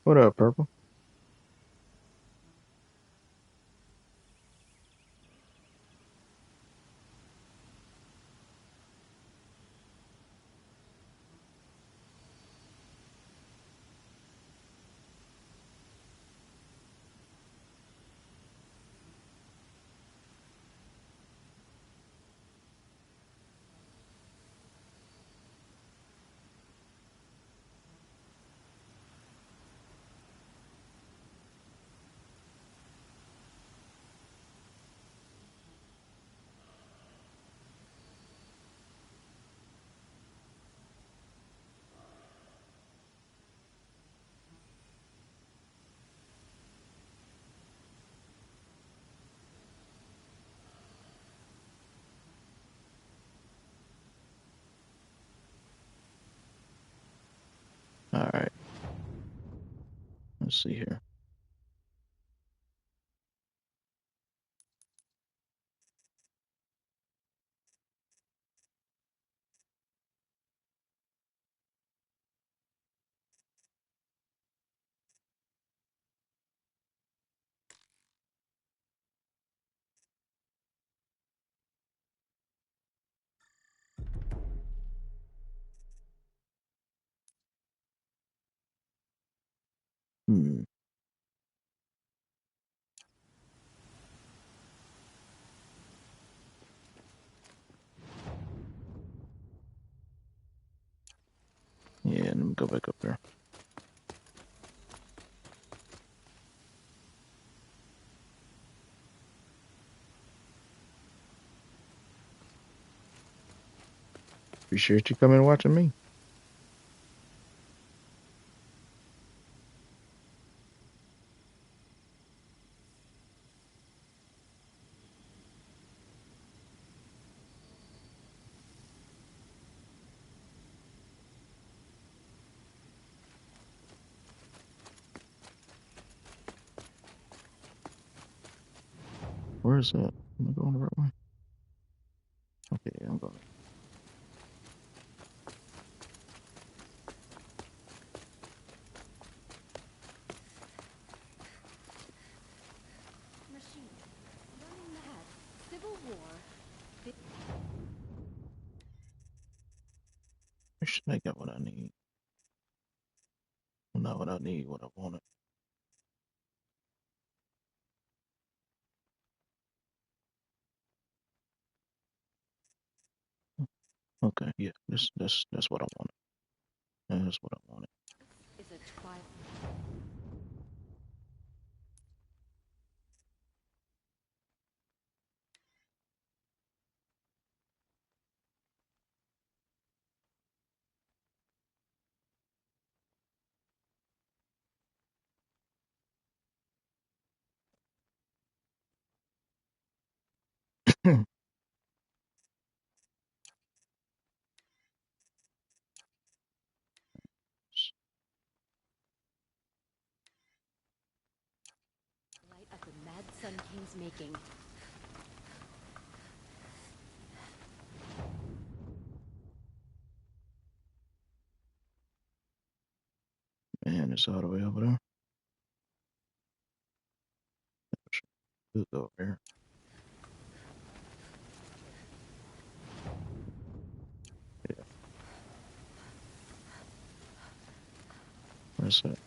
What up, Purple? All right, let's see here. Hmm. Yeah, let me go back up there. Appreciate you coming and watching me. Where is that? Am I going the right way? Okay, yeah, I'm going. Machine. Running mad. Civil war. I should I got what I need. Well, not what I need, what I wanted. Okay, yeah, that's what I wanted. That's what I wanted. Is a twilight. Light of the Mad Sun King's making. Man, it's all the way over there. Let's go over here. Yeah, where's that?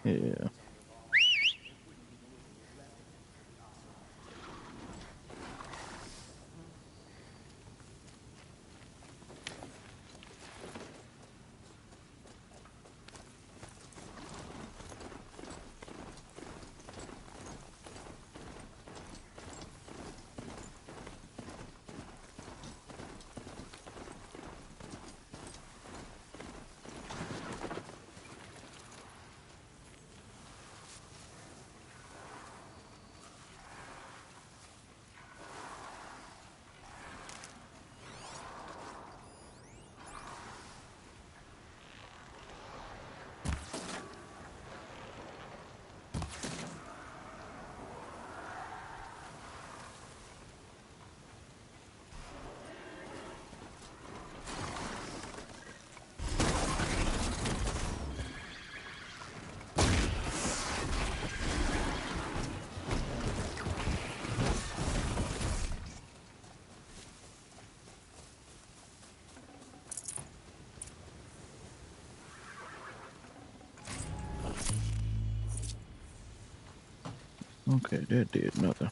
Yeah. Okay, that did nothing.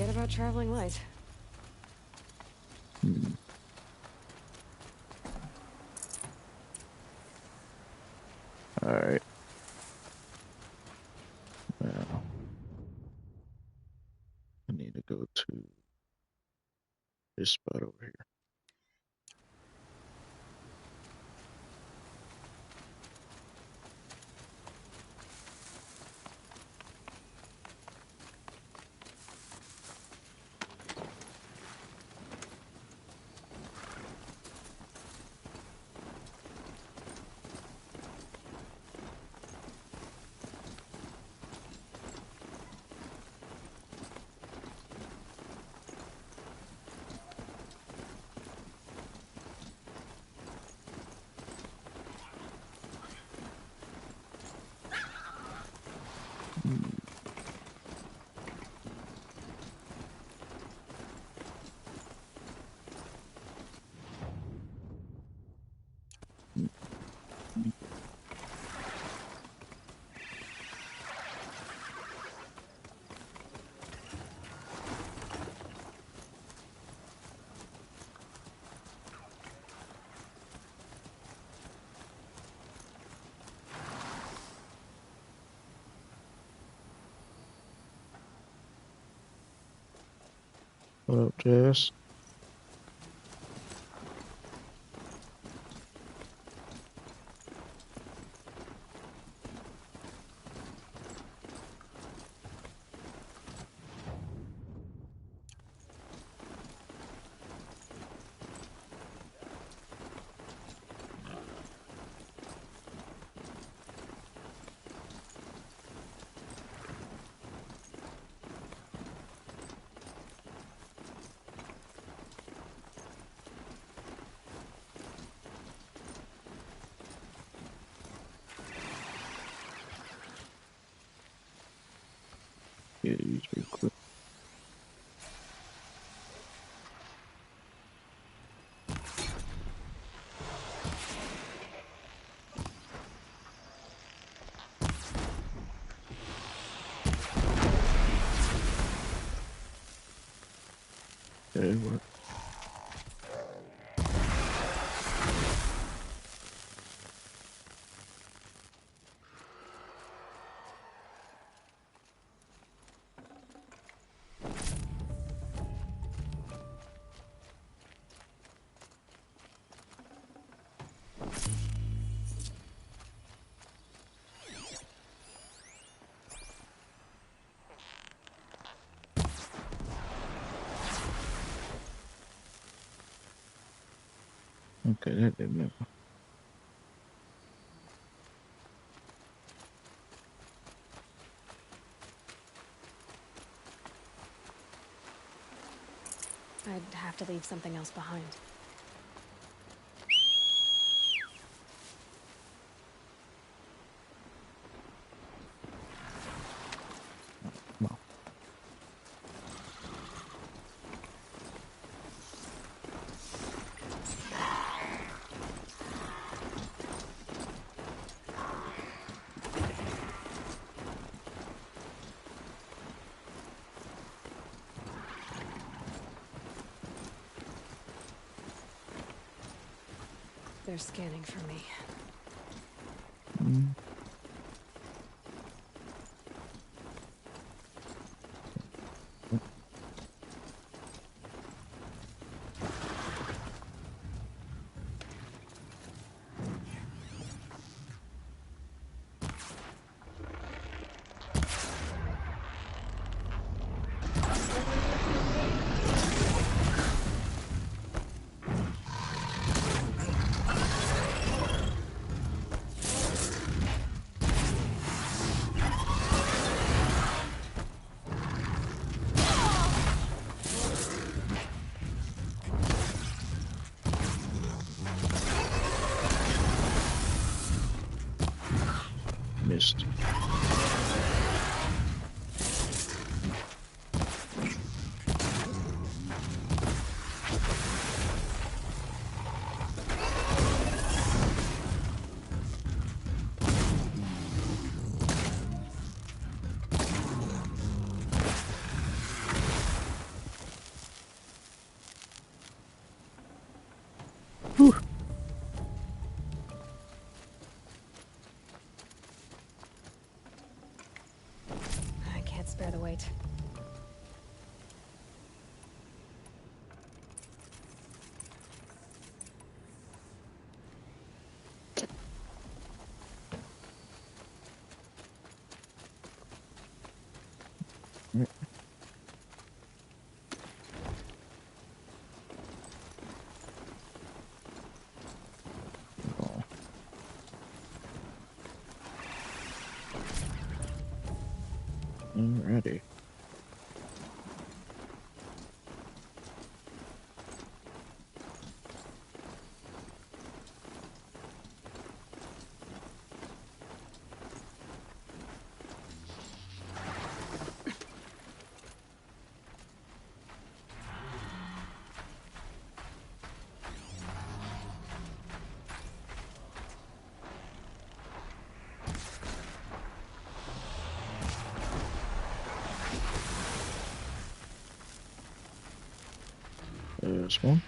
Forget about traveling light. Hmm. All right. Well, I need to go to this spot over here. Hmm. What up, Jess? Yeah, these real quick. Yeah, it worked. Okay, that did nothing. I'd have to leave something else behind. Come on. They're scanning for me. Mm. Missed. Whew. I can't spare the weight. Right. Oh, alrighty. There's one.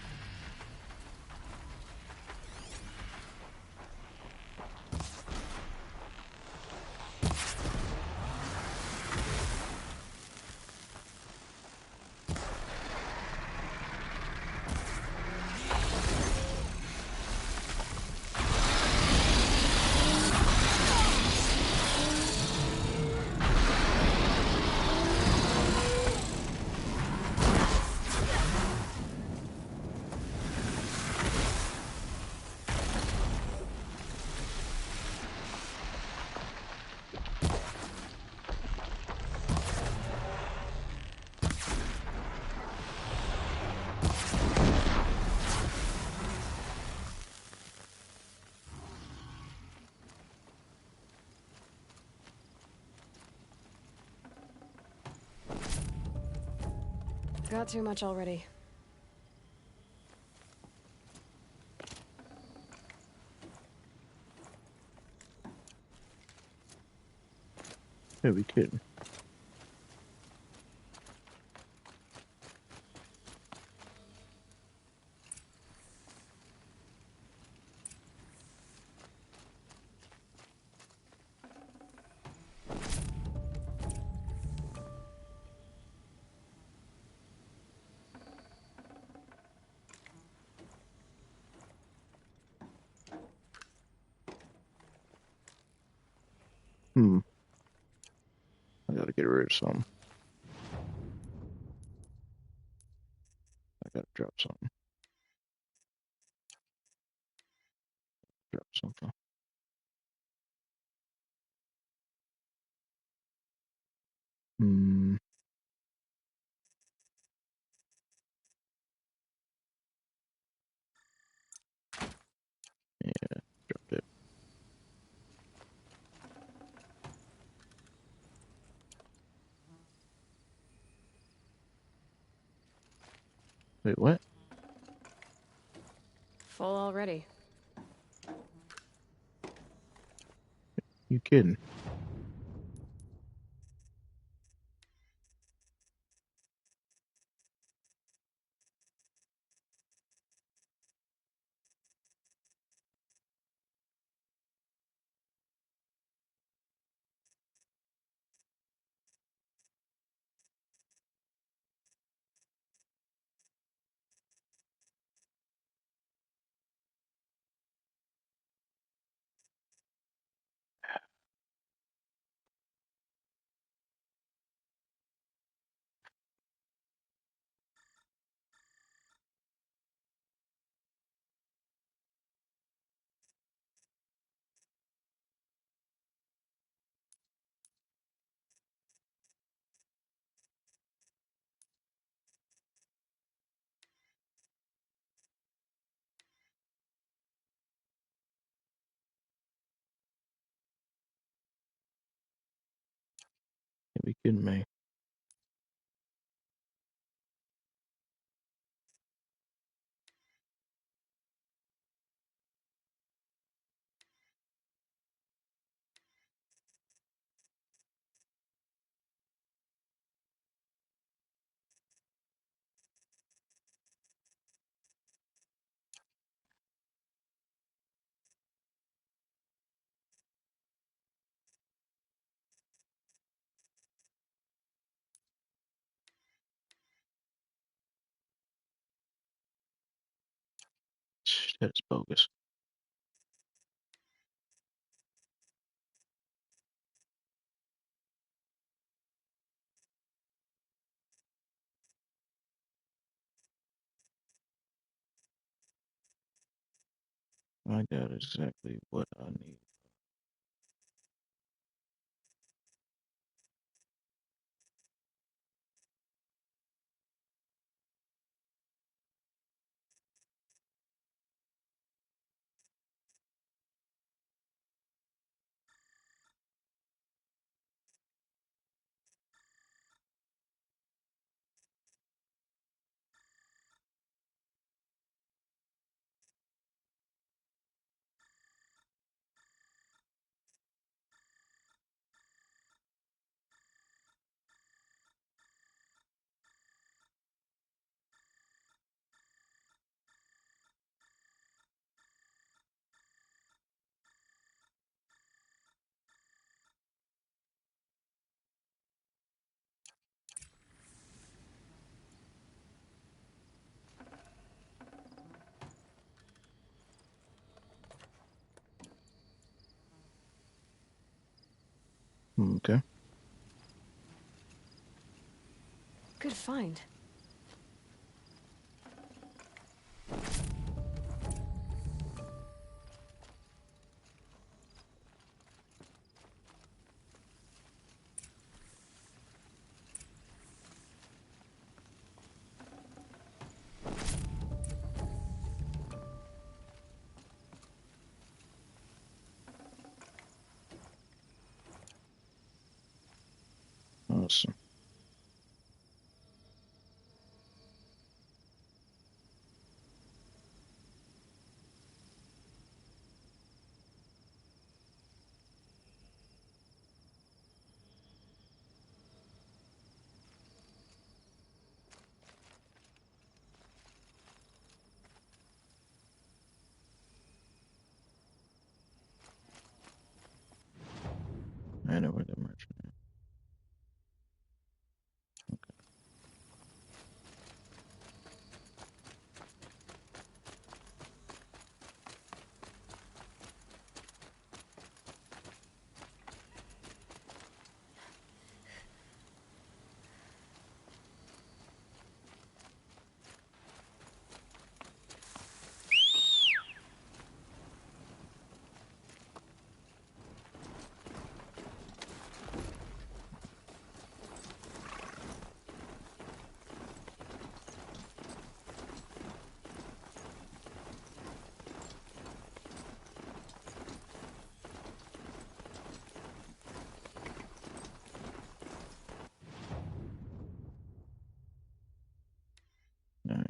Got too much already. Yeah, we kidding. Hmm. I gotta get rid of some. I gotta drop something. Drop something. Hmm. Yeah, dropped it. Wait, what? Full already. You kidding? be kidding me. That's bogus. I got exactly what I need. Okay. Good find. Awesome. I know where the merchant is. All right.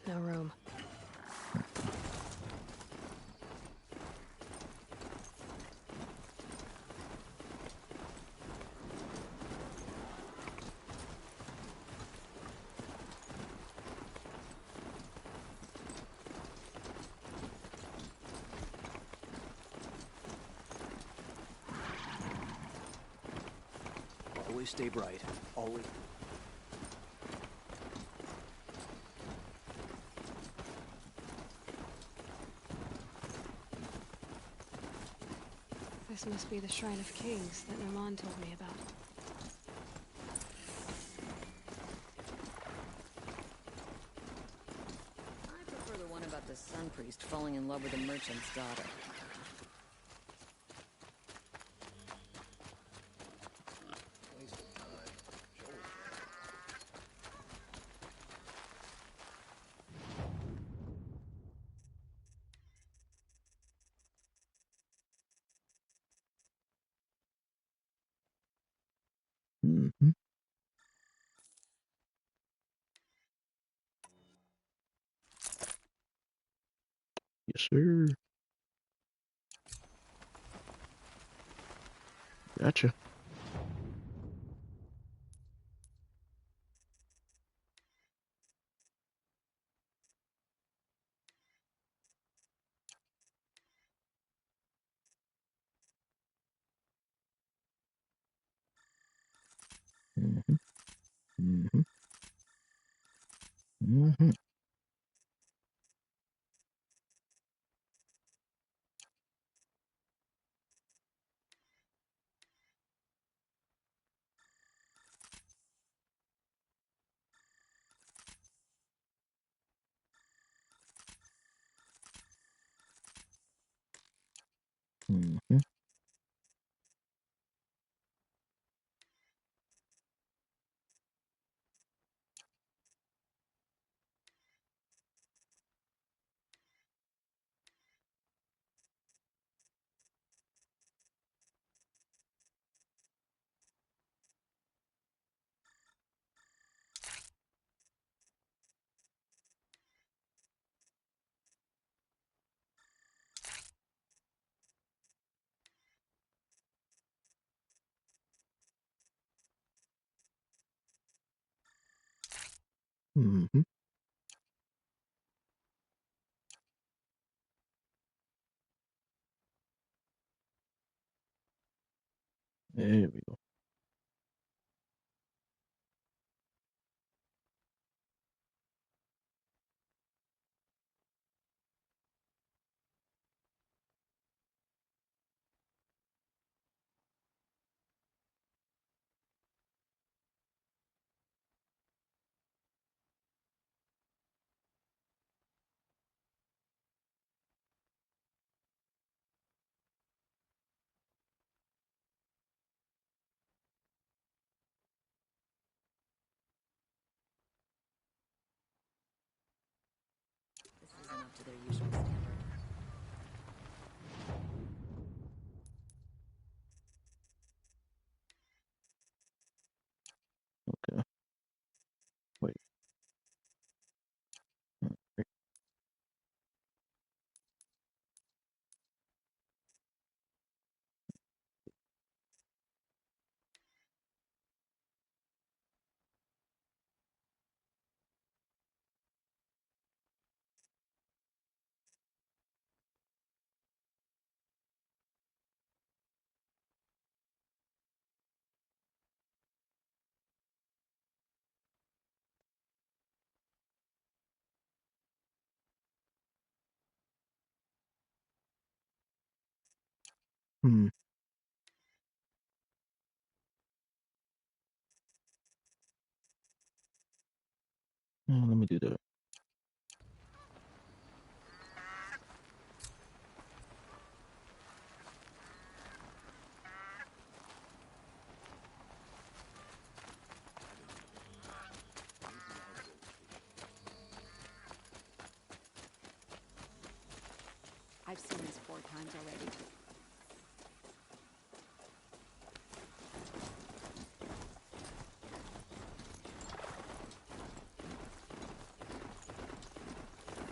No room. Always stay bright. Always. This must be the Shrine of Kings that Naman told me about. The sun priest falling in love with a merchant's daughter. Mm-hmm. Yes, sir. Gotcha. Mm-hmm. Mm-hmm. Mm-hmm. Mm-hmm. Mm-hmm. There we go. This isn't up to their usual standard. Okay. Wait. Okay. Hmm. Let me do that. I've seen this 4 times already.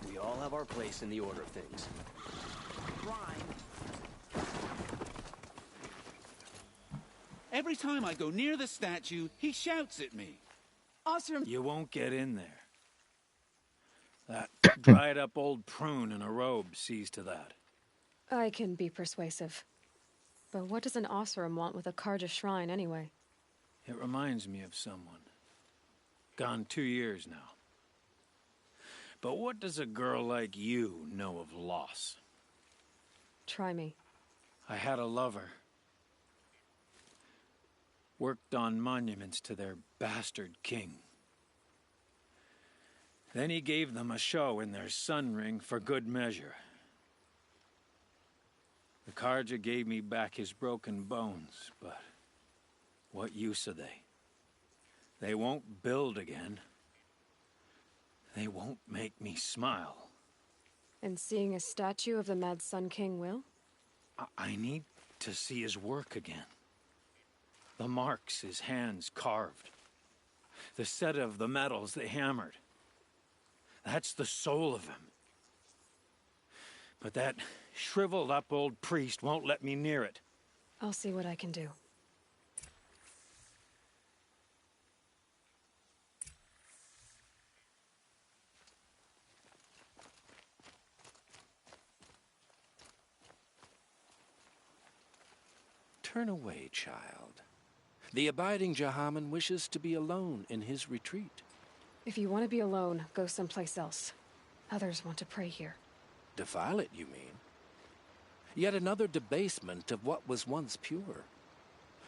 We all have our place in the order of things. Every time I go near the statue, he shouts at me. Osram! You won't get in there. That dried-up old prune in a robe sees to that. I can be persuasive. But what does an Oseram want with a Karja shrine, anyway? It reminds me of someone. Gone 2 years now. But what does a girl like you know of loss? Try me. I had a lover. Worked on monuments to their bastard king. Then he gave them a show in their sun ring for good measure. The Carja gave me back his broken bones, but what use are they? They won't build again. They won't make me smile. And seeing a statue of the Mad Sun King will? I need to see his work again. The marks his hands carved. The set of the metals they hammered. That's the soul of him. But that shriveled up old priest won't let me near it. I'll see what I can do. Turn away, child. The abiding Jahaman wishes to be alone in his retreat. If you want to be alone, go someplace else. Others want to pray here. Defile it, you mean? Yet another debasement of what was once pure.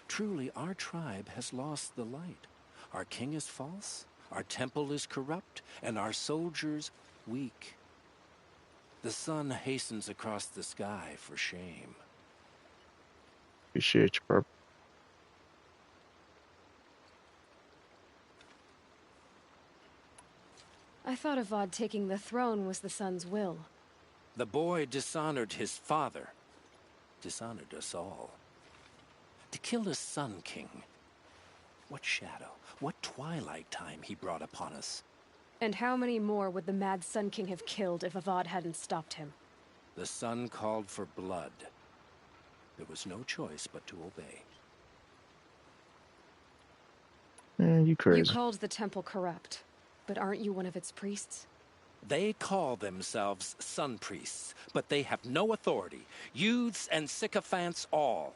Truly, our tribe has lost the light. Our king is false, our temple is corrupt, and our soldiers weak. The sun hastens across the sky for shame. Appreciate you, bro. I thought Avad taking the throne was the sun's will. The boy dishonored his father, dishonored us all. To kill a sun king. What shadow, what twilight time he brought upon us. And how many more would the Mad Sun King have killed if Avad hadn't stopped him? The sun called for blood. There was no choice but to obey. Man, you crazy. You called the temple corrupt, but aren't you one of its priests? They call themselves sun priests, but they have no authority. Youths and sycophants all.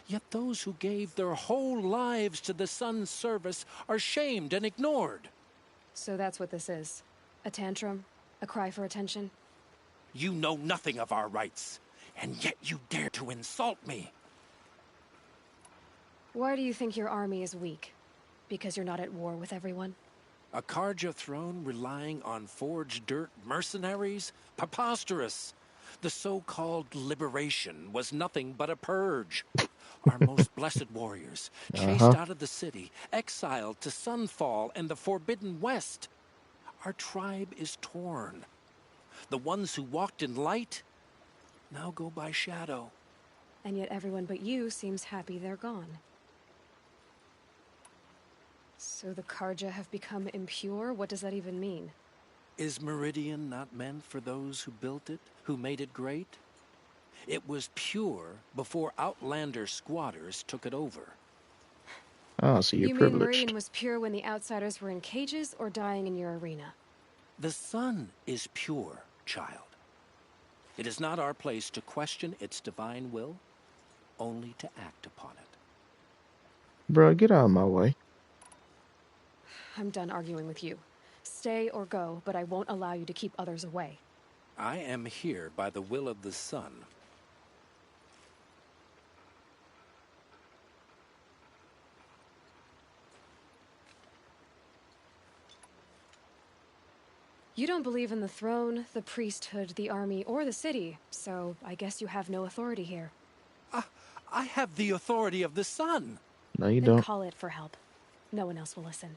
Yet those who gave their whole lives to the sun's service are shamed and ignored. So that's what this is. A tantrum? A cry for attention? You know nothing of our rights, and yet you dare to insult me. Why do you think your army is weak? Because you're not at war with everyone? A Carja throne relying on forged dirt mercenaries? Preposterous. The so-called liberation was nothing but a purge. Our most blessed warriors, chased out of the city, exiled to Sunfall and the Forbidden West. Our tribe is torn. The ones who walked in light now go by shadow. And yet everyone but you seems happy they're gone. So the Carja have become impure? What does that even mean? Is Meridian not meant for those who built it, who made it great? It was pure before Outlander squatters took it over. Oh, so you're You mean privileged. Meridian was pure when the outsiders were in cages or dying in your arena? The sun is pure, child. It is not our place to question its divine will, only to act upon it. Bro, get out of my way. I'm done arguing with you. Stay or go, but I won't allow you to keep others away. I am here by the will of the sun. You don't believe in the throne, the priesthood, the army, or the city, so I guess you have no authority here. I have the authority of the sun. No, you Then don't. call it for help. No one else will listen.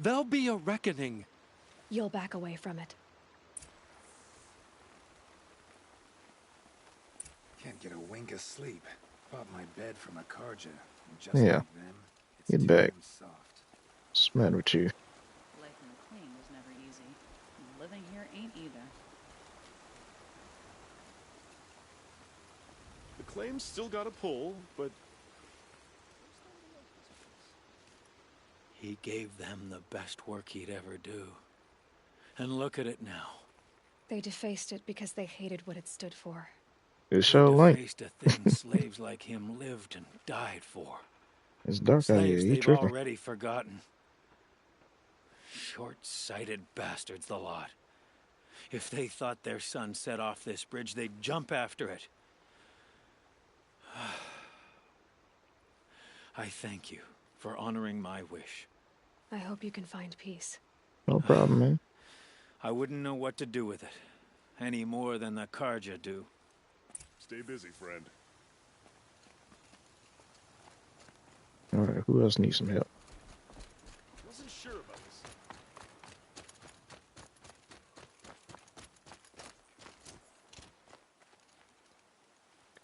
There'll be a reckoning. You'll back away from it. Can't get a wink of sleep. Bought my bed from a Carja. And just Yeah. like them, it's Get too back. damn soft. What's the matter with you? Life in the Queen was never easy. Living here ain't either. The claim's still got a pull, but He gave them the best work he'd ever do. And look at it now. They defaced it because they hated what it stood for. It's so light. Defaced a thing slaves like him lived and died for. It's dark out here. Slaves You they've tripping. already forgotten. Short-sighted bastards, the lot. If they thought their son set off this bridge, they'd jump after it. I thank you for honoring my wish. I hope you can find peace. No problem, man. I wouldn't know what to do with it, any more than the Karja do. Stay busy, friend. All right, who else needs some help? Wasn't sure about this.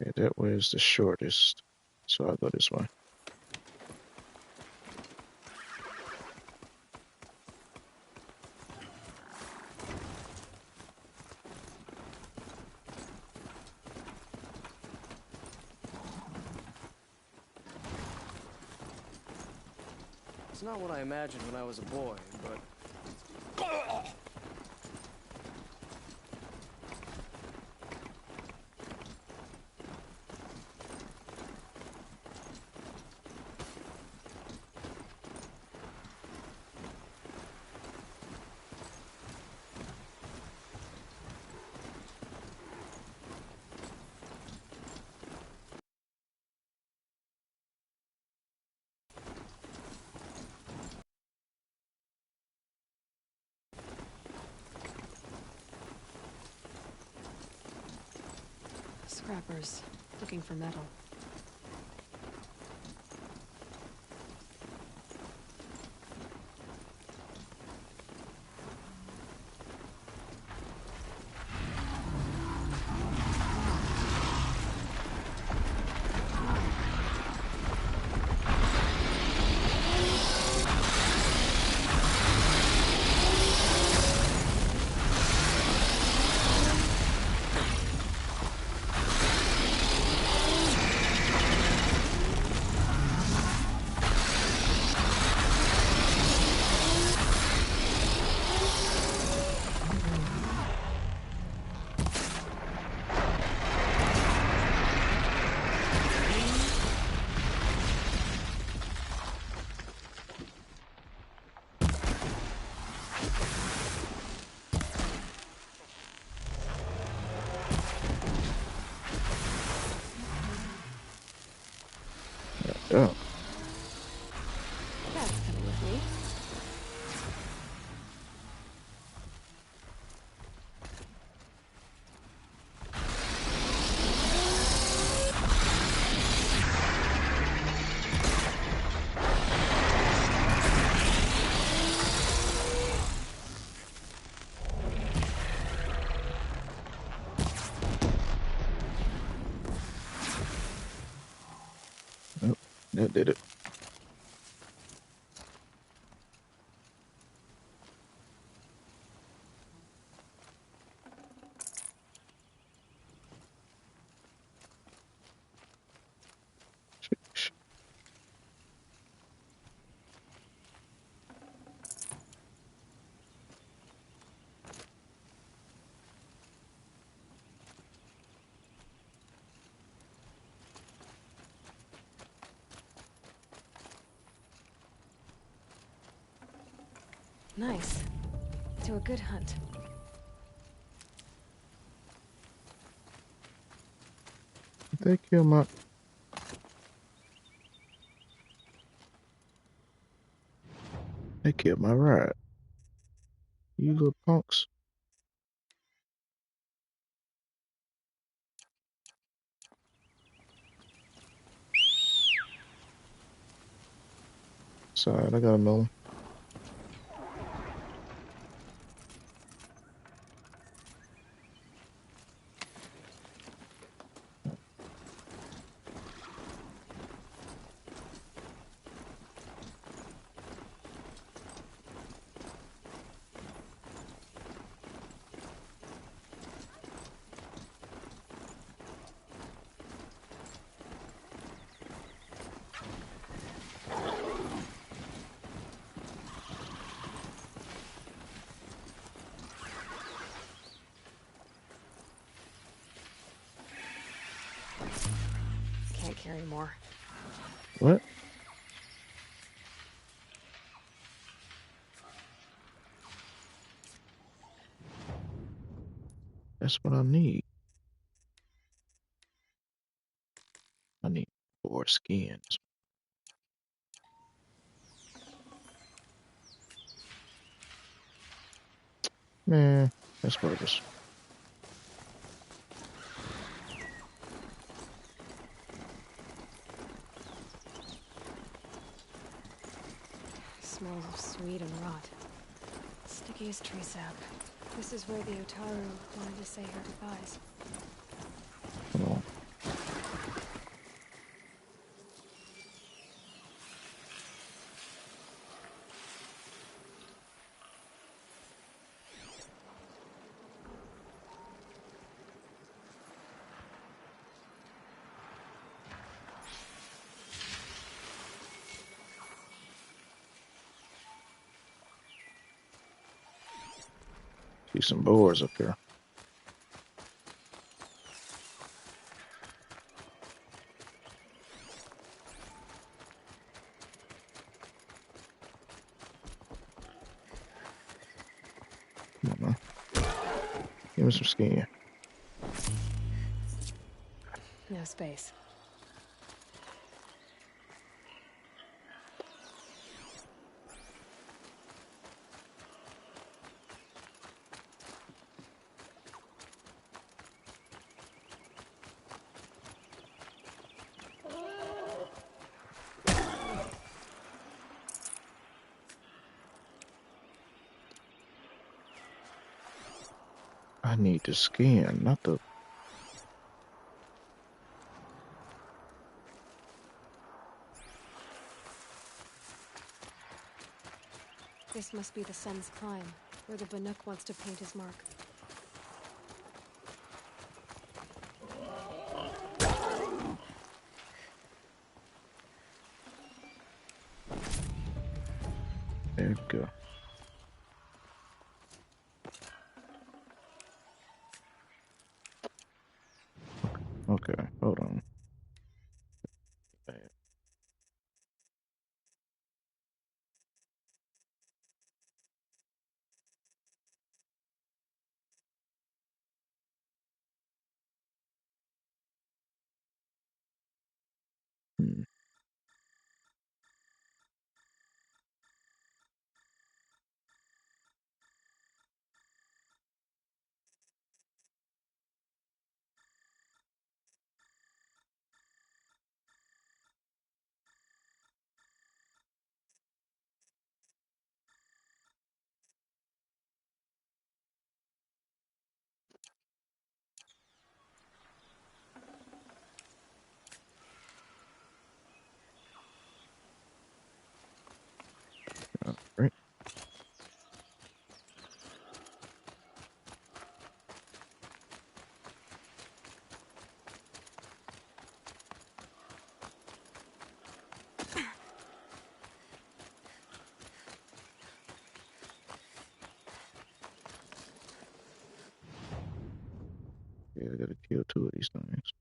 Okay, that way is the shortest. So I'll go this way. It's not what I imagined when I was a boy, but... Scrappers, looking for metal. Oh, That's coming with me. nope, that did it. Sheesh. Nice. Do a good hunt. They kill my. They killed my ride. You little punks. Sorry, I got a melon. Can't carry more. What? That's what I need. I need more skins. Man, that's burgers. Smells of sweet and rot. Sticky as tree sap. This is where the Otaru wanted to say her goodbyes. Come on. See some boars up here. Come on, man. Give me some skin. No space. I need the skin, not the... This must be the Sun's Climb, where the Banuk wants to paint his mark. There we go. Okay, hold on. Hmm. Right. Yeah, I gotta kill 2 of these things.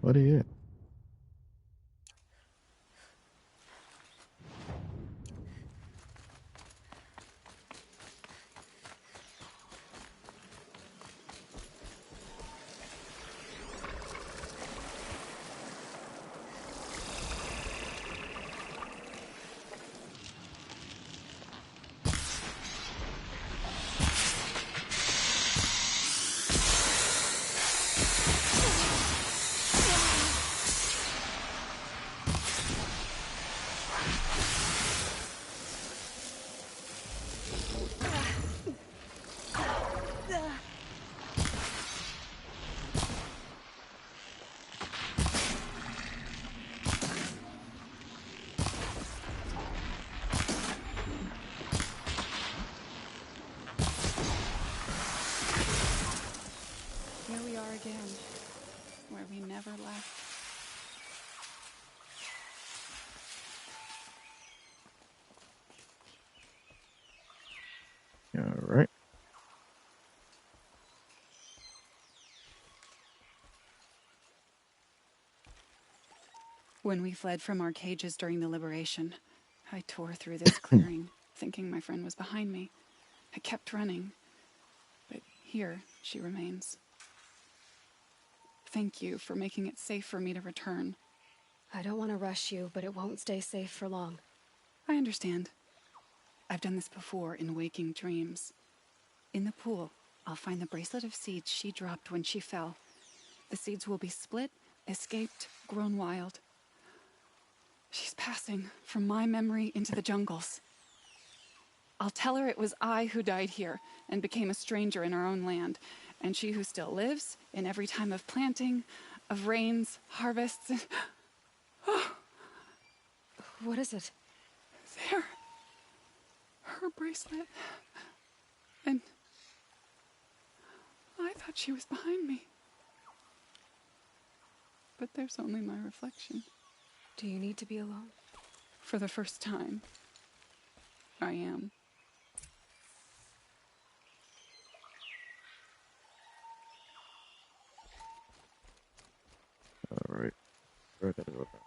What is it? When we fled from our cages during the liberation, I tore through this clearing, thinking my friend was behind me. I kept running, but here she remains. Thank you for making it safe for me to return. I don't want to rush you, but it won't stay safe for long. I understand. I've done this before in waking dreams. In the pool, I'll find the bracelet of seeds she dropped when she fell. The seeds will be split, escaped, grown wild. She's passing from my memory into the jungles. I'll tell her it was I who died here and became a stranger in our own land, and she who still lives in every time of planting, of rains, harvests, and... What is it? There. Her bracelet. And I thought she was behind me. But there's only my reflection. Do you need to be alone? For the first time, I am. Alright. Where did I go now?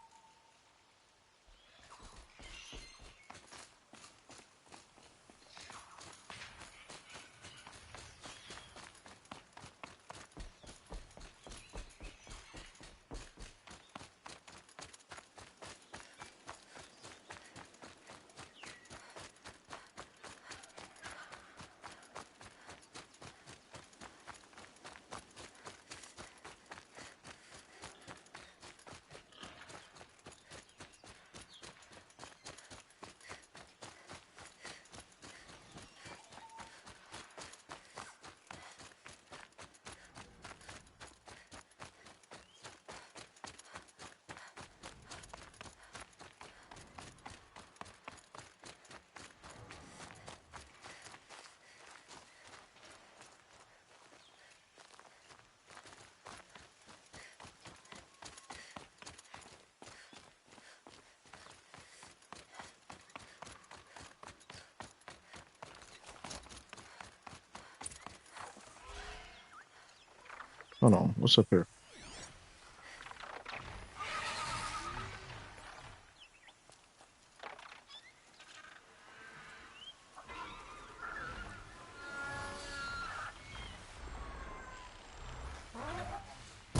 Hold on, what's up here?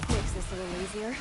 Makes this a little easier.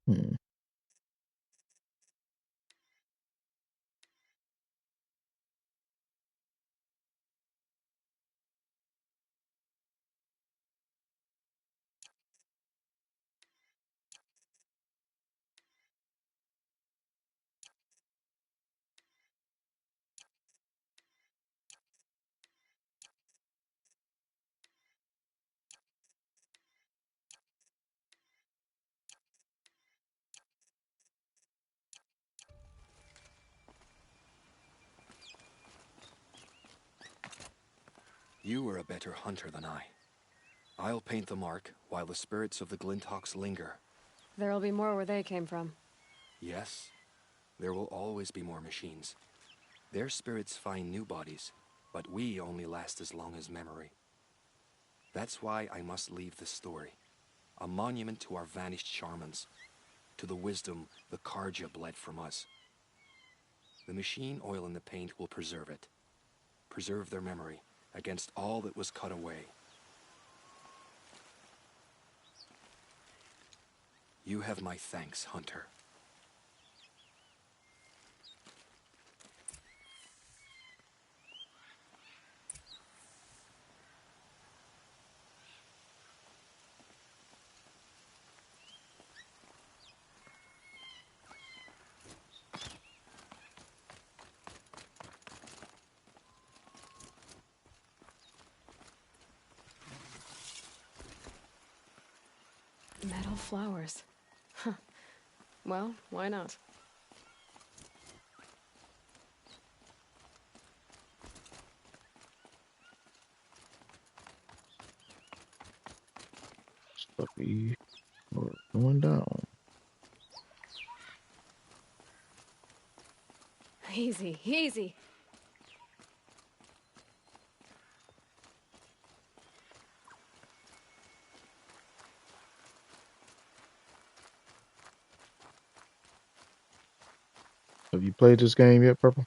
Hmm. You were a better hunter than I. I'll paint the mark while the spirits of the Glinthawks linger. There'll be more where they came from. Yes, there will always be more machines. Their spirits find new bodies, but we only last as long as memory. That's why I must leave this story. A monument to our vanished shamans, to the wisdom the Carja bled from us. The machine oil in the paint will preserve it. Preserve their memory against all that was cut away. You have my thanks, Hunter. Metal flowers. Huh. Well, why not? Stuffy. Or going down. Easy, easy. Have you played this game yet, Purple?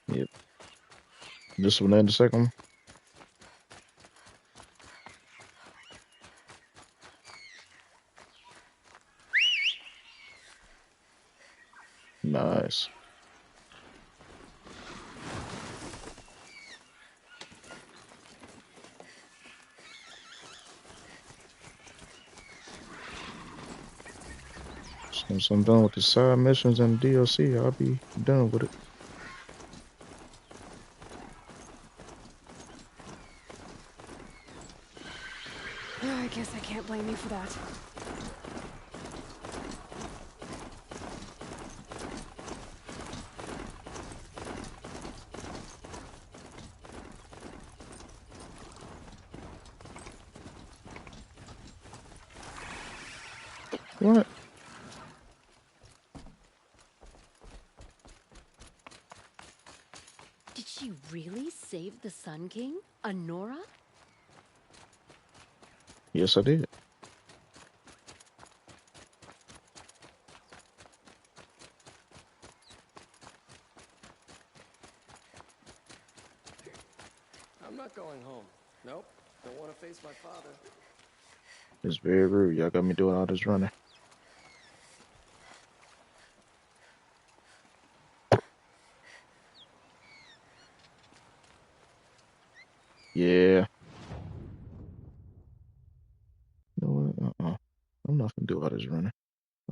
Yep. This one and the second one? Nice. Once I'm done with the side missions and DLC, I'll be done with it. I guess I can't blame you for that. What? Did she really save the Sun King? Anora? Yes, I did. I'm not going home. Nope. Don't want to face my father. It's very rude. Y'all got me doing all this running. Yeah. You know what? I'm not gonna do all this running.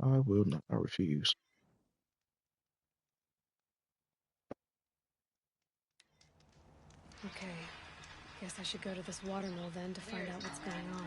I will not. I refuse. Okay. Guess I should go to this watermill then to find out what's going on.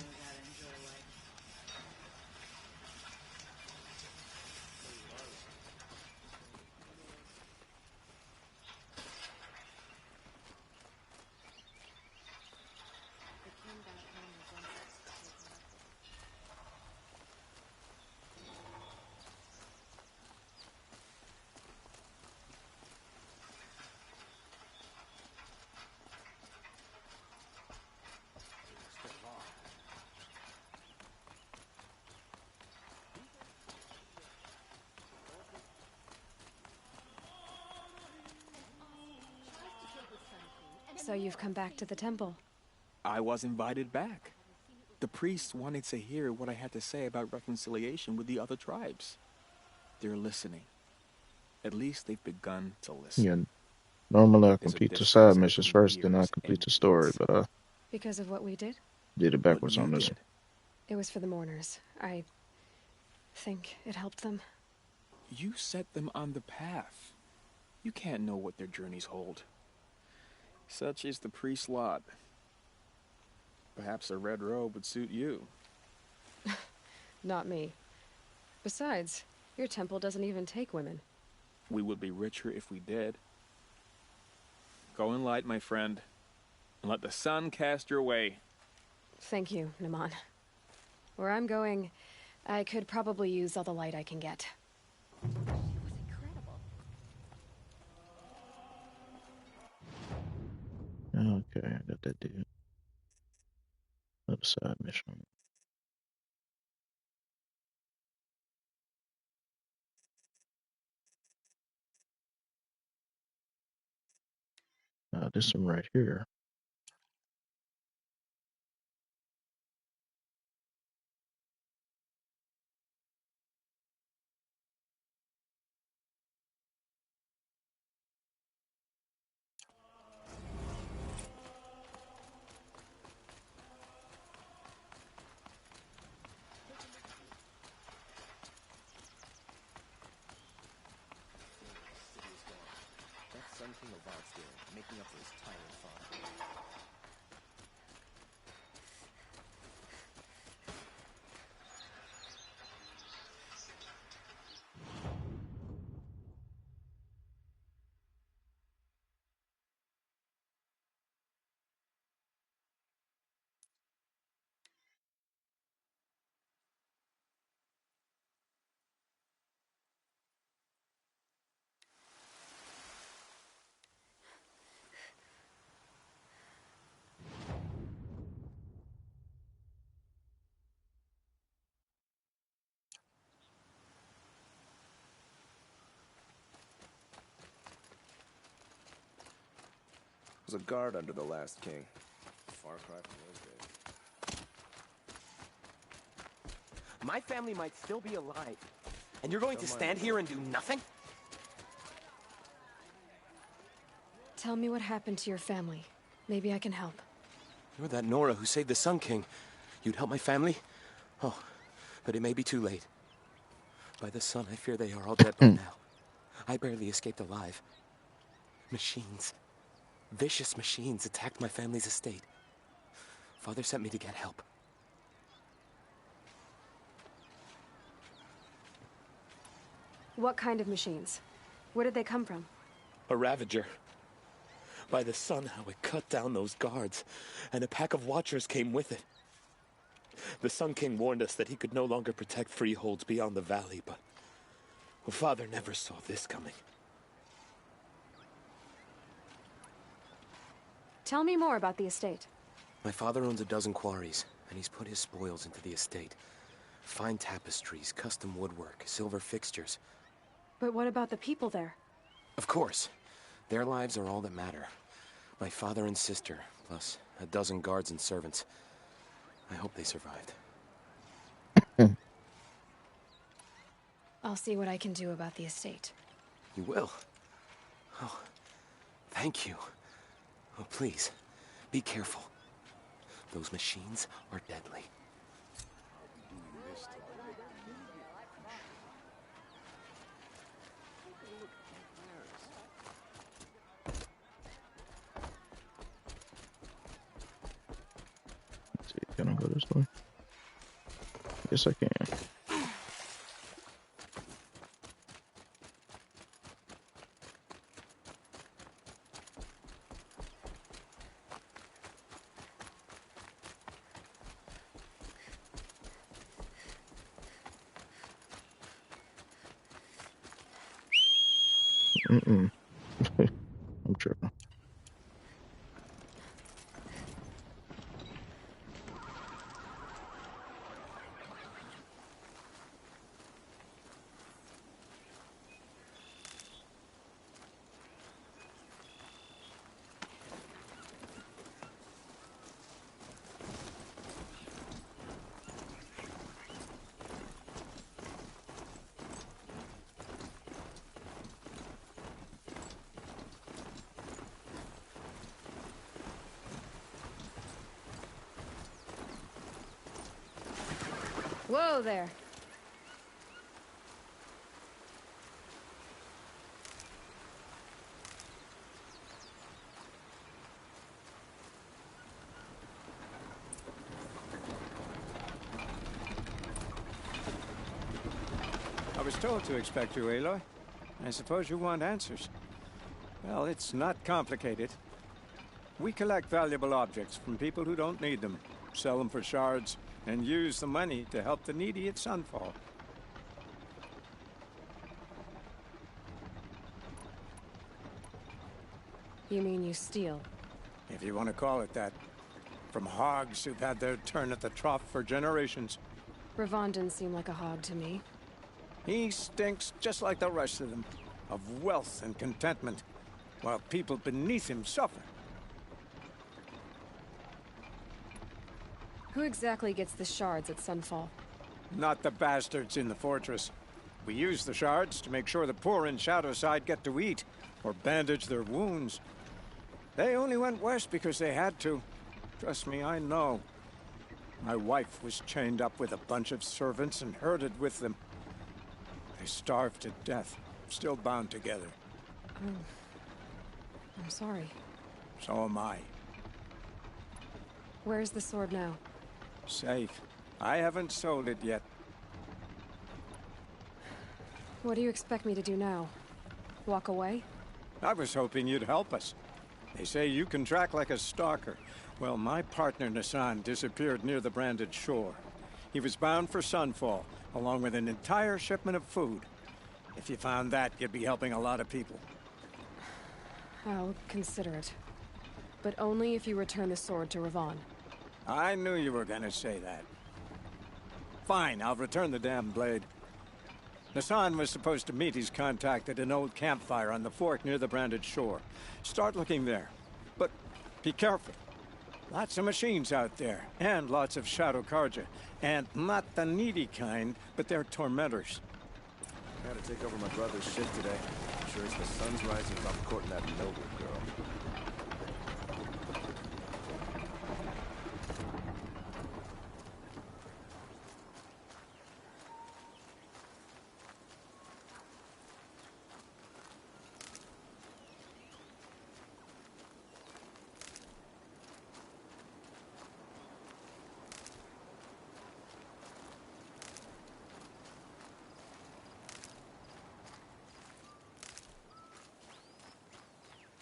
So you've come back to the temple? I was invited back. The priests wanted to hear what I had to say about reconciliation with the other tribes. They're listening. At least they've begun to listen. Yeah. Normally I There's a complete the distance side missions between first, then I ears complete and the story, eats. but Because of what we did? did it backwards What on you this did. It was for the mourners. I think it helped them. You set them on the path. You can't know what their journeys hold. Such is the priest's lot. Perhaps a red robe would suit you. Not me. Besides, your temple doesn't even take women. We would be richer if we did. Go in light, my friend, and let the sun cast your way. Thank you, Naman. Where I'm going, I could probably use all the light I can get. Was it that dude. Other side mission. This one right here. That's something about there, making up for his tyrant father. Was a guard under the last king. Far cry from those days. My family might still be alive, and you're going to stand here and do nothing? Tell me what happened to your family. Maybe I can help. You're that Nora who saved the Sun King. You'd help my family? Oh, but it may be too late. By the sun, I fear they are all dead by now. I barely escaped alive. Machines. Vicious machines attacked my family's estate. Father sent me to get help. What kind of machines? Where did they come from? A Ravager. By the sun, how it cut down those guards, and a pack of watchers came with it. The Sun King warned us that he could no longer protect freeholds beyond the valley, but Father never saw this coming. Tell me more about the estate. My father owns a dozen quarries, and he's put his spoils into the estate. Fine tapestries, custom woodwork, silver fixtures. But what about the people there? Of course. Their lives are all that matter. My father and sister, plus a dozen guards and servants. I hope they survived. I'll see what I can do about the estate. You will? Oh, thank you. Oh, please, be careful. Those machines are deadly. Let's see, can I go this way? Yes, I can. I'm tripping. Whoa there. I was told to expect you, Aloy. I suppose you want answers. Well, it's not complicated. We collect valuable objects from people who don't need them, sell them for shards, and use the money to help the needy at Sunfall. You mean you steal? if you want to call it that. From hogs who've had their turn at the trough for generations. Ravon didn't seem like a hog to me. He stinks just like the rest of them, of wealth and contentment, while people beneath him suffer. Who exactly gets the shards at Sunfall? Not the bastards in the fortress. We use the shards to make sure the poor in Shadowside get to eat, or bandage their wounds. They only went west because they had to. Trust me, I know. My wife was chained up with a bunch of servants and herded with them. They starved to death, still bound together. Oh. I'm sorry. So am I. Where's the sword now? Safe. I haven't sold it yet. What do you expect me to do now? Walk away? I was hoping you'd help us. They say you can track like a stalker. Well, my partner Nassan disappeared near the branded shore. He was bound for Sunfall, along with an entire shipment of food. If you found that, you'd be helping a lot of people. I'll consider it. But only if you return the sword to Ravon. I knew you were gonna say that. Fine, I'll return the damn blade. Nassan was supposed to meet his contact at an old campfire on the fork near the branded shore. Start looking there. But be careful. Lots of machines out there, and lots of Shadow Karja. And not the needy kind, but they're tormentors. I had to take over my brother's shift today. I'm sure it's the sun's rising off courting that noble girl.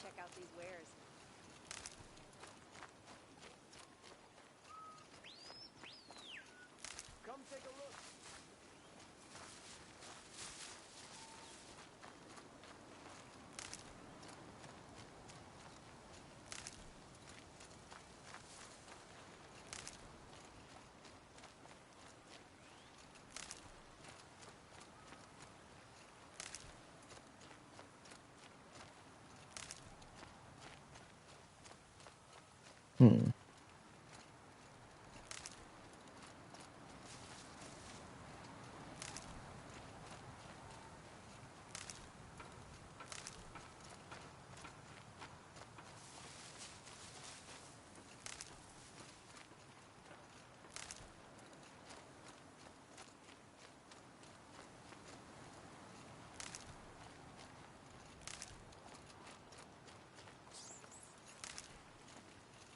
Check out these wares. Come take a look. Hmm.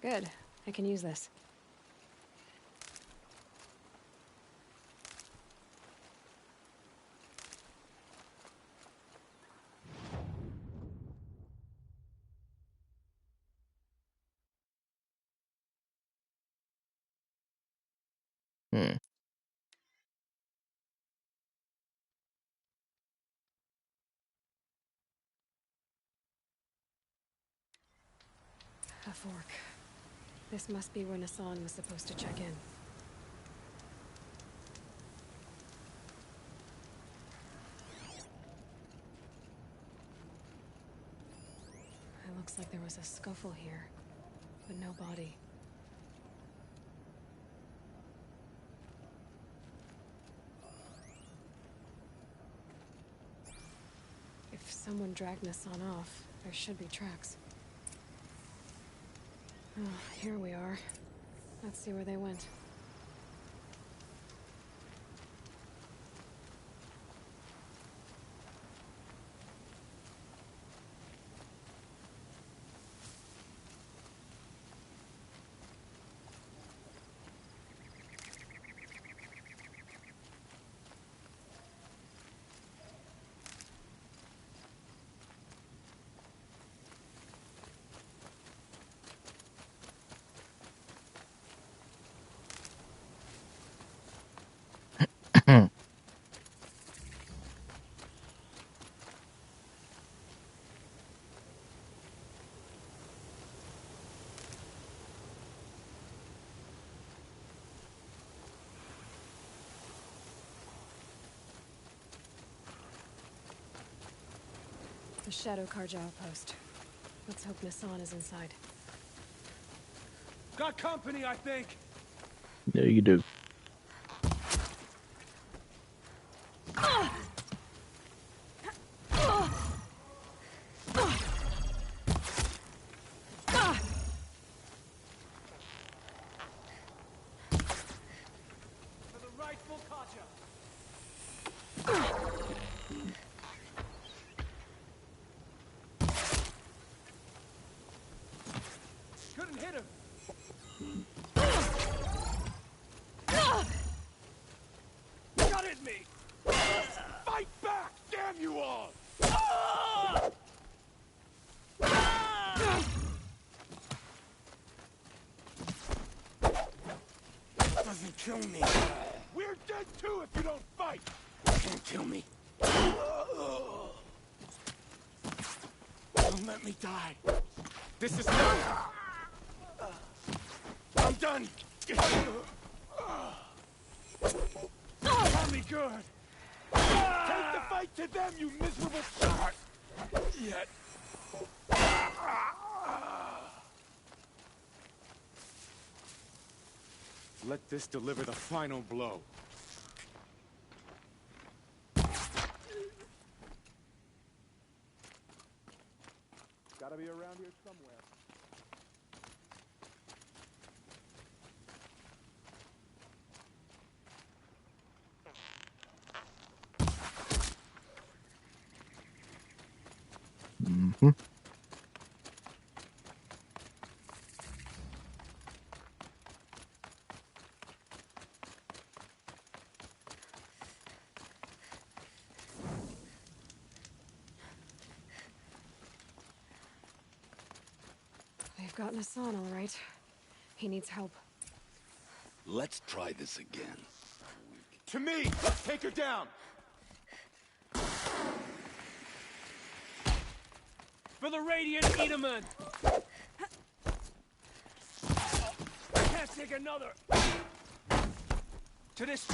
Good. I can use this. Hmm. A fork. This must be where Nassan was supposed to check in. It looks like there was a scuffle here, but no body. If someone dragged Nassan off, there should be tracks. Oh, here we are. Let's see where they went. The Shadow Karja outpost. Let's hope Nassan is inside. Got company, I think. Yeah, you do. For the rightful Kaja. Couldn't hit him. Got at me. Fight back, damn you all. Doesn't kill me. We're dead too if you don't fight. Can't kill me. Don't let me die. This is not. I'm done. Tell me good. Take the fight to them, you miserable shot. Yet. Let this deliver the final blow. Gotta be around here somewhere. Mm-hmm. They've got Nassan, all right. He needs help. Let's try this again. To me! Let's take her down! For the Radiant Edaman! Can't take another! To this...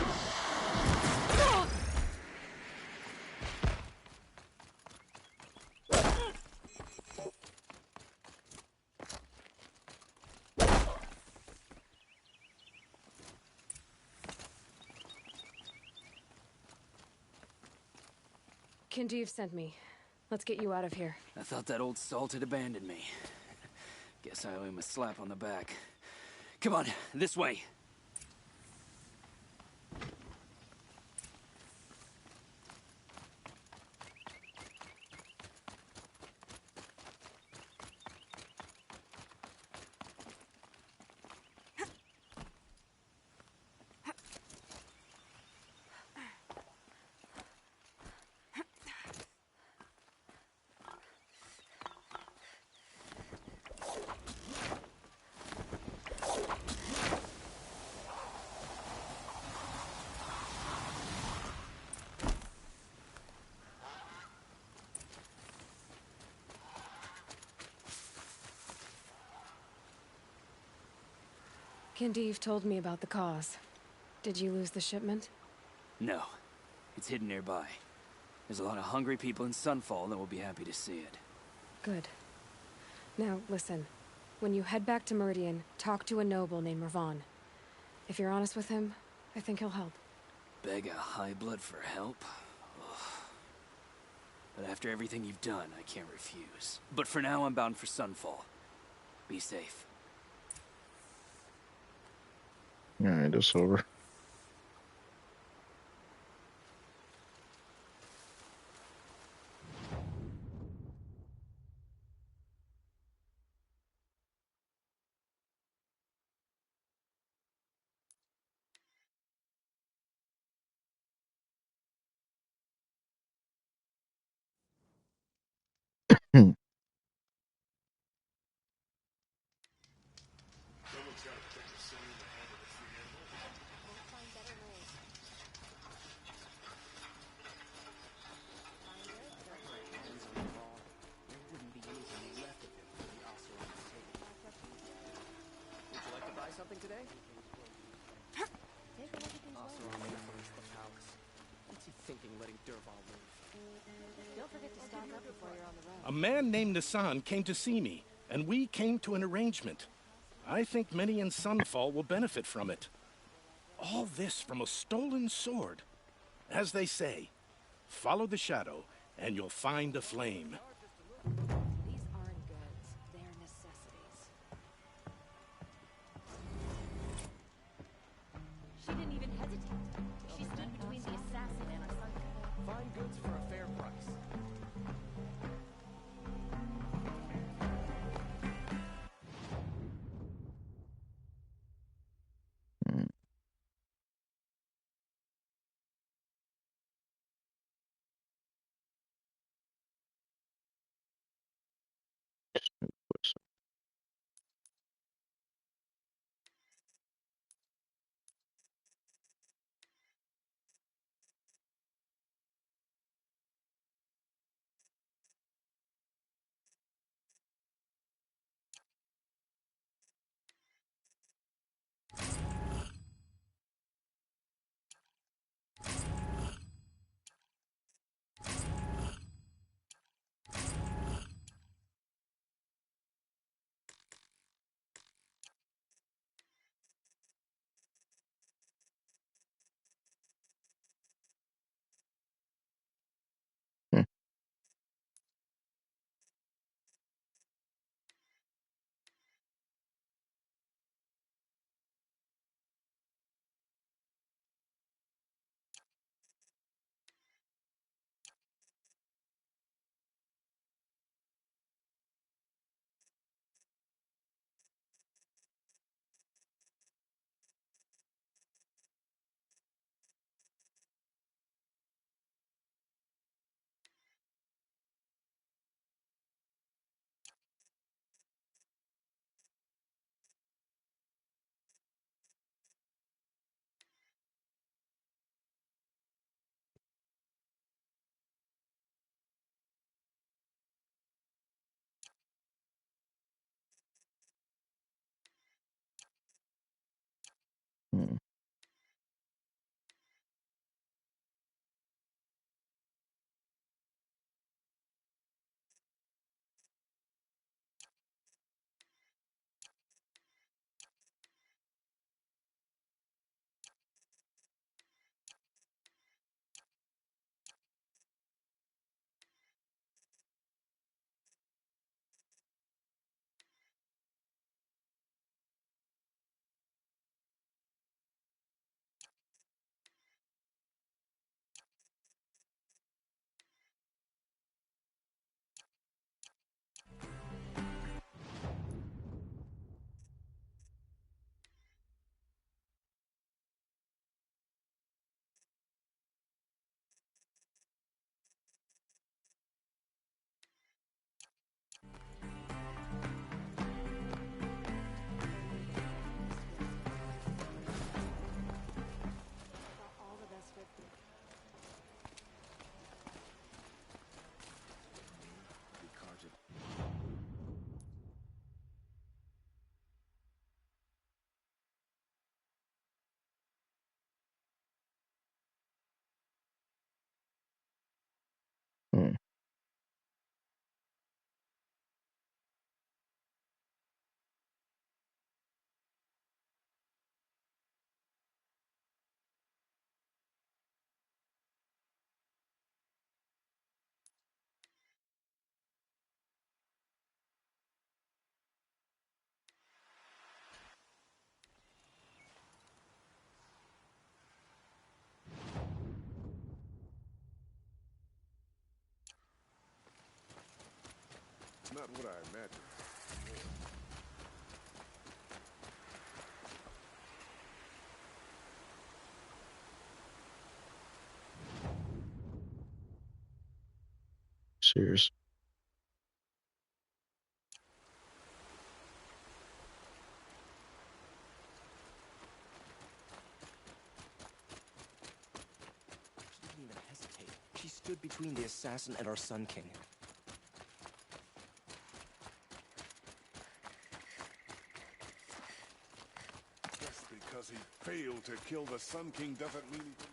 Kindev sent me. Let's get you out of here. I thought that old salt had abandoned me. Guess I owe him a slap on the back. Come on, this way. Kindev told me about the cause. Did you lose the shipment? No. It's hidden nearby. There's a lot of hungry people in Sunfall that will be happy to see it. Good. Now, listen. When you head back to Meridian, talk to a noble named Ravon. If you're honest with him, I think he'll help. Beg a high blood for help? Ugh. But after everything you've done, I can't refuse. But for now, I'm bound for Sunfall. Be safe. Alright, it's over. Something today? Take a look at these Also, weapons. I'll make furnish the palace. What's he thinking, letting Dervahl live? Don't forget to stock up before you're on the A man named Nassan came to see me, and we came to an arrangement. I think many in Sunfall will benefit from it. All this from a stolen sword. As they say, follow the shadow, and you'll find a flame. These aren't goods, they're necessities. She didn't even hesitate. She stood between the assassin and her son. Find goods for a fair price. Hmm. All the best for Hmm. It's not what I imagined. Serious. She didn't even hesitate. She stood between the assassin and our Sun King. Just because he failed to kill the Sun King doesn't mean he...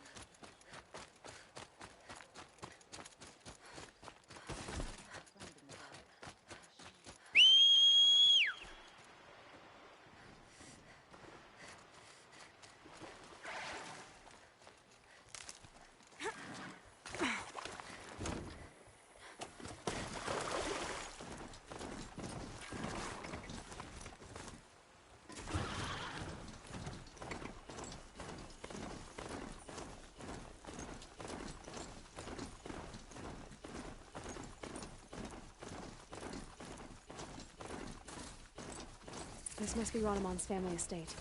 This must be Ranamon's family estate.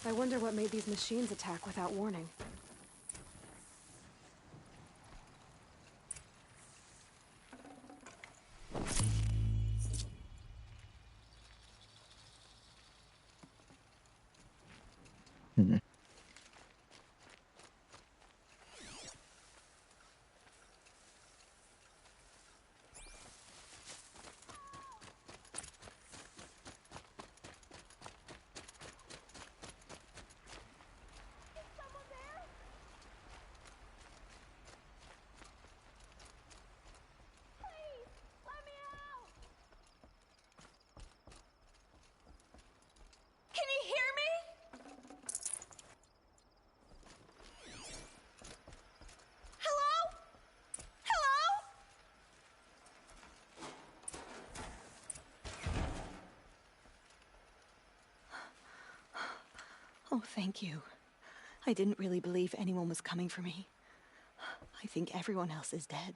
I wonder what made these machines attack without warning. Can you hear me? Hello? Hello? Oh, thank you. I didn't really believe anyone was coming for me. I think everyone else is dead.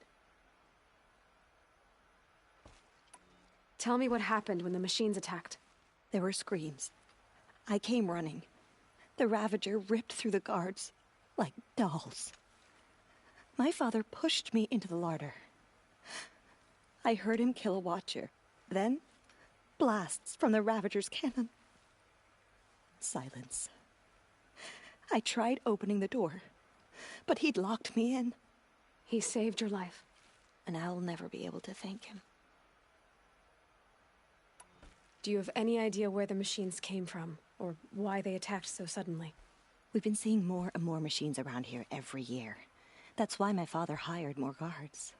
Tell me what happened when the machines attacked. There were screams. I came running. The Ravager ripped through the guards like dolls. My father pushed me into the larder. I heard him kill a watcher. Then, blasts from the Ravager's cannon. Silence. I tried opening the door, but he'd locked me in. He saved your life. And I'll never be able to thank him. Do you have any idea where the machines came from, or why they attacked so suddenly? We've been seeing more and more machines around here every year. That's why my father hired more guards.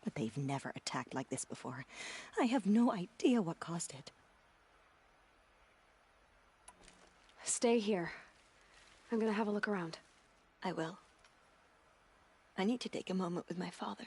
But they've never attacked like this before. I have no idea what caused it. Stay here. I'm gonna have a look around. I will. I need to take a moment with my father.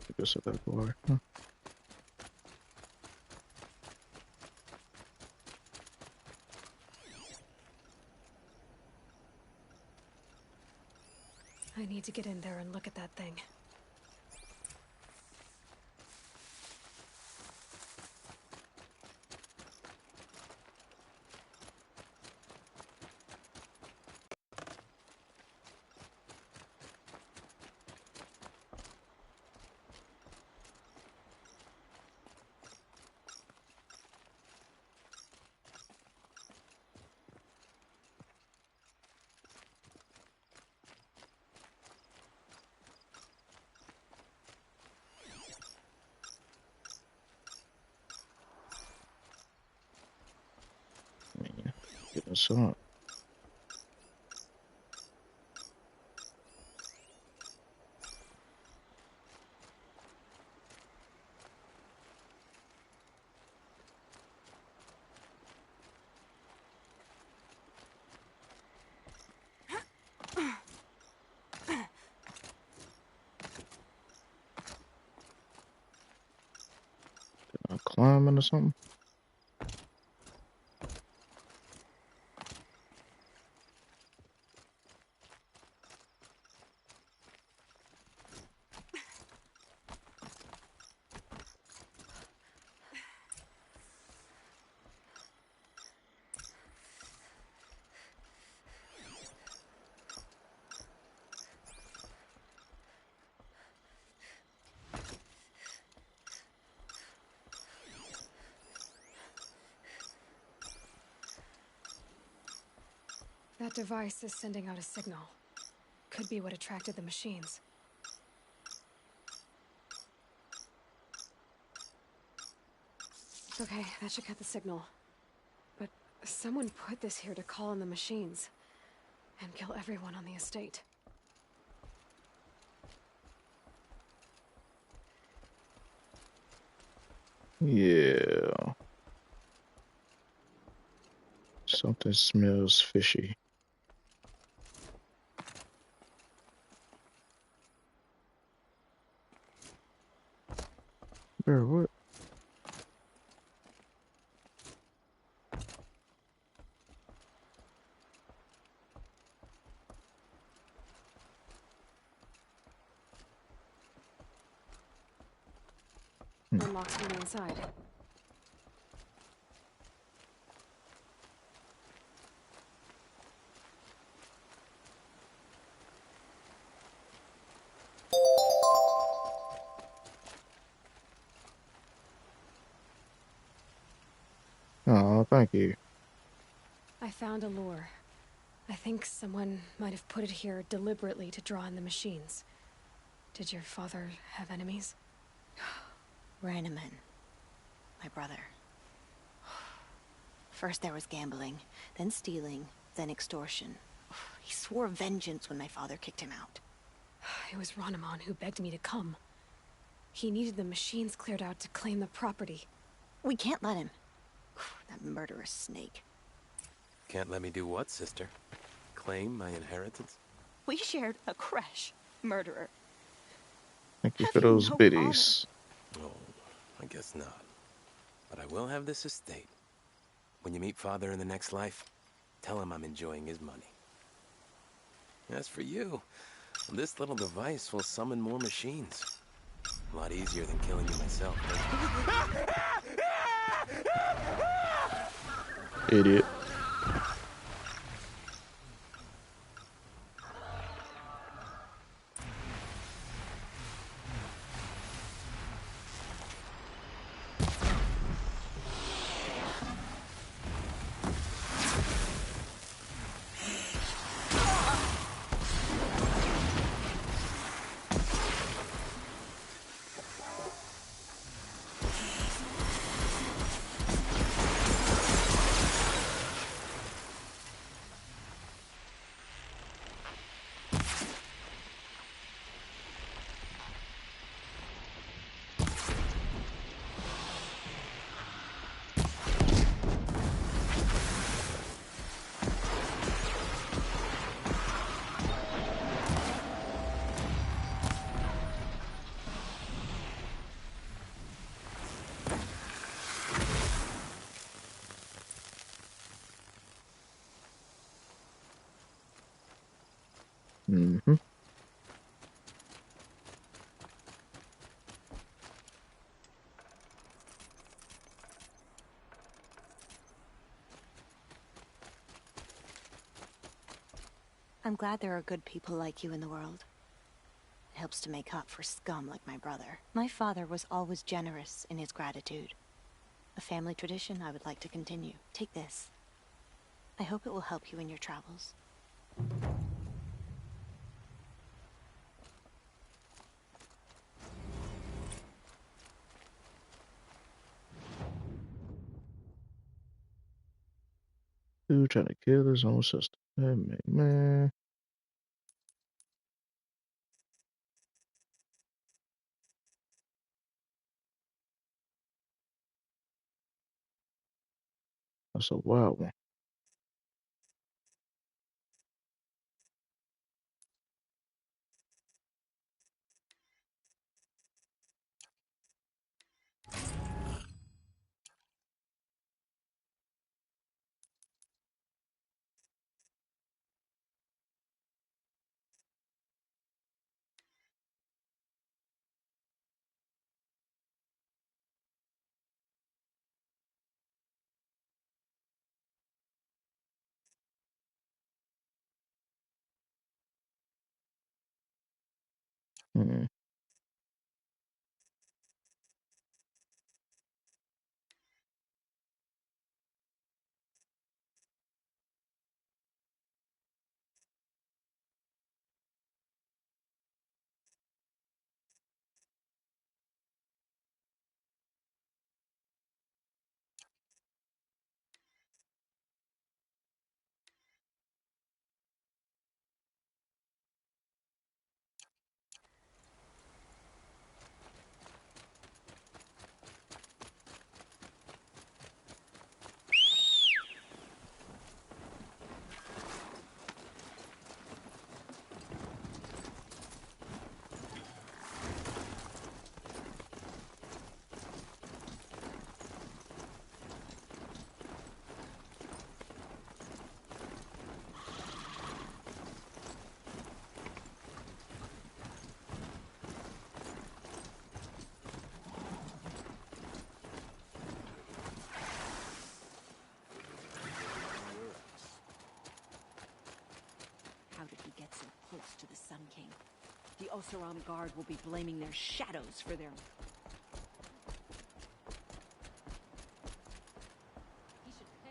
I guess I better go over. Huh? I need to get in there and look at that thing. Get us up. lineman or something? That device is sending out a signal. Could be what attracted the machines. Okay, that should cut the signal. But someone put this here to call in the machines. And kill everyone on the estate. Yeah. Something smells fishy. Bro, what? Unlocks from the inside. Oh, thank you. I found a lure. I think someone might have put it here deliberately to draw in the machines. Did your father have enemies? Rainaman. My brother. First there was gambling, then stealing, then extortion. He swore vengeance when my father kicked him out. It was Ranaman who begged me to come. He needed the machines cleared out to claim the property. We can't let him. That murderous snake. Can't let me do what, sister? Claim my inheritance? We shared a creche, murderer. Thank you for those biddies. Oh, I guess not. But I will have this estate. When you meet Father in the next life, tell him I'm enjoying his money. As for you, this little device will summon more machines. A lot easier than killing you myself. Idiot. Mm-hmm. I'm glad there are good people like you in the world. It helps to make up for scum like my brother. My father was always generous in his gratitude. A family tradition I would like to continue. Take this. I hope it will help you in your travels. Dude trying to kill his own sister. Man. That's a wild one. Hmm. How did he get so close to the Sun King? The Oseram Guard will be blaming their shadows for their... He should pay.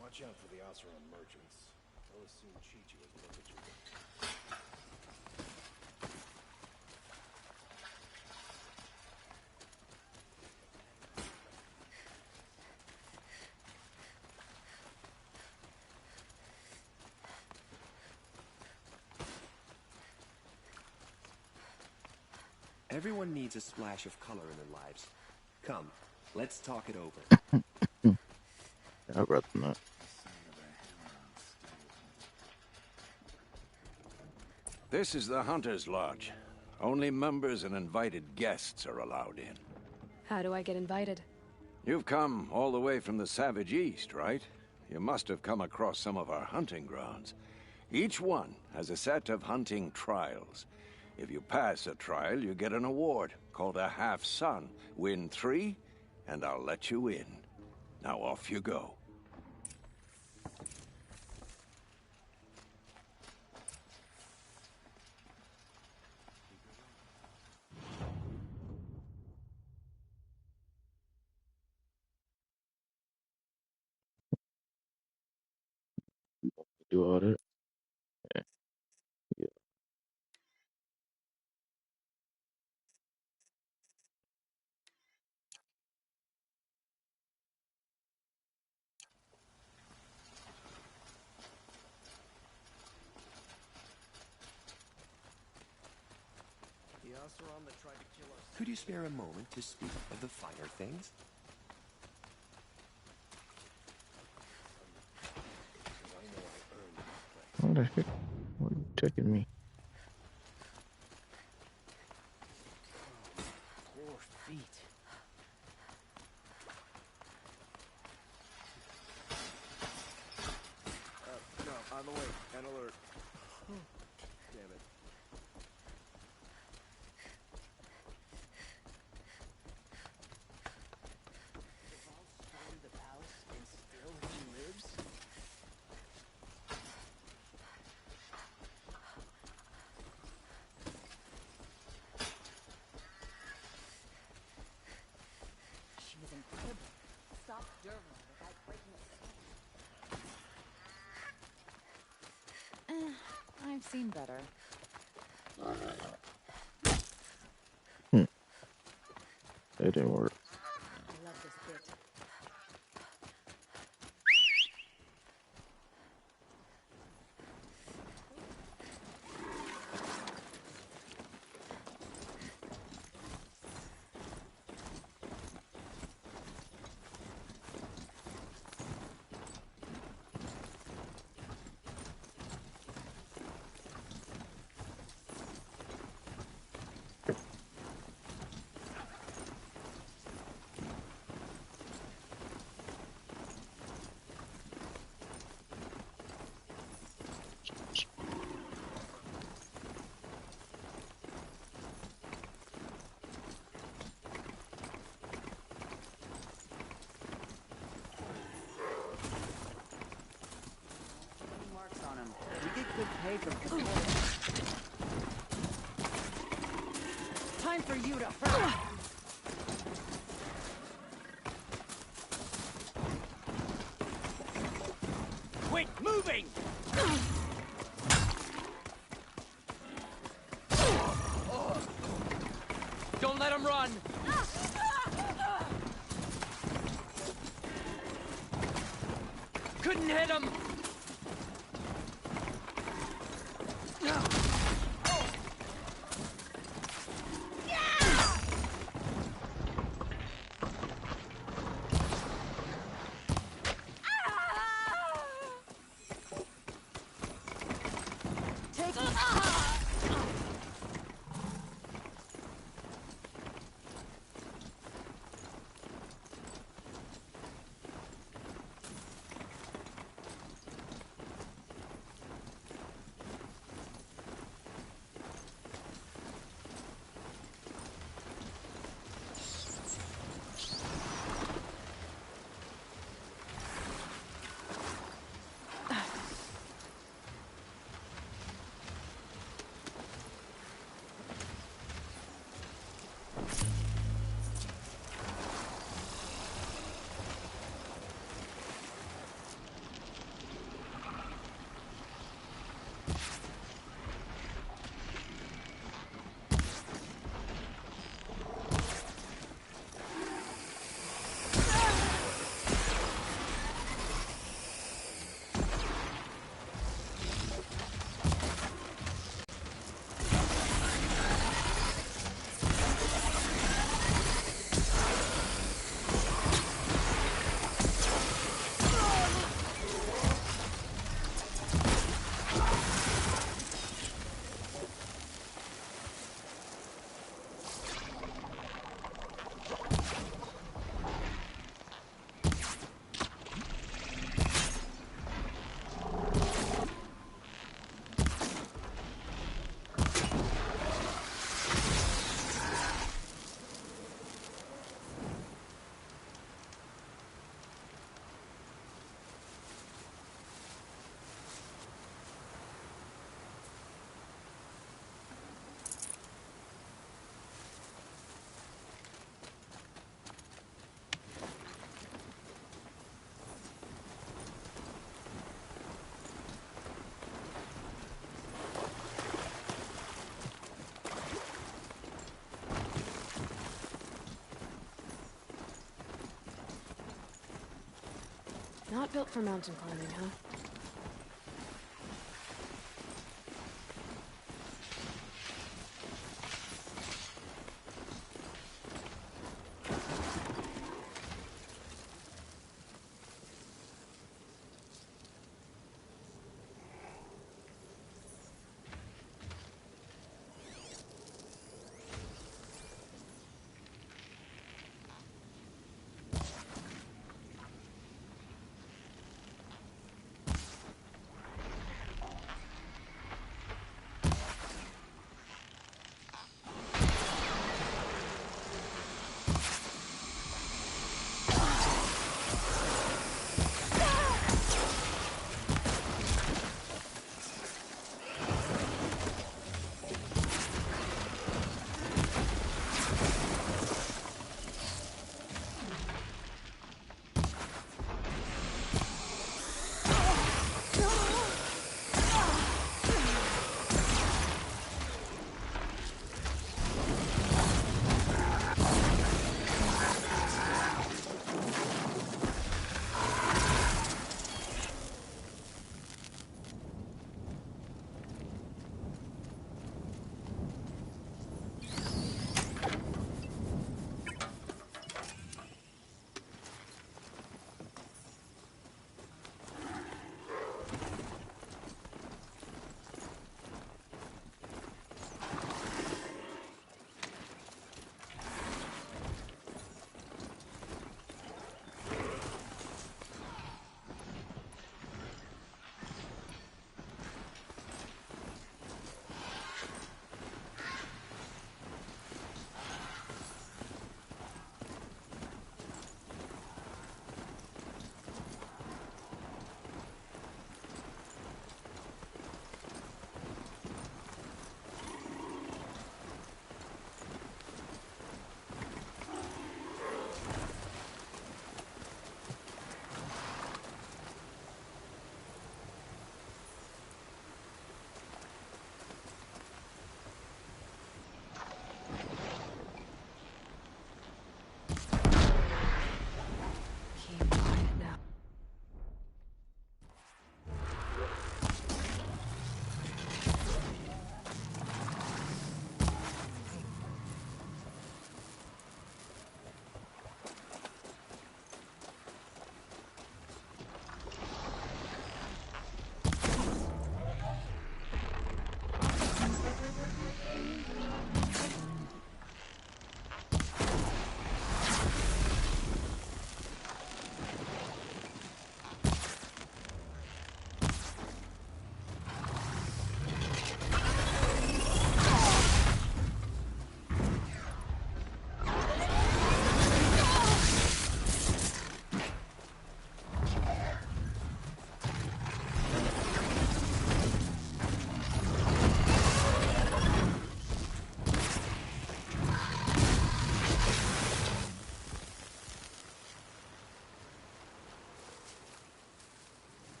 Watch out for the Oseram merchants. They'll as soon cheat you as look at you. Everyone needs a splash of color in their lives. Come, let's talk it over. I'd rather not. This is the Hunter's Lodge. Only members and invited guests are allowed in. How do I get invited? You've come all the way from the Savage East, right? You must have come across some of our hunting grounds. Each one has a set of hunting trials. If you pass a trial, you get an award called a half-sun. Win 3, and I'll let you in. Now off you go. Do all that. Yeah. Yeah. The Oseram that tried to kill us. Could you spare a moment to speak of the finer things? What the heck? Why are you taking me? Poor feet. No, on the way. An alert. Damn it. Deval stormed the palace and still he lives? She was incredible. Stop Derma without breaking a sweat. I've seen better. That didn't work. I love this bit. away from him. Time for you to hurt. Quit moving! Don't let him run! Couldn't hit him! Not built for mountain climbing, huh?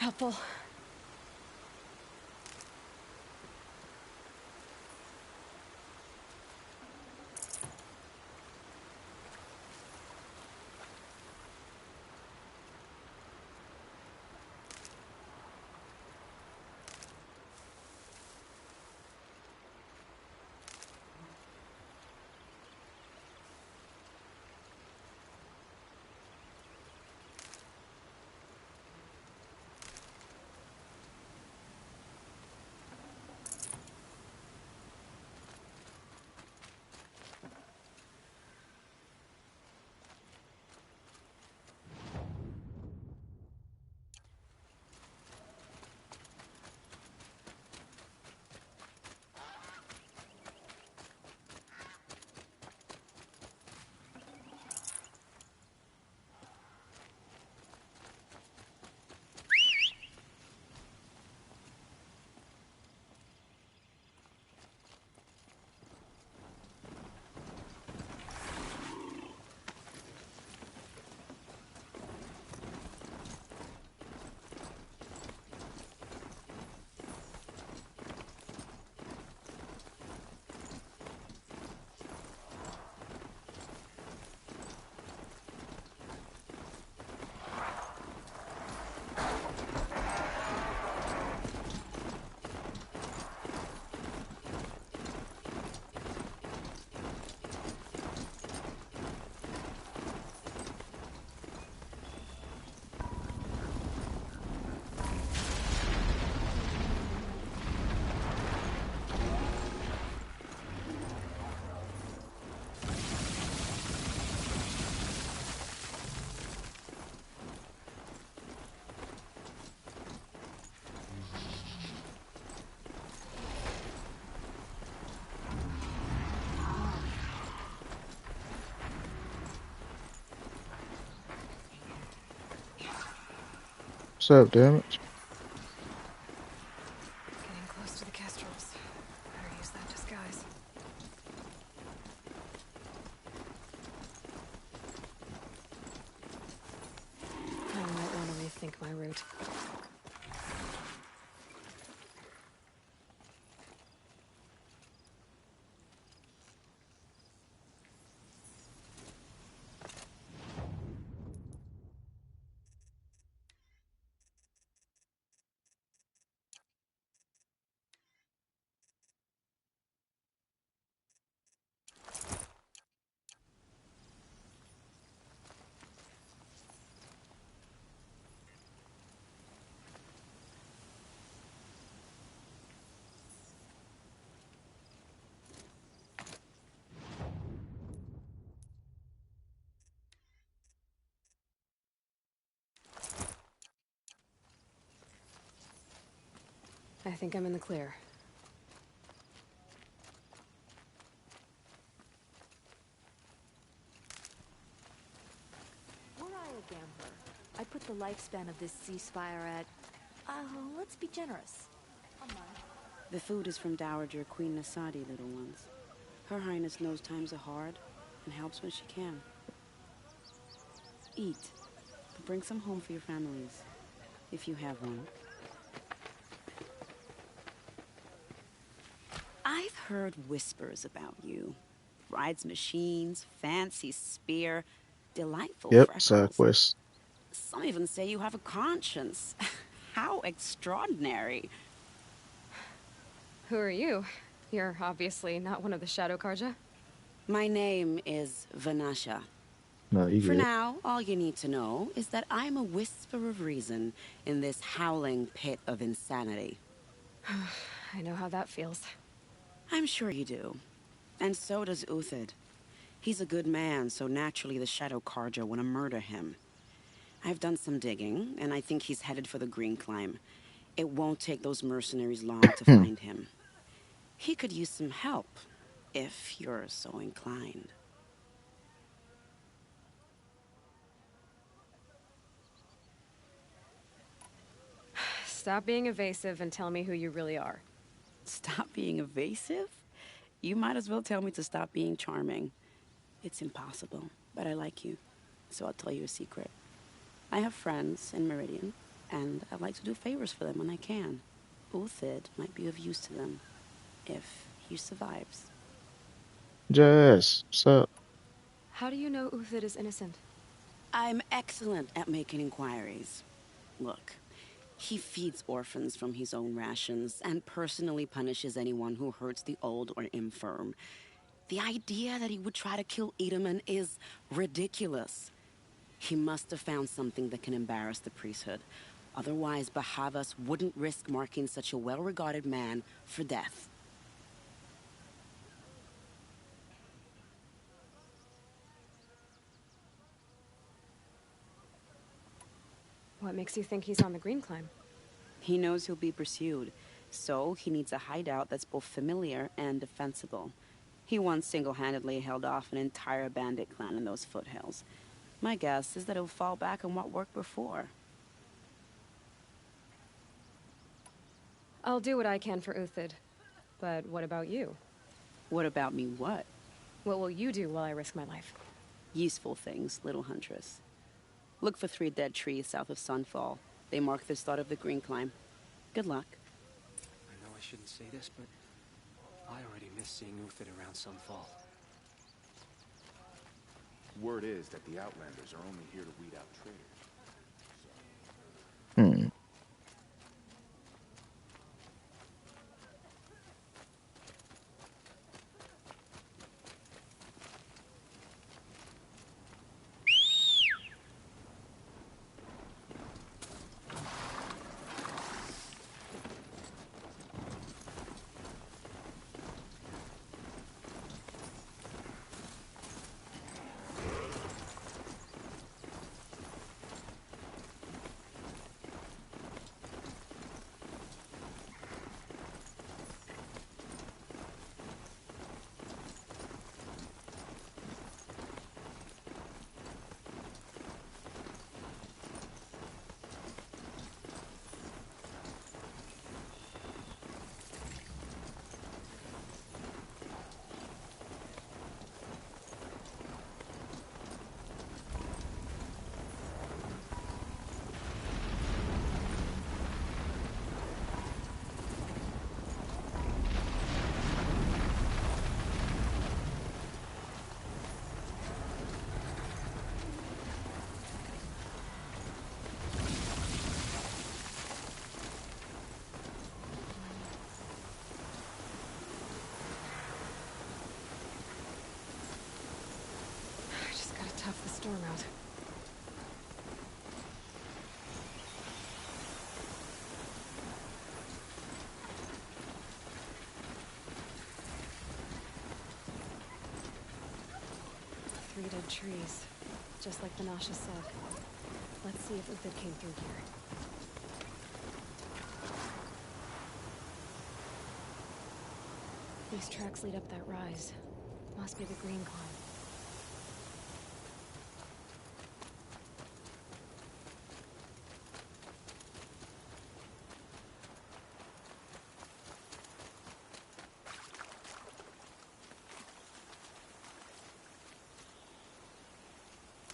Helpful. What's up, damn it? Getting close to the Kestrels. Better use that disguise. I might want to rethink my route. I think I'm in the clear. Were I a gambler, I'd put the lifespan of this ceasefire at, let's be generous, a month. The food is from Dowager Queen Nasadi, little ones. Her Highness knows times are hard and helps when she can. Eat, but bring some home for your families, if you have one. I've heard whispers about you. Rides machines, fancy spear, delightful Yep, freckles. Southwest. Some even say you have a conscience. How extraordinary. Who are you? You're obviously not one of the Shadow Karja. My name is Vanasha. No, you For good. now, all you need to know is that I'm a whisper of reason in this howling pit of insanity. I know how that feels. I'm sure you do. And so does Uthid. He's a good man, so naturally the Shadow Karja want to murder him. I've done some digging, and I think he's headed for the Green Climb. It won't take those mercenaries long to find him. He could use some help, if you're so inclined. Stop being evasive and tell me who you really are. Stop being evasive? You might as well tell me to stop being charming. It's impossible, but I like you, so I'll tell you a secret. I have friends in Meridian, and I like to do favors for them when I can. Uthid might be of use to them, if he survives. Jess, what's up? How do you know Uthid is innocent? I'm excellent at making inquiries. Look, he feeds orphans from his own rations and personally punishes anyone who hurts the old or infirm. The idea that he would try to kill Edaman is ridiculous. He must have found something that can embarrass the priesthood. Otherwise, Bahavas wouldn't risk marking such a well-regarded man for death. What makes you think he's on the Green Climb? He knows he'll be pursued, so he needs a hideout that's both familiar and defensible. He once single-handedly held off an entire bandit clan in those foothills. My guess is that he'll fall back on what worked before. I'll do what I can for Uthid. But what about you? What about me what? What will you do while I risk my life? Useful things, little huntress. Look for 3 dead trees south of Sunfall. They mark the start of the Green Climb. Good luck. I know I shouldn't say this, but I already miss seeing Uthid around Sunfall. Word is that the Outlanders are only here to weed out traitors. Hmm. I just gotta tough the storm out. Three dead trees, just like the Nasha said. Let's see if Uthid came through here. These tracks lead up that rise. Must be the Green Climb.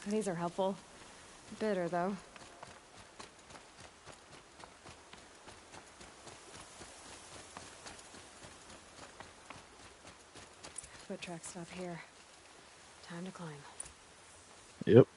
These are helpful. Bitter, though. Foot tracks stop here. Time to climb. Yep.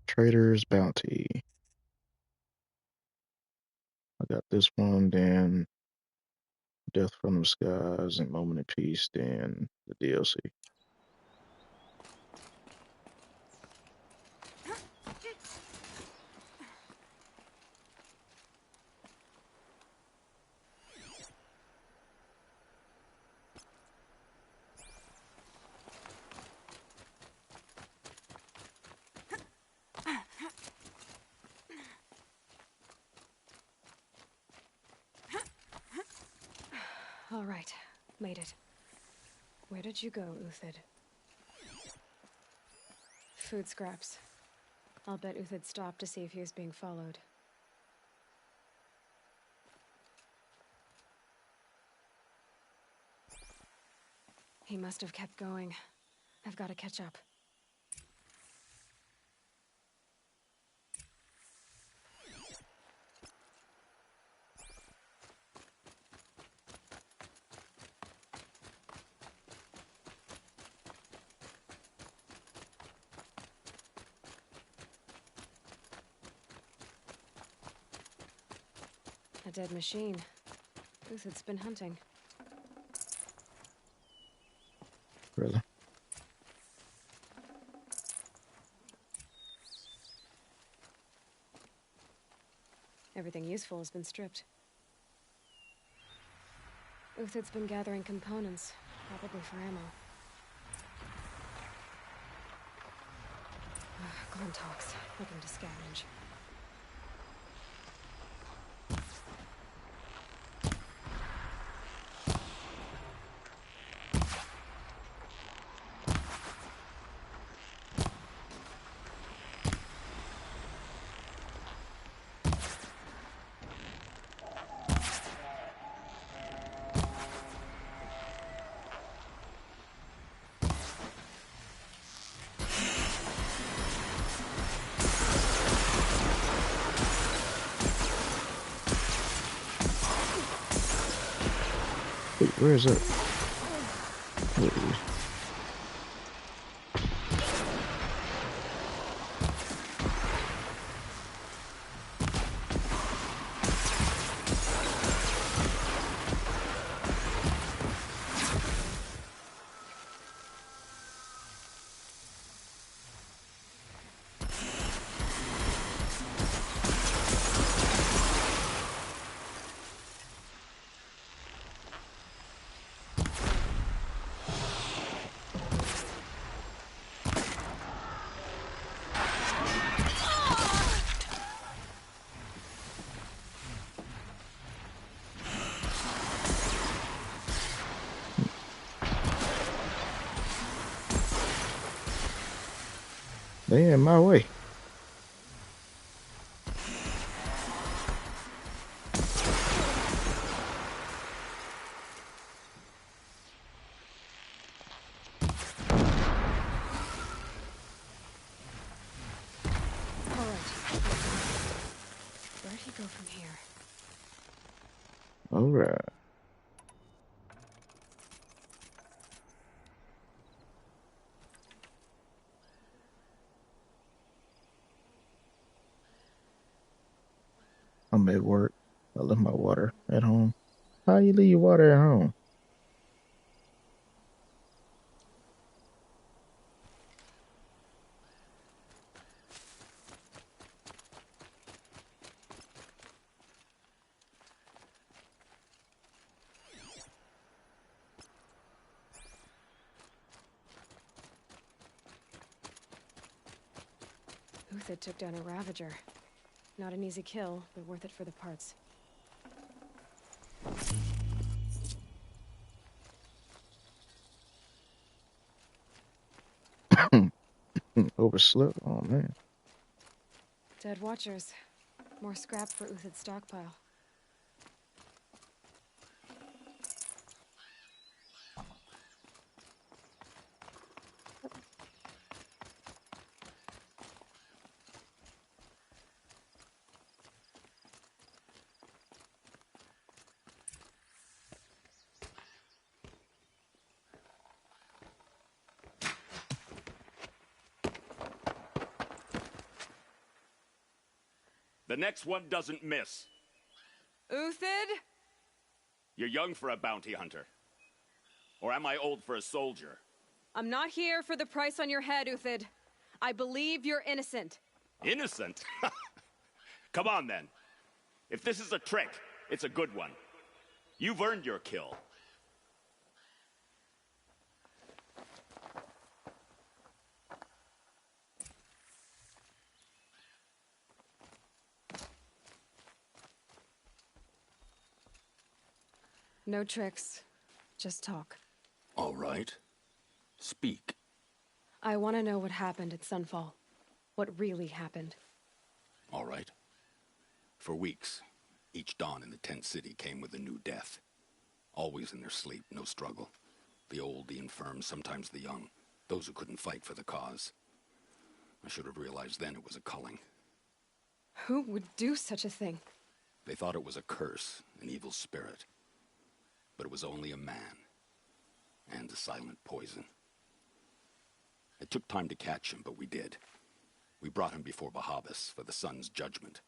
Trader's Bounty. I got this one, then Death from the Skies and Moment of Peace, then the DLC. All right, made it. Where did you go, Uthid? Food scraps. I'll bet Uthid stopped to see if he was being followed. He must have kept going. I've got to catch up. A dead machine. Uthid's been hunting. Really? Everything useful has been stripped. Uthid's been gathering components, probably for ammo. Gluntox, looking to scavenge. Wait, where is it? Wait. They in my way. Where'd he go from here? All right. I'm at work. I left my water at home. How you leave your water at home? Uthid took down a Ravager. Not an easy kill, but worth it for the parts. Overslept? Oh, man. Dead Watchers. More scrap for Uthid's stockpile. The next one doesn't miss. Uthid? You're young for a bounty hunter. Or am I old for a soldier? I'm not here for the price on your head, Uthid. I believe you're innocent. Innocent? Come on, then. If this is a trick, it's a good one. You've earned your kill. No tricks. Just talk. All right. Speak. I want to know what happened at Sunfall. What really happened. All right. For weeks, each dawn in the tent city came with a new death. Always in their sleep, no struggle. The old, the infirm, sometimes the young. Those who couldn't fight for the cause. I should have realized then it was a culling. Who would do such a thing? They thought it was a curse, an evil spirit. But it was only a man. And a silent poison. It took time to catch him, but we did. We brought him before Bahavas for the sun's judgment.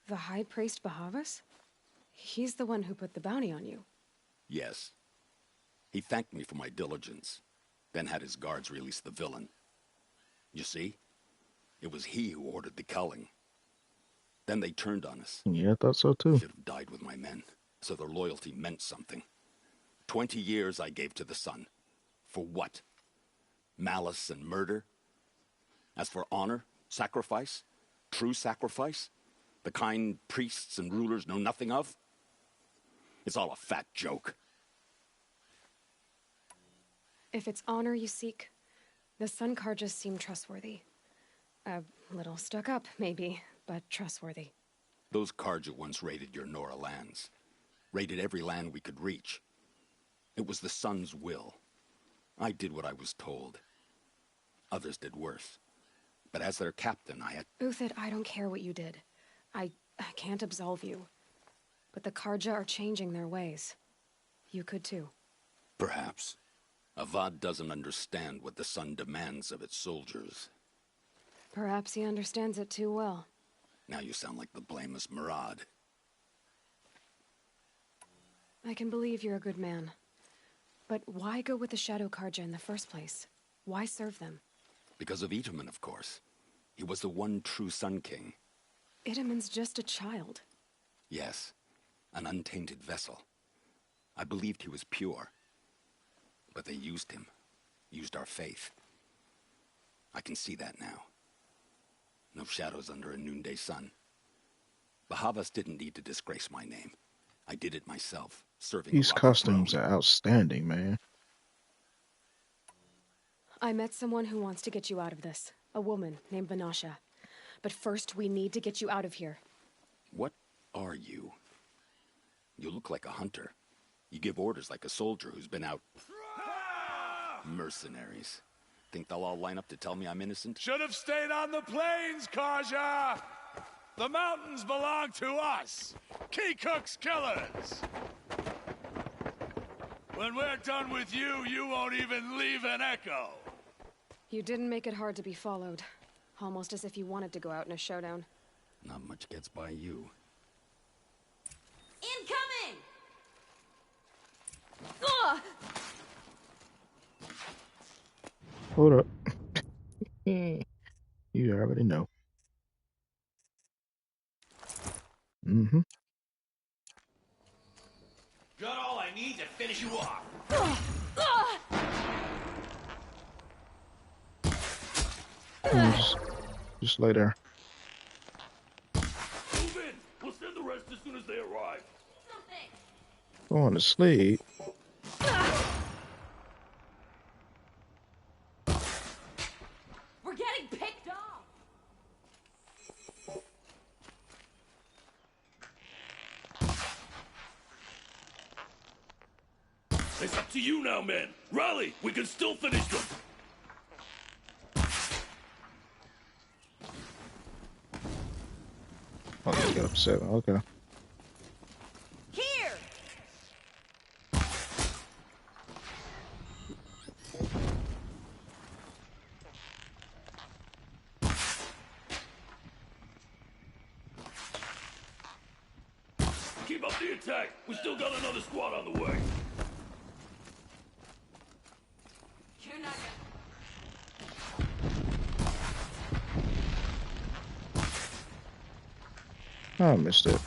The High Priest Bahavas? He's the one who put the bounty on you. Yes. He thanked me for my diligence, then had his guards release the villain. You see? It was he who ordered the culling. Then they turned on us. Yeah, I thought so too. Should have died with my men, so their loyalty meant something. 20 years I gave to the sun. For what? Malice and murder? As for honor, sacrifice, true sacrifice, the kind priests and rulers know nothing of? It's all a fat joke. If it's honor you seek, the Sun Karjas seem trustworthy. A little stuck up, maybe, but trustworthy. Those Karja once raided your Nora lands. Raided every land we could reach. It was the sun's will. I did what I was told. Others did worse. But as their captain, I had... Uthid, I don't care what you did. I can't absolve you. But the Karja are changing their ways. You could too. Perhaps. Avad doesn't understand what the sun demands of its soldiers. Perhaps he understands it too well. Now you sound like the blameless Murad. I can believe you're a good man. But why go with the Shadow Karja in the first place? Why serve them? Because of Itamen, of course. He was the one true Sun King. Itamen's just a child. Yes, an untainted vessel. I believed he was pure. But they used him. Used our faith. I can see that now. No shadows under a noonday sun. Bahavas didn't need to disgrace my name. I did it myself, serving These costumes are outstanding, man. I met someone who wants to get you out of this. A woman named Vanasha. But first, we need to get you out of here. What are you? You look like a hunter. You give orders like a soldier who's been out... Mercenaries. Think they'll all line up to tell me I'm innocent? Should have stayed on the plains, Karja! The mountains belong to us! Keekook's killers! When we're done with you, you won't even leave an echo! You didn't make it hard to be followed. Almost as if you wanted to go out in a showdown. Not much gets by you. Incoming! Ugh! Hold up. You already know. Mm-hmm. Got all I need to finish you off. Just lay there. Move in. We'll send the rest as soon as they arrive. Going to sleep. We're getting picked off. It's up to you now, men. Rally. We can still finish them. Oh, they get upset. Okay. Here. Stop the attack! We still got another squad on the way! You're not Oh, I missed it.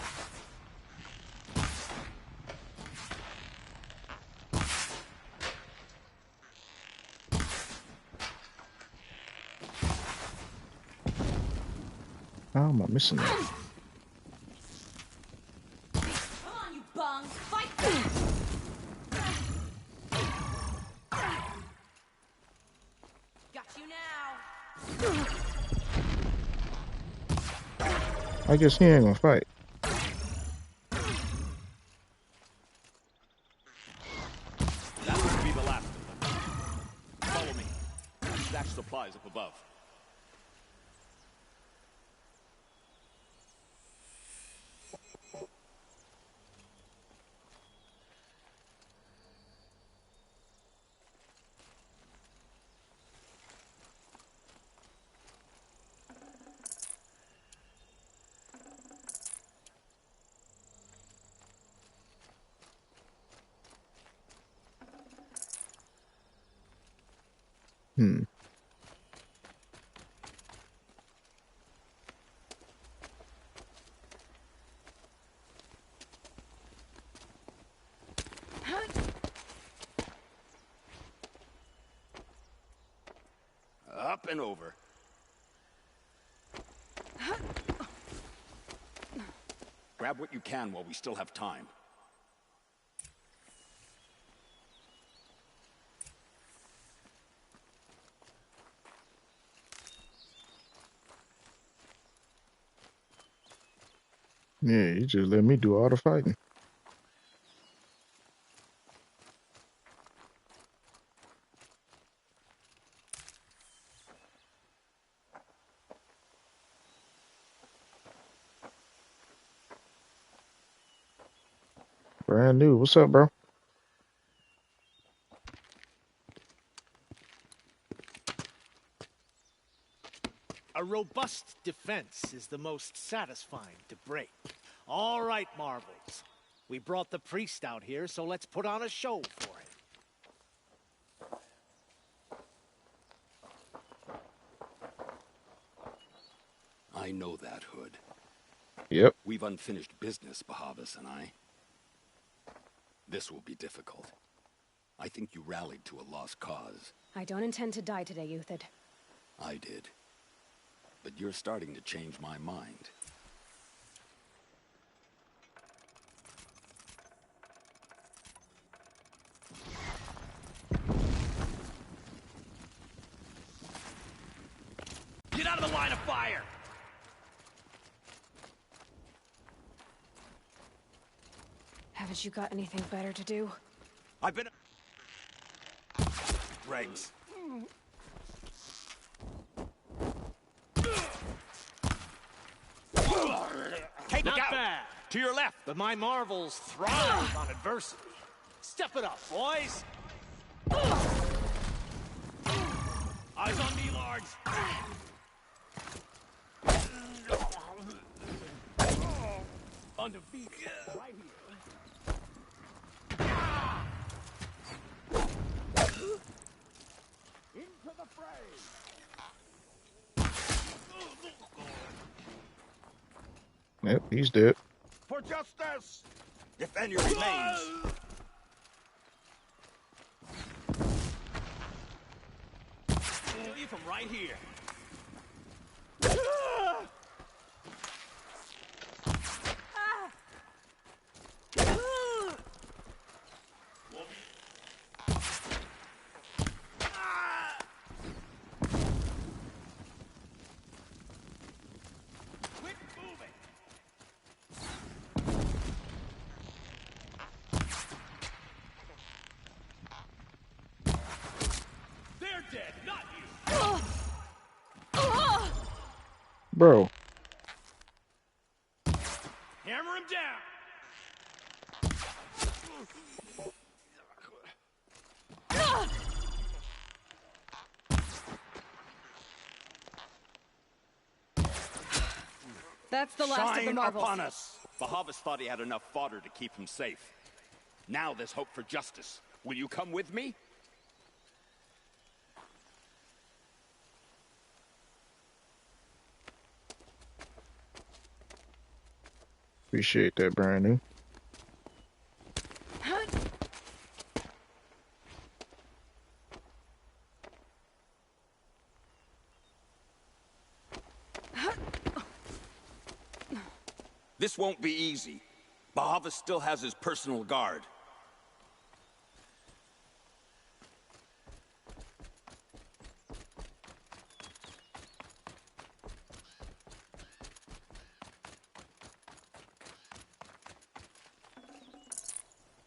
How am I missing that? Come on, you bum! Fight back! Got you now! I guess he ain't gonna fight. That would be the last of them. Follow me. Stash supplies up above. Up and over. Grab what you can while we still have time. Yeah, you just let me do all the fighting. Brand new. What's up, bro? A robust defense is the most satisfying to break. All right, Marvels. We brought the priest out here, so let's put on a show for him. I know that, Hood. Yep. We've unfinished business, Bahavas and I. This will be difficult. I think you rallied to a lost cause. I don't intend to die today, Uthid. I did. But you're starting to change my mind. Get out of the line of fire! Haven't you got anything better to do? I've been... Dregs. Take Not out! bad. To your left! But my Marvels thrive on adversity. Step it up, boys! Eyes on me, Largs! Undefeated. Right here. Into the fray! Yep, he's dead. For justice! Defend your remains! Kill you from right here. Quit moving! They're dead, not you! Bro. Hammer him down! That's the last of the Shine Marvels. upon us! Bahavas thought he had enough fodder to keep him safe. Now there's hope for justice. Will you come with me? Appreciate that, brand new. This won't be easy. Bahavas still has his personal guard.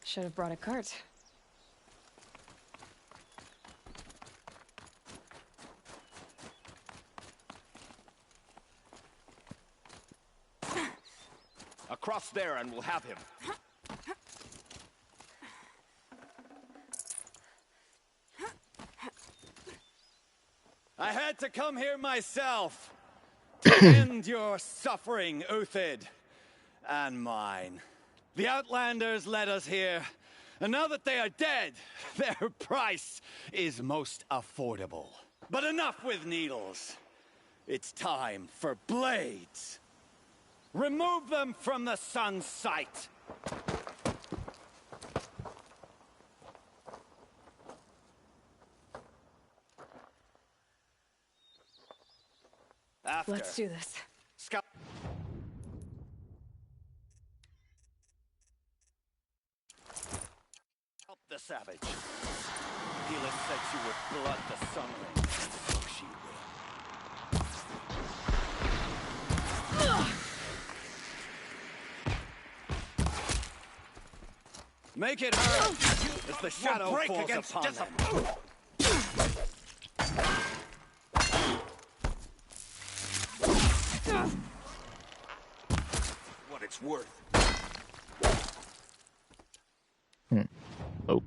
Should have brought a cart. Across there and we'll have him. I had to come here myself to end your suffering, Uthid, and mine. The Outlanders led us here, and now that they are dead, their price is most affordable. But enough with needles. It's time for blades. Remove them from the sun's sight. After. Let's do this. Scout. Help the savage. Healer said she would blood the sunring. So she will. Make it hurt as the shadow break falls against upon them. What it's worth. Oh.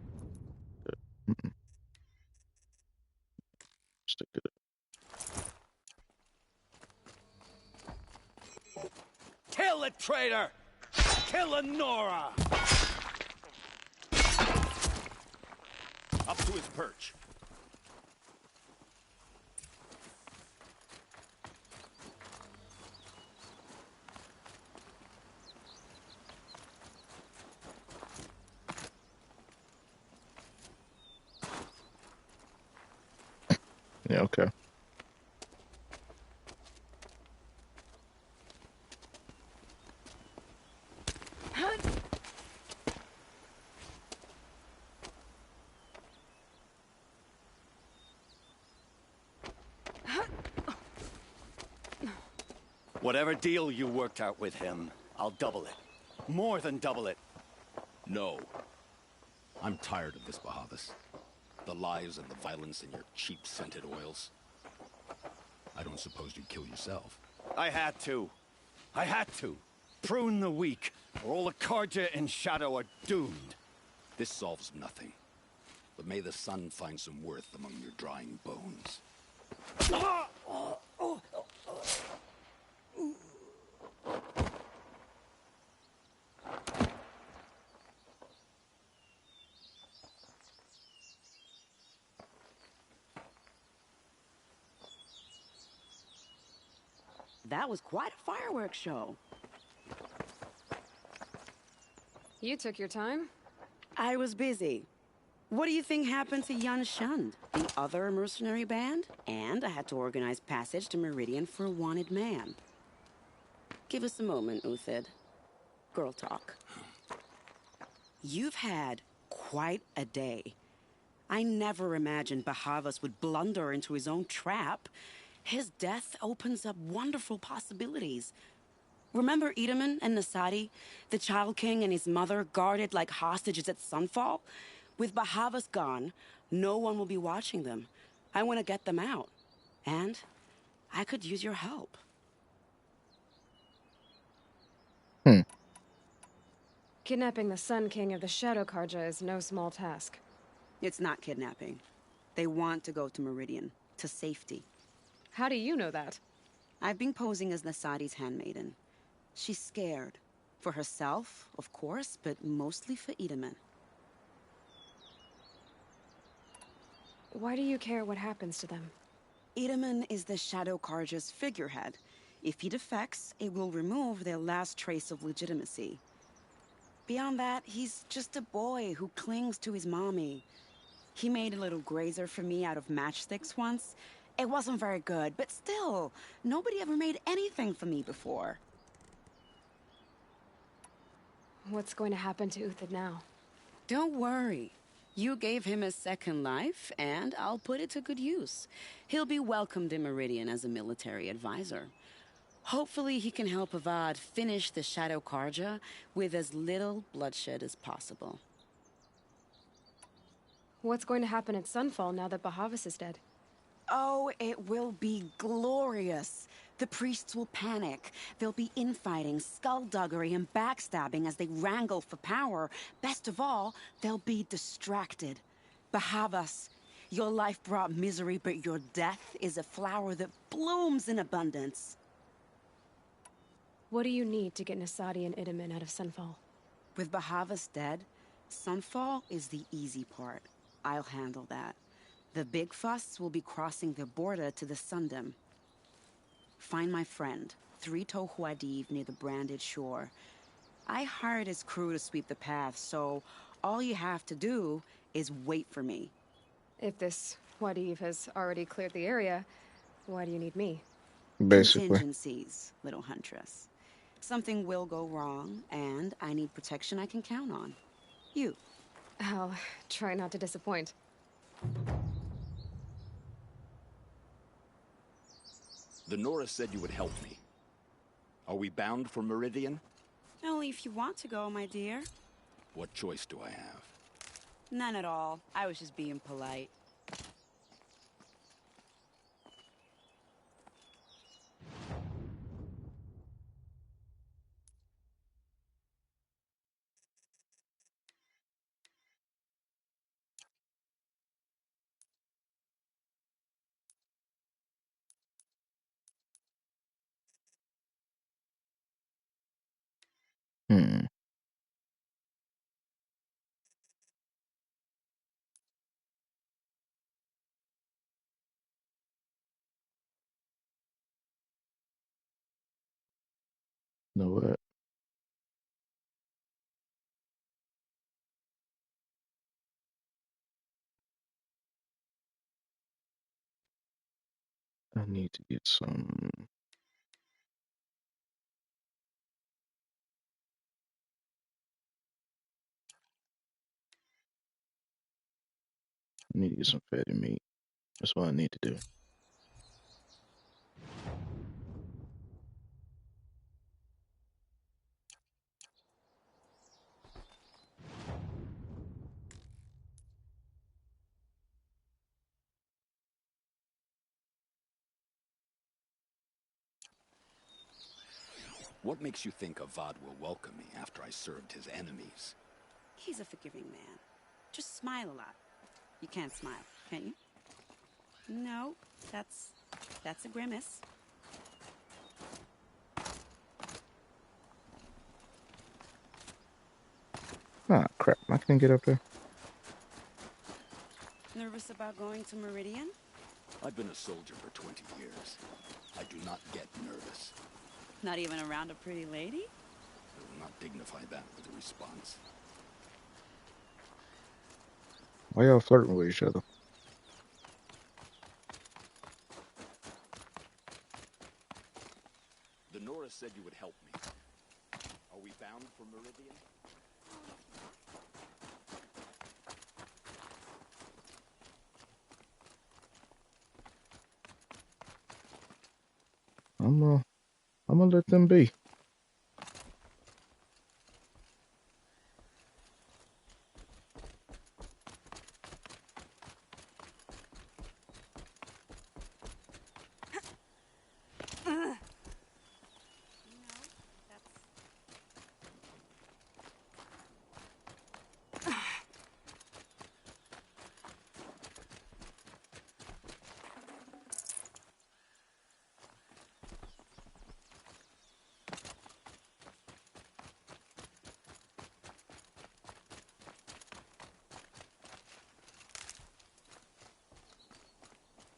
Stick to it. Kill the traitor! Kill Nora! Up to his perch. Yeah, okay. Whatever deal you worked out with him, I'll double it. More than double it. No. I'm tired of this, Bahavas. The lies and the violence in your cheap scented oils. I don't suppose you'd kill yourself. I had to. I had to. Prune the weak, or all the Carja in Shadow are doomed. This solves nothing. But may the sun find some worth among your drying bones. That was quite a fireworks show. You took your time? I was busy. What do you think happened to Jan Shund, the other mercenary band? And I had to organize passage to Meridian for a wanted man. Give us a moment, Uthid. Girl talk. You've had quite a day. I never imagined Bahavas would blunder into his own trap. His death opens up wonderful possibilities. Remember Edaman and Nasadi, the Child King and his mother guarded like hostages at Sunfall? With Bahavas gone, no one will be watching them. I want to get them out. And I could use your help. Kidnapping the Sun King of the Shadow Carja is no small task. It's not kidnapping. They want to go to Meridian, to safety. How do you know that? I've been posing as Nasadi's handmaiden. She's scared. For herself, of course, but mostly for Edaman. Why do you care what happens to them? Edaman is the Shadow Carja's figurehead. If he defects, it will remove their last trace of legitimacy. Beyond that, he's just a boy who clings to his mommy. He made a little grazer for me out of matchsticks once. It wasn't very good, but still, nobody ever made anything for me before. What's going to happen to Uthid now? Don't worry. You gave him a second life, and I'll put it to good use. He'll be welcomed in Meridian as a military advisor. Hopefully he can help Avad finish the Shadow Carja with as little bloodshed as possible. What's going to happen at Sunfall now that Bahavas is dead? Oh, it will be glorious. The priests will panic. There'll be infighting, skullduggery, and backstabbing as they wrangle for power. Best of all, they'll be distracted. Bahavas, your life brought misery, but your death is a flower that blooms in abundance. What do you need to get Nasadi and Edaman out of Sunfall? With Bahavas dead, Sunfall is the easy part. I'll handle that. The big fuss will be crossing the border to the Sundom. Find my friend, Three-Toe Huadiv, near the Branded Shore. I hired his crew to sweep the path, so all you have to do is wait for me. If this Huadiv has already cleared the area, why do you need me? Basically. Contingencies, little huntress. Something will go wrong, and I need protection I can count on. You. I'll try not to disappoint. The Nora said you would help me. Are we bound for Meridian? Only if you want to go, my dear. What choice do I have? None at all. I was just being polite. Hmm. Know what? I need to get some. I need to get some fatty meat. That's what I need to do. What makes you think Avad will welcome me after I served his enemies? He's a forgiving man. Just smile a lot. You can't smile, can you? No, that's a grimace. Ah, crap. I can't get up there. Nervous about going to Meridian? I've been a soldier for 20 years. I do not get nervous. Not even around a pretty lady? I will not dignify that with a response. Why y'all flirting with each other? The Nora said you would help me. Are we bound for Meridian? I'm gonna let them be.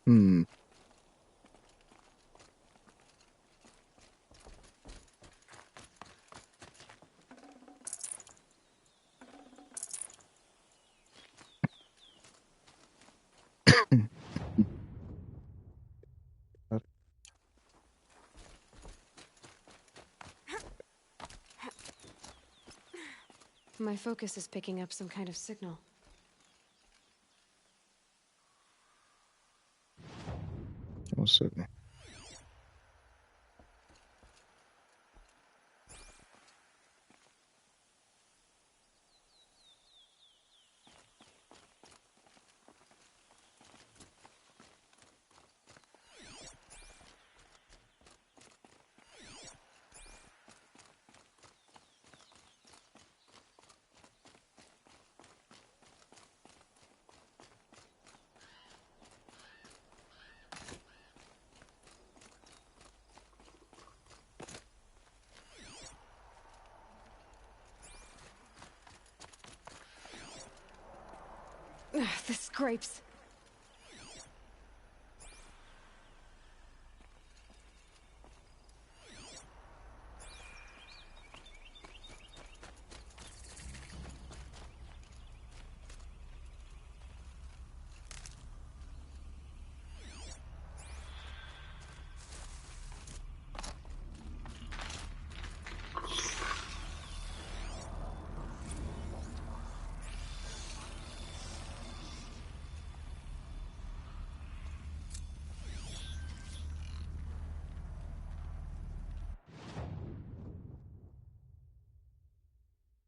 Hmm. My focus is picking up some kind of signal. One second. Ugh, the scrapes.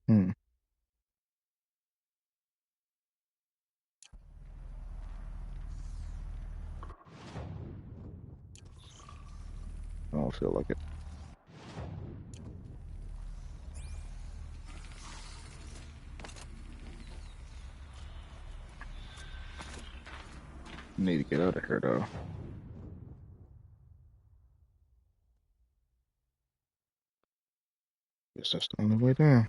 Hmm. I don't feel like it. Need to get out of here though. Guess that's the only way down.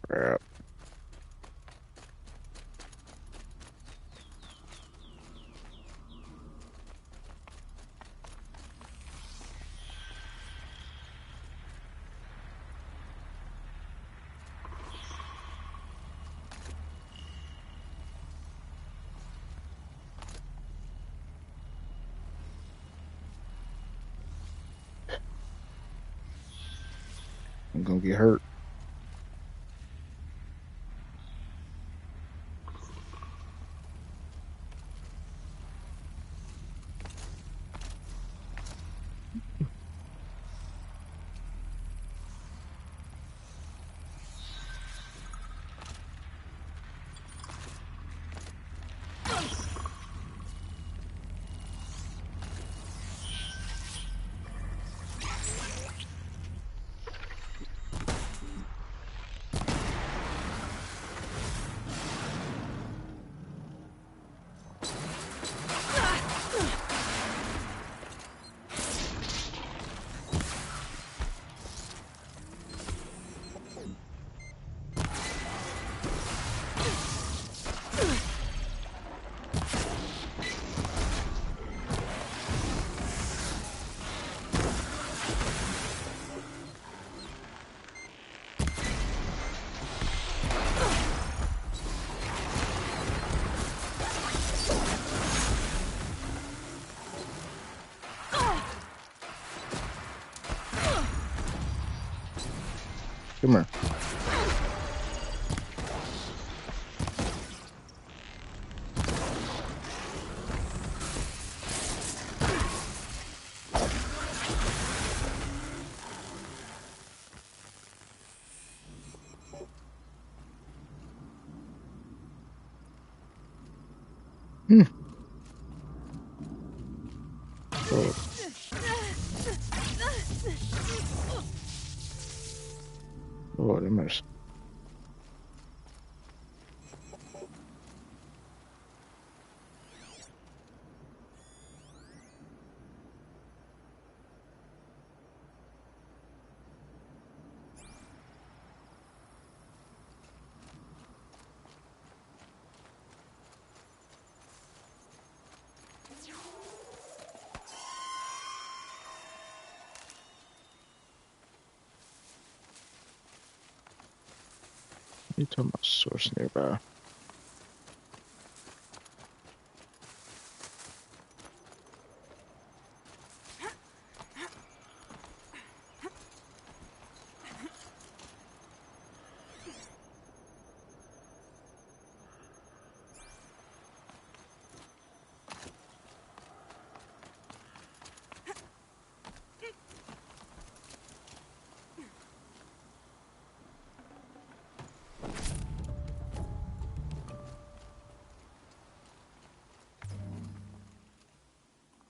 Crap. I'm gonna get hurt. Come here. Oh. Lord have mercy. You talking about source nearby?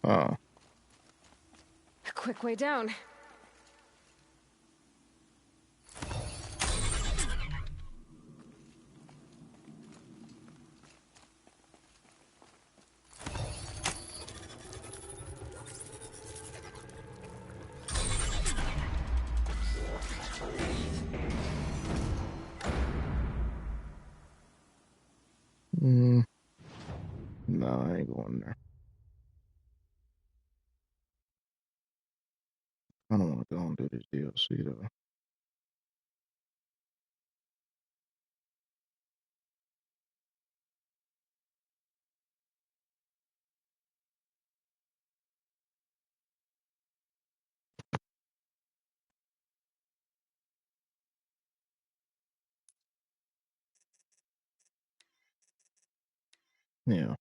Oh. A quick way down. No, I ain't going there. I don't want to go and do this DLC though. Yeah.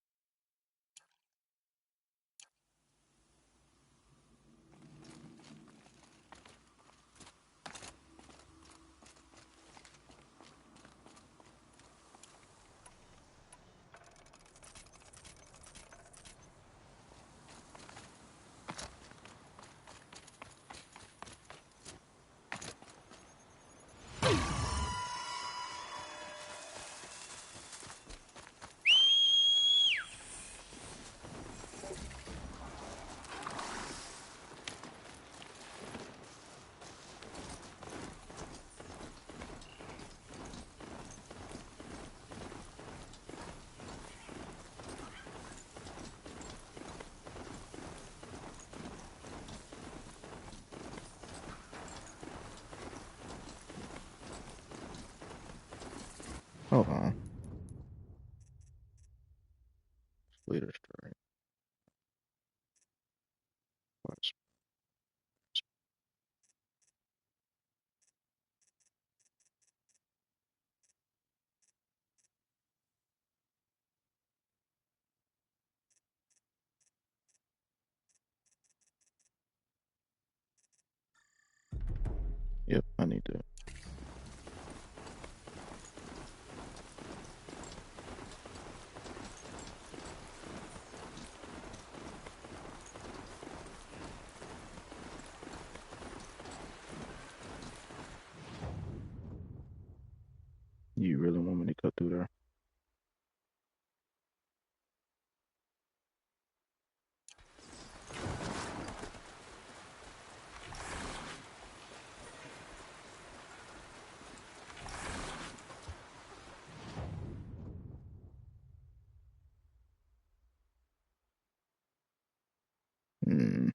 Hold on. Leader strike. Yep, I need to. You really want me to cut through there? Hmm.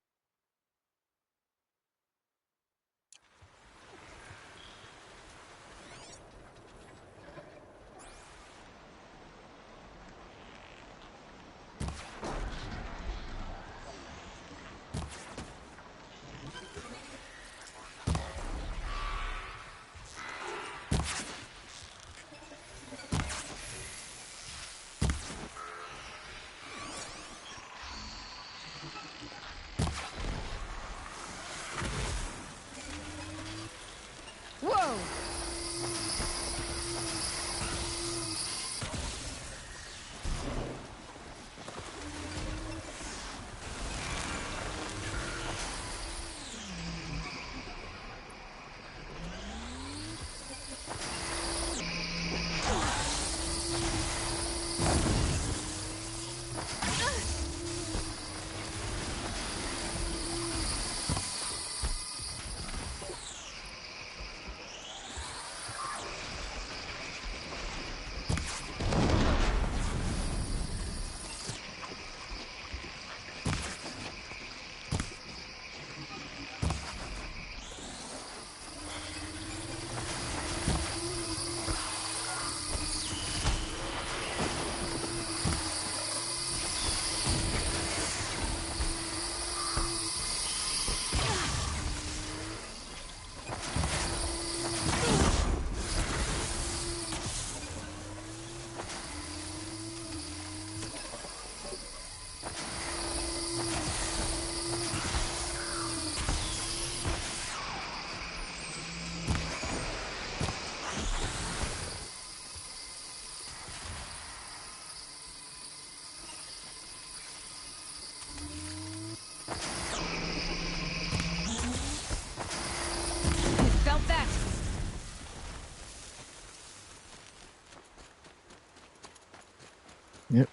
Yep.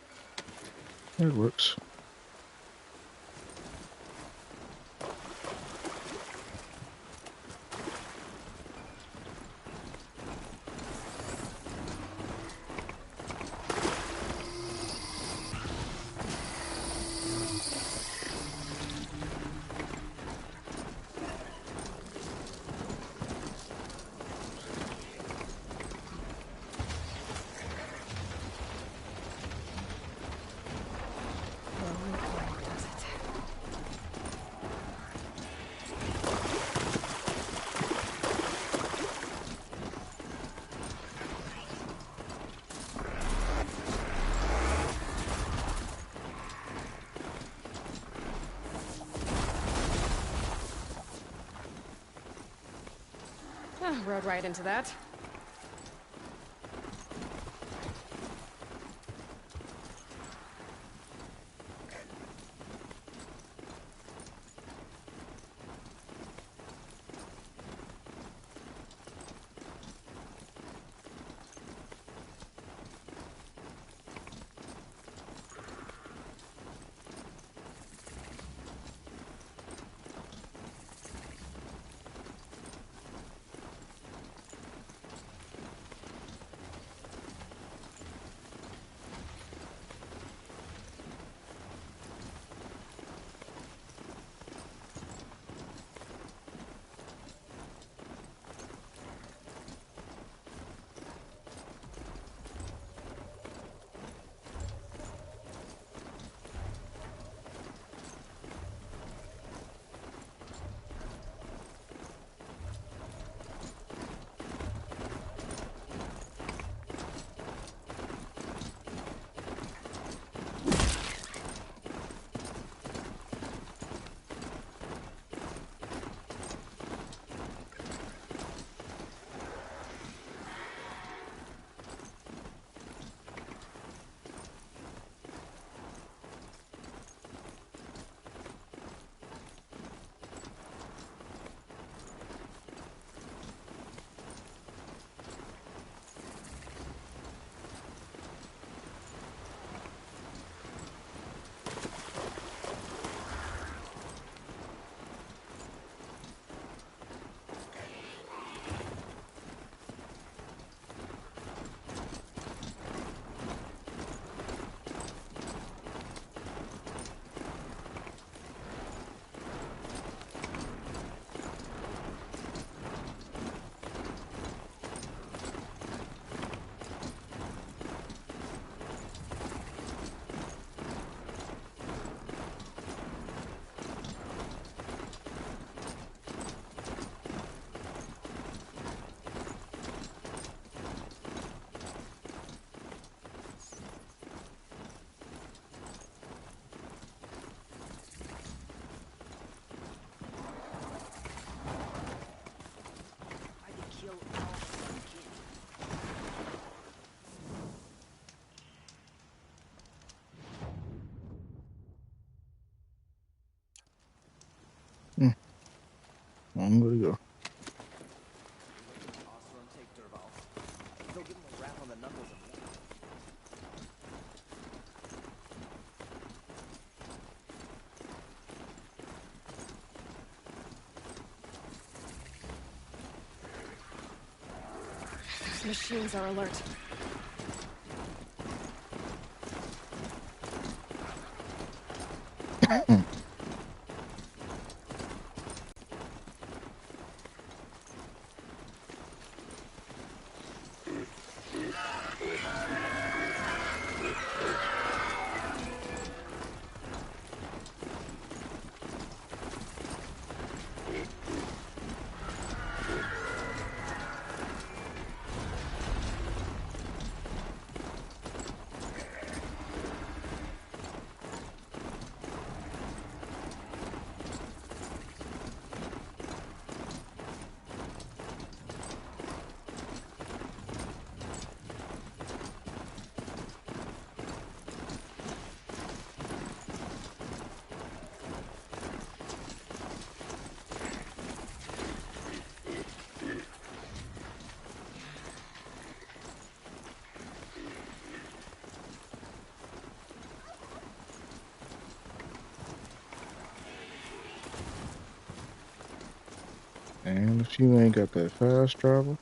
That works. Rode right into that. I'm gonna go. Those machines are alert. And if you ain't got that fast travel.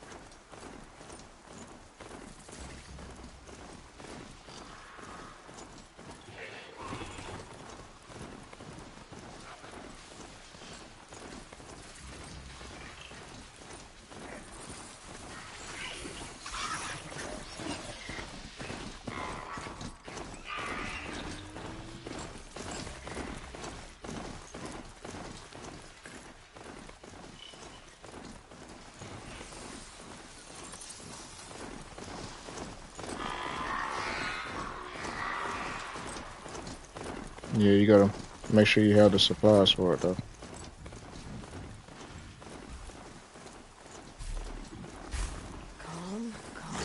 Yeah, you gotta make sure you have the supplies for it though. Calm, calm.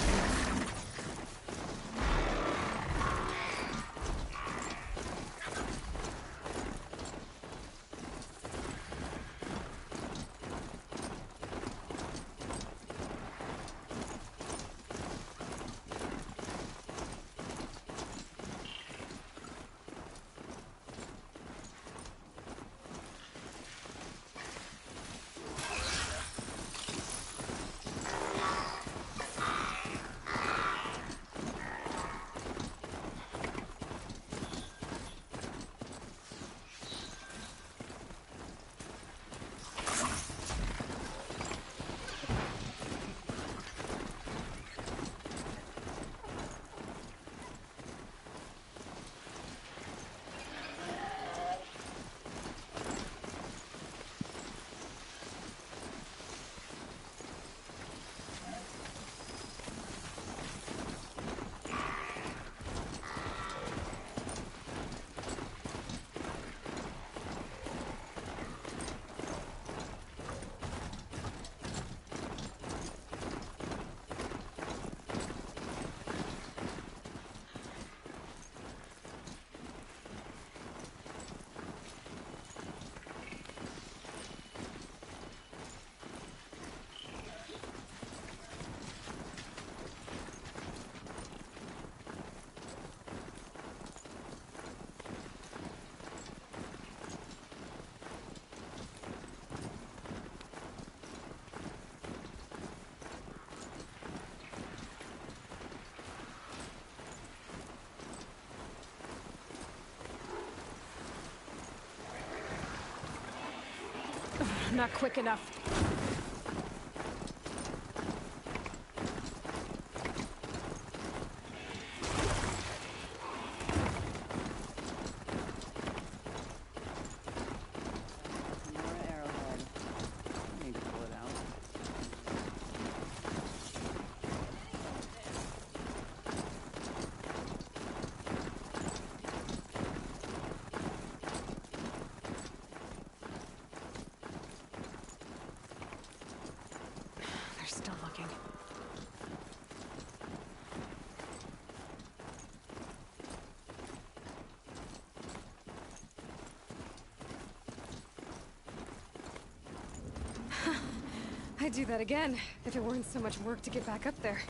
Not quick enough. They're still looking. I'd do that again, if it weren't so much work to get back up there.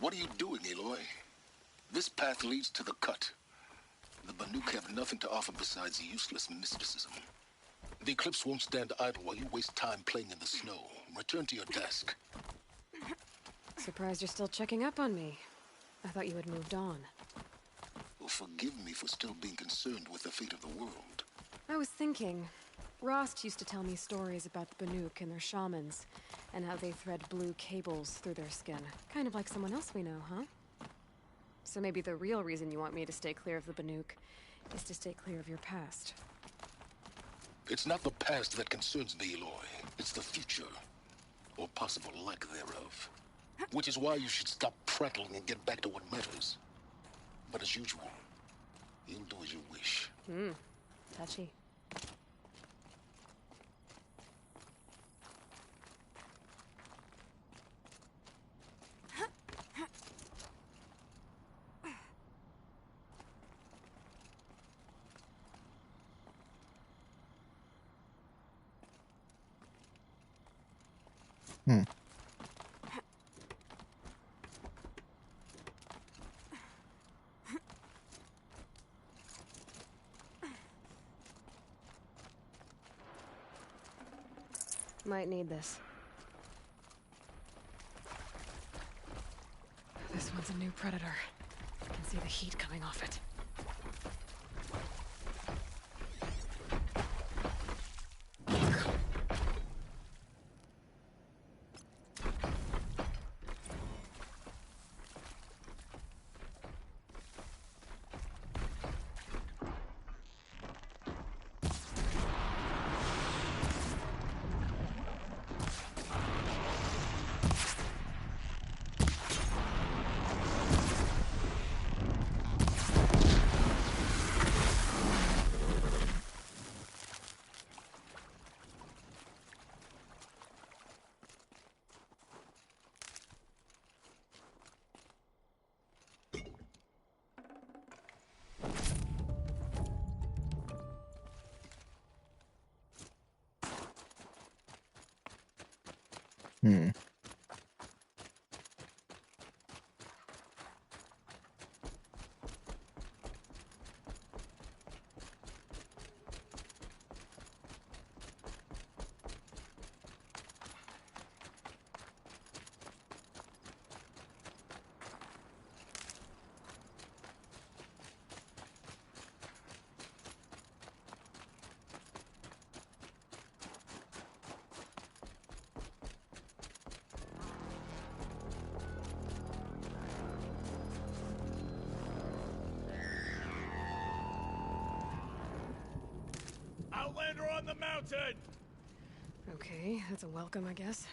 What are you doing, Aloy? This path leads to the cut. The Banuk have nothing to offer besides useless mysticism. The Eclipse won't stand idle while you waste time playing in the snow. Return to your desk. Surprised you're still checking up on me. I thought you had moved on. Well, forgive me for still being concerned with the fate of the world. I was thinking, Rost used to tell me stories about the Banuk and their shamans, And how they thread blue cables through their skin. Kind of like someone else we know, huh? So maybe the real reason you want me to stay clear of the Banuk is to stay clear of your past. It's not the past that concerns me, Aloy. It's the future. Or possible lack thereof. Which is why you should stop prattling and get back to what matters. But as usual, you'll do as you wish. Touchy. Might need this. This one's a new predator. I can see the heat coming off it. Outlander on the mountain! Okay, that's a welcome, I guess.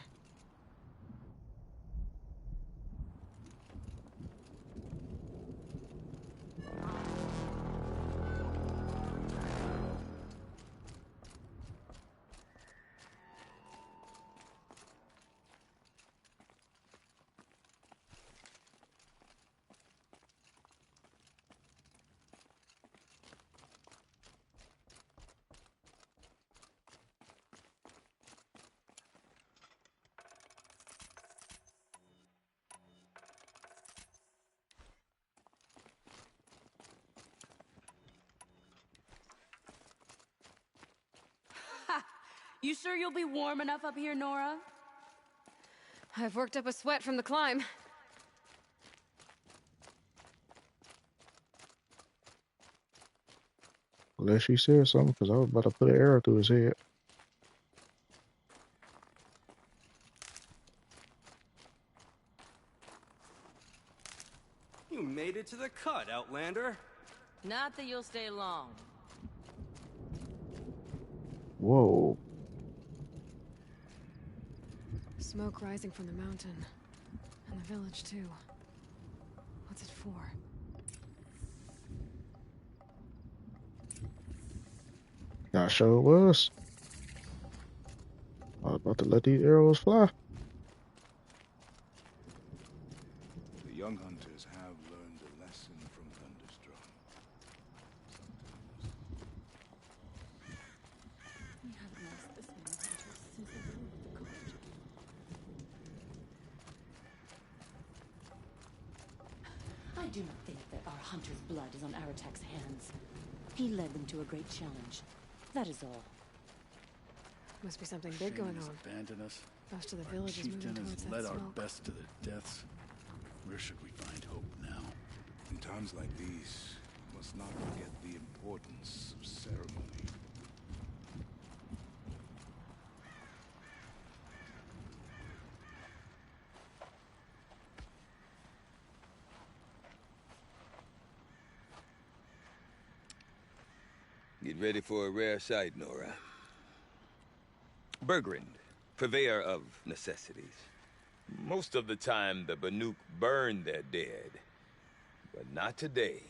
You sure you'll be warm enough up here, Nora? I've worked up a sweat from the climb. Unless she said something, because I was about to put an arrow through his head. You made it to the cut, Outlander. Not that you'll stay long. Whoa. Smoke rising from the mountain. And the village, too. What's it for? I sure was. I was about to let these arrows fly. The young hunters have learned a lesson from Thunderstruck. We haven't lost this many hunters since the war with the Carja. I do not think that our hunter's blood is on Aratak's hands. He led them to a great challenge. That is all. Must be something big going on. Abandoned us. Most of the village is moving Chieftain towards has that led our smoke. best to their deaths. Where should we find hope now? In times like these, we must not forget the importance of ceremony. Get ready for a rare sight, Nora. Bergrand, purveyor of necessities. Most of the time, the Banuk burn their dead. But not today.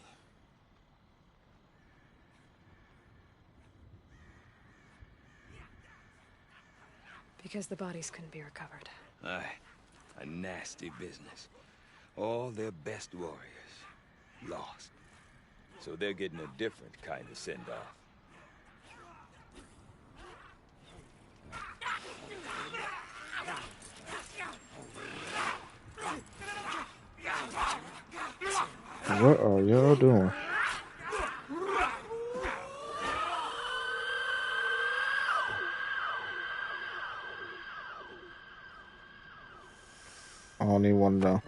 Because the bodies couldn't be recovered. Aye, a nasty business. All their best warriors lost. So they're getting a different kind of send-off. What are y'all doing? I don't even want to know.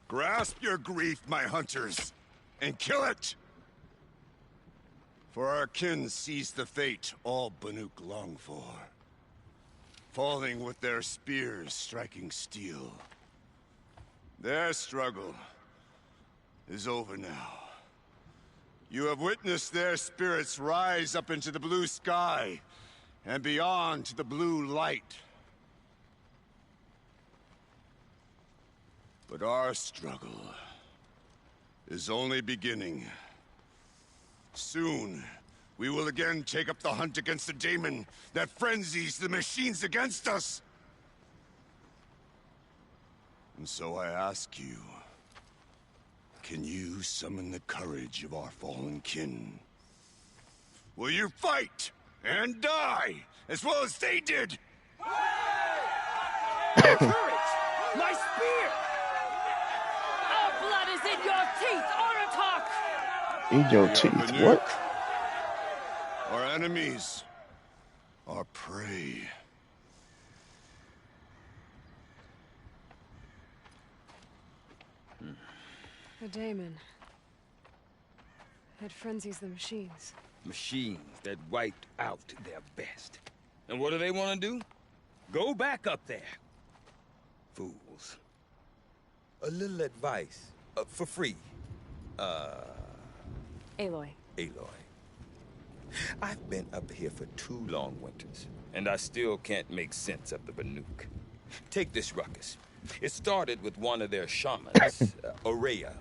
Grasp your grief, my hunters, and kill it! For our kin sees the fate all Banuk long for. Falling with their spears striking steel. Their struggle is over now. You have witnessed their spirits rise up into the blue sky, and beyond to the blue light. But our struggle is only beginning. Soon, we will again take up the hunt against the daemon that frenzies the machines against us. And so I ask you, can you summon the courage of our fallen kin? Will you fight and die as well as they did? Courage! My spear! Our blood is in your teeth, Aratak! In your teeth, what? Our enemies, our prey. The daemon. It frenzies the machines. Machines that wiped out their best. And what do they want to do? Go back up there. Fools. A little advice, for free. Aloy. Aloy. I've been up here for 2 long winters, and I still can't make sense of the Banuk. Take this ruckus. It started with one of their shamans, Aurea,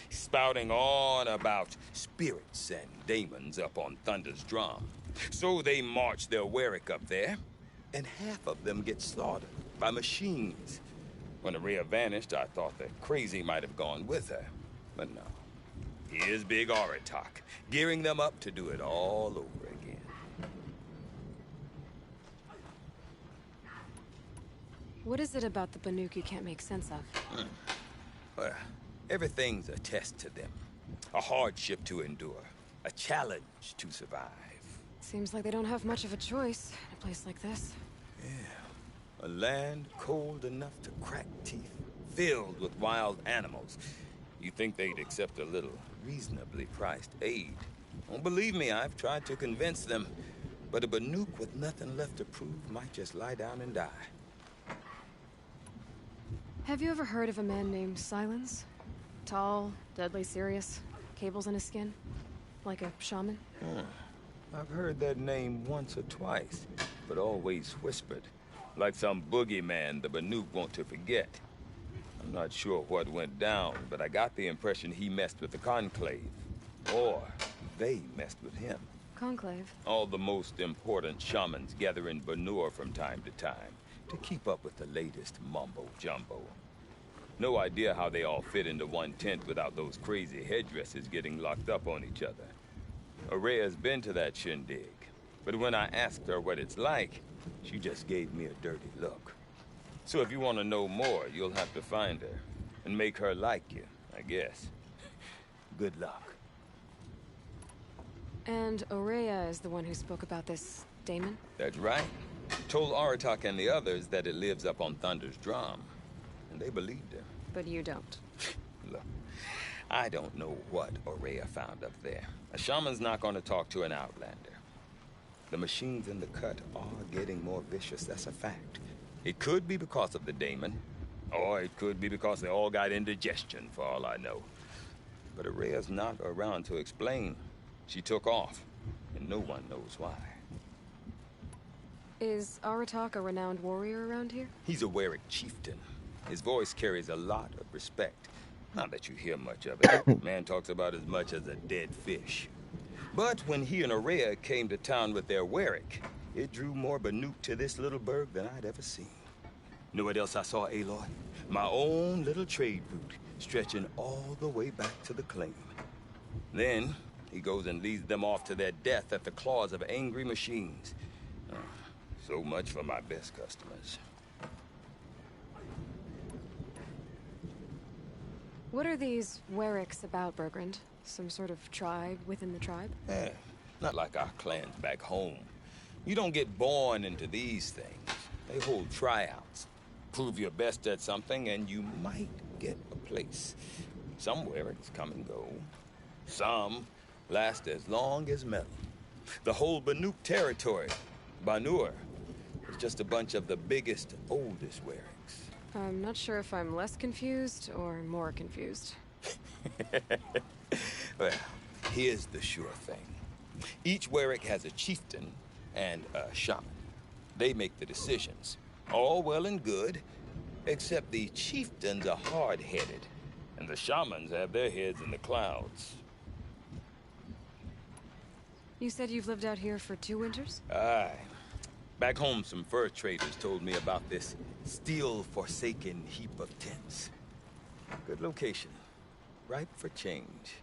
spouting on about spirits and daemons up on Thunder's drum. So they march their Warwick up there, and half of them get slaughtered by machines. When Aurea vanished, I thought that Crazy might have gone with her, but no. Here's Big Aratak, gearing them up to do it all over again. What is it about the Banuk you can't make sense of? Well, everything's a test to them. A hardship to endure. A challenge to survive. Seems like they don't have much of a choice in a place like this. Yeah. A land cold enough to crack teeth, filled with wild animals. You think they'd accept a little reasonably priced aid. Don't believe me, I've tried to convince them. But a Banuk with nothing left to prove might just lie down and die. Have you ever heard of a man named Silence? Tall, deadly serious, cables in his skin? Like a shaman? I've heard that name once or twice, but always whispered. Like some boogeyman the Banuk want to forget. I'm not sure what went down, but I got the impression he messed with the Conclave. Or they messed with him. conclave? All the most important shamans gather in Banur from time to time to keep up with the latest mumbo-jumbo. No idea how they all fit into one tent without those crazy headdresses getting locked up on each other. Ourea's been to that shindig, but when I asked her what it's like, she just gave me a dirty look. So if you want to know more, you'll have to find her and make her like you, I guess. Good luck. And Ourea is the one who spoke about this daemon? That's right. Told Aratak and the others that it lives up on Thunder's drum, and they believed her. But you don't. Look, I don't know what Ourea found up there. A shaman's not going to talk to an outlander. The machines in the cut are getting more vicious, that's a fact. It could be because of the daemon, or it could be because they all got indigestion, for all I know. But Ourea's not around to explain. She took off, and no one knows why. Is Aratak a renowned warrior around here? He's a Werik chieftain. His voice carries a lot of respect. Not that you hear much of it. Man talks about as much as a dead fish. But when he and Ourea came to town with their Werik, it drew more Banuk to this little burg than I'd ever seen. Know what else I saw, Aloy? My own little trade route, stretching all the way back to the claim. Then, he goes and leads them off to their death at the claws of angry machines. So much for my best customers. What are these Weriks about, Bergrand? Some sort of tribe within the tribe? Not like our clans back home. You don't get born into these things. They hold tryouts. Prove your best at something and you might get a place. Some Weriks come and go. Some last as long as metal. The whole Banuk territory, Banur, is just a bunch of the biggest, oldest Weriks. I'm not sure if I'm less confused or more confused. Well, here's the sure thing. Each Werik has a chieftain and a shaman. They make the decisions. All well and good, except the chieftains are hard-headed, and the shamans have their heads in the clouds. You said you've lived out here for 2 winters? Aye. Back home, some fur traders told me about this steel-forsaken heap of tents. Good location. Ripe for change.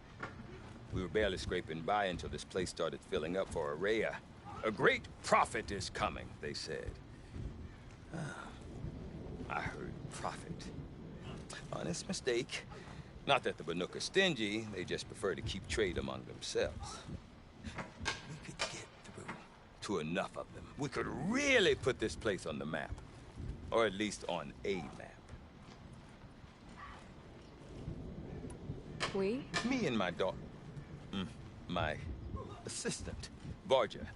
We were barely scraping by until this place started filling up for Ourea. A great prophet is coming, they said. I heard prophet. Honest mistake. Not that the Banuk are stingy, they just prefer to keep trade among themselves. We could get through to enough of them. We could really put this place on the map. Or at least on a map. We? Me and my daughter. My assistant, Varja.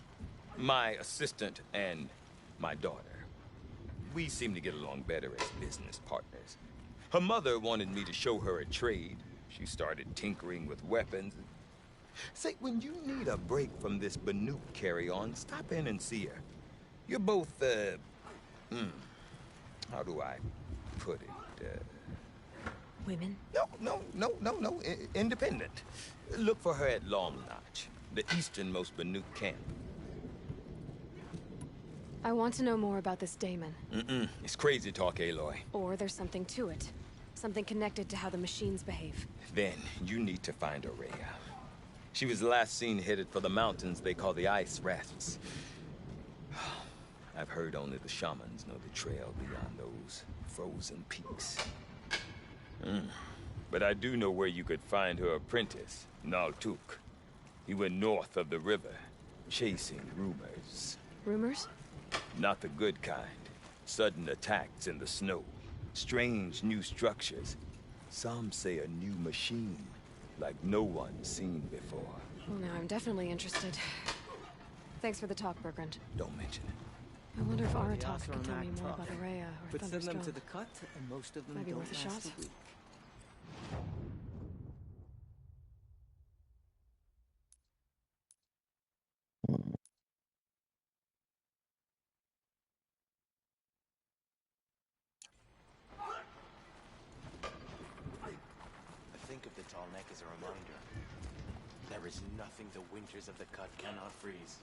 My assistant and my daughter. We seem to get along better as business partners. Her mother wanted me to show her a trade. She started tinkering with weapons. Say, when you need a break from this Banuk carry-on, stop in and see her. You're both, how do I put it? Women? No. Independent. Look for her at Long Notch, the easternmost Banuk camp. I want to know more about this daemon. It's crazy talk, Aloy. Or there's something to it. Something connected to how the machines behave. Then, you need to find Ourea. She was last seen headed for the mountains they call the Ice Rafts. I've heard only the shamans know the trail beyond those frozen peaks. But I do know where you could find her apprentice, Naltuk. He went north of the river, chasing rumors. Rumors? Not the good kind. Sudden attacks in the snow. Strange new structures. Some say a new machine, like no one's seen before. Well, now I'm definitely interested. Thanks for the talk, Bergrand. Don't mention it. I wonder if Aratak can tell me more about Ourea or But send them Thunderstone. to the cut, and most of them Might be don't worth a last shot. a week. I think of the tall neck as a reminder. There is nothing the winters of the cut cannot freeze.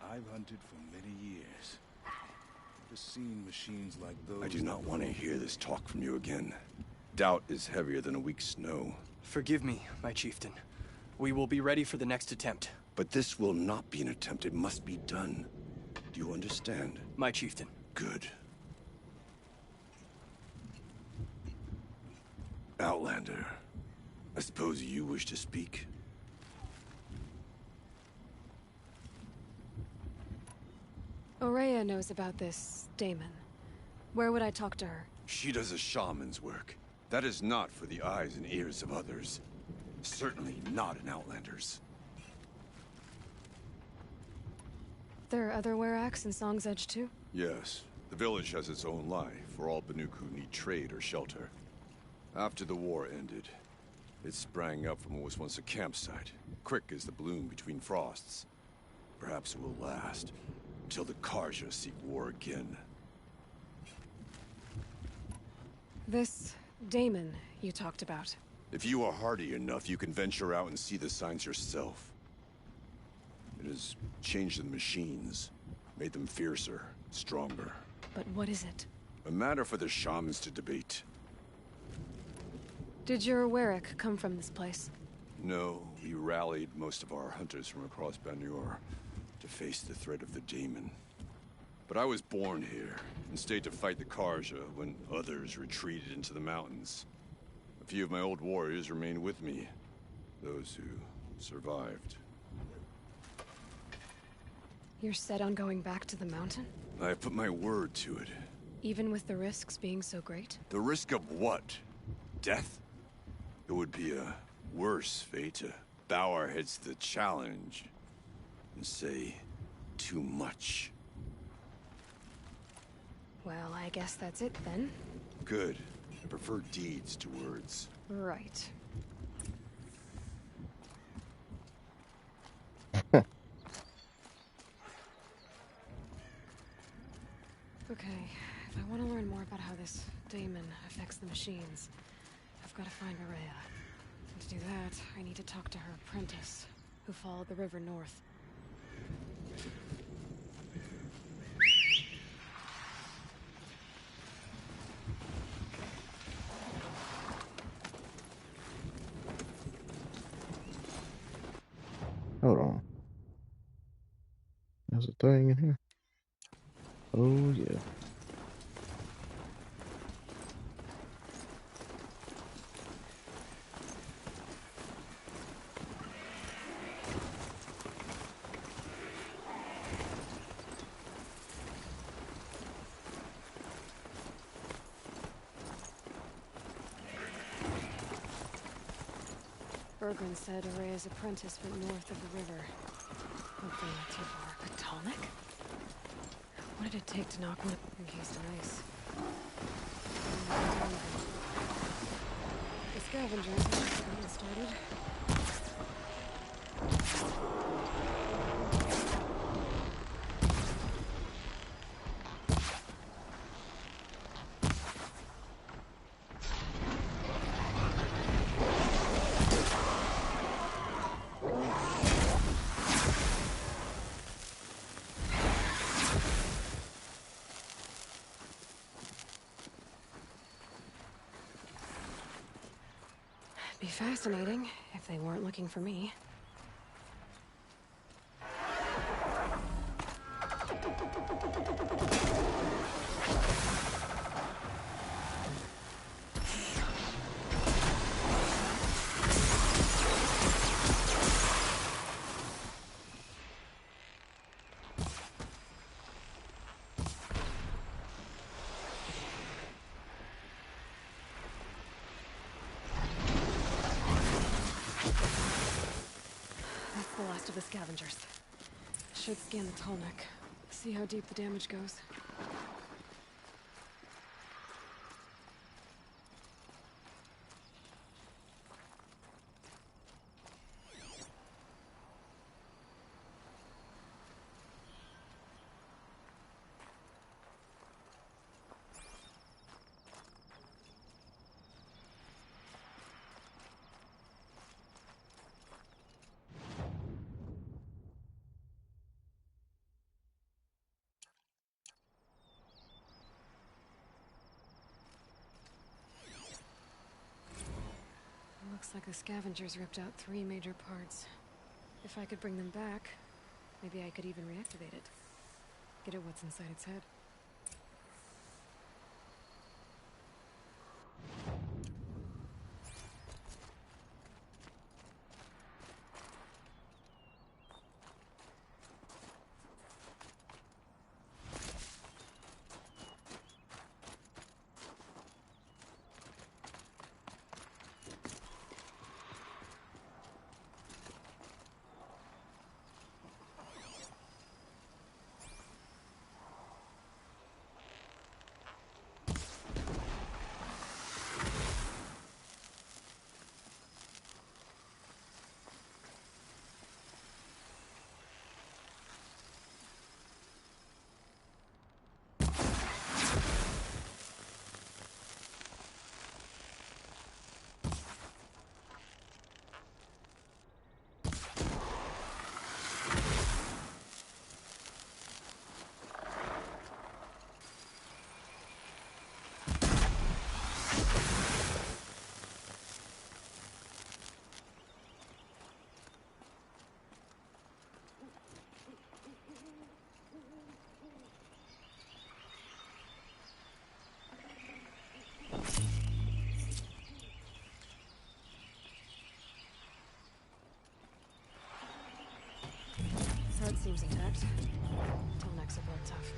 I've hunted for many years. Never seen machines like those. I do not want to hear this talk from you again. Doubt is heavier than a week's snow. Forgive me, my chieftain. We will be ready for the next attempt. But this will not be an attempt. It must be done. Do you understand? My chieftain. Good. Outlander, I suppose you wish to speak? Ourea knows about this Damon. Where would I talk to her? She does a shaman's work. That is not for the eyes and ears of others. Certainly not an Outlander's. There are other Weraks in Song's Edge too? Yes. The village has its own life for all Banuk who need trade or shelter. After the war ended, it sprang up from what was once a campsite, quick as the bloom between frosts. Perhaps it will last, until the Karja seek war again. This Damon you talked about. If you are hardy enough, you can venture out and see the signs yourself. It has changed the machines, made them fiercer, stronger. But what is it? A matter for the shamans to debate. Did your Werak come from this place? No, we rallied most of our hunters from across Banur to face the threat of the Daemon. But I was born here, and stayed to fight the Karja when others retreated into the mountains. A few of my old warriors remained with me, those who survived. You're set on going back to the mountain? I have put my word to it. Even with the risks being so great? The risk of what? Death? It would be a worse fate to bow our heads to the challenge and say too much. Well, I guess that's it then. Good. I prefer deeds to words. Right. Okay, if I want to learn more about how this Daemon affects the machines, I've got to find Ourea. And to do that, I need to talk to her apprentice, who followed the river north. Hold on. There's a thing in here. Oh, yeah. Bergren said Ourea's apprentice went north of the river. Hopefully not too far. But Tallneck? What did it take to knock one encased in ice? The scavengers have gotten started. Be fascinating if they weren't looking for me. That's the last of the scavengers. Should scan the Tallneck. See how deep the damage goes. Looks like the scavengers ripped out 3 major parts. If I could bring them back, maybe I could even reactivate it. Get at what's inside its head. Heart seems intact. Tallnecks are blood tough.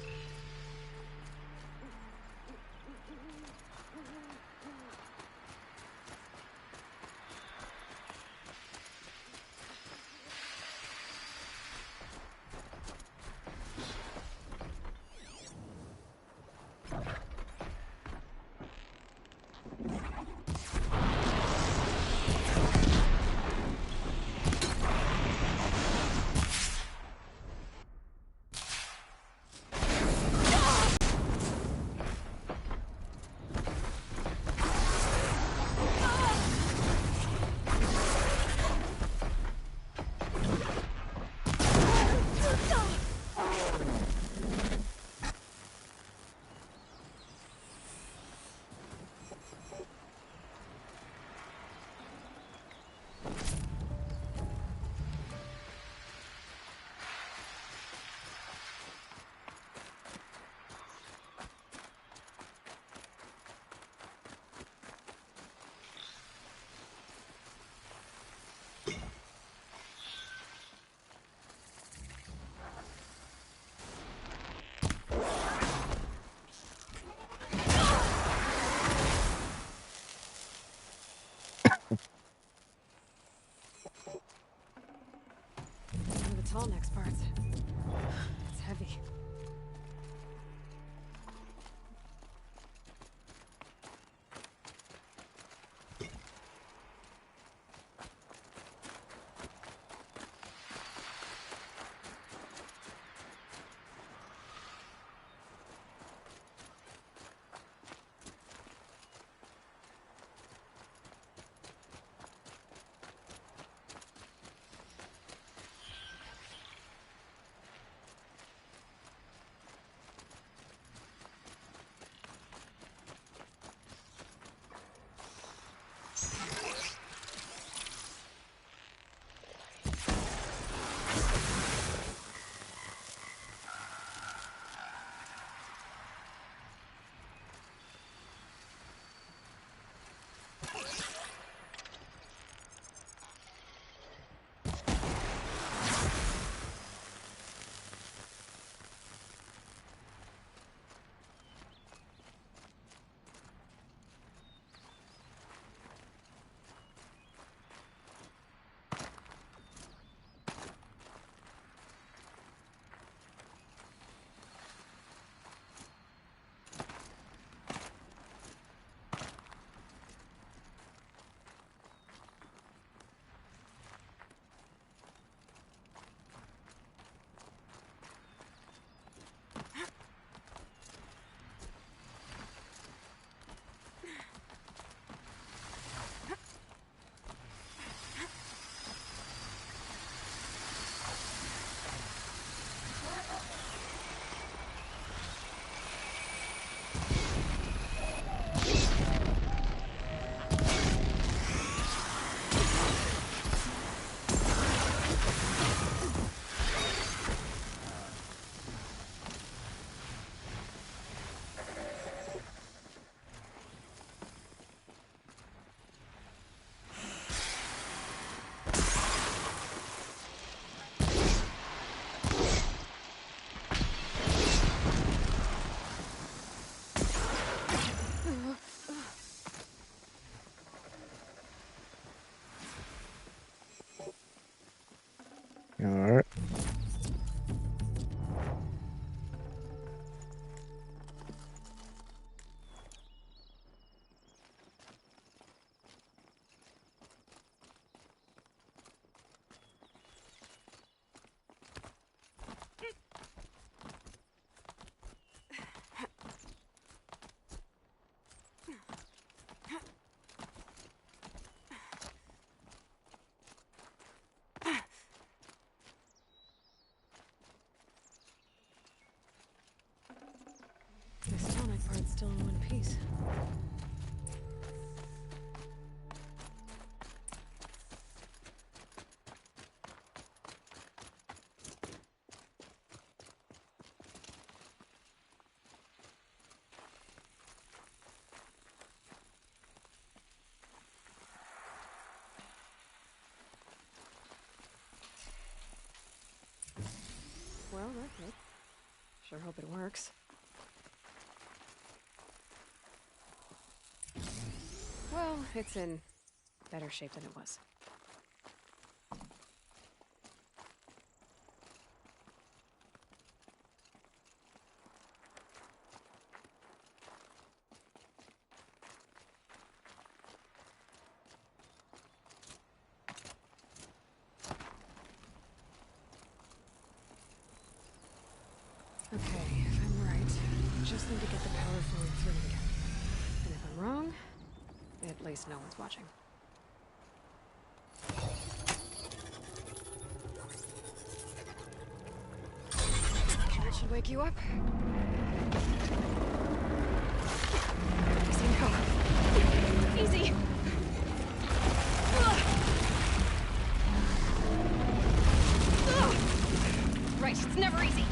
One of the Tallnecks parts. It's heavy. far it's still in one piece. Well, okay. Sure hope it works. Well, it's in better shape than it was. Okay, if I'm right, I just need to get the power flowing through again. And if I'm wrong, at least no one's watching. That should wake you up. Easy now. Easy! Right, it's never easy.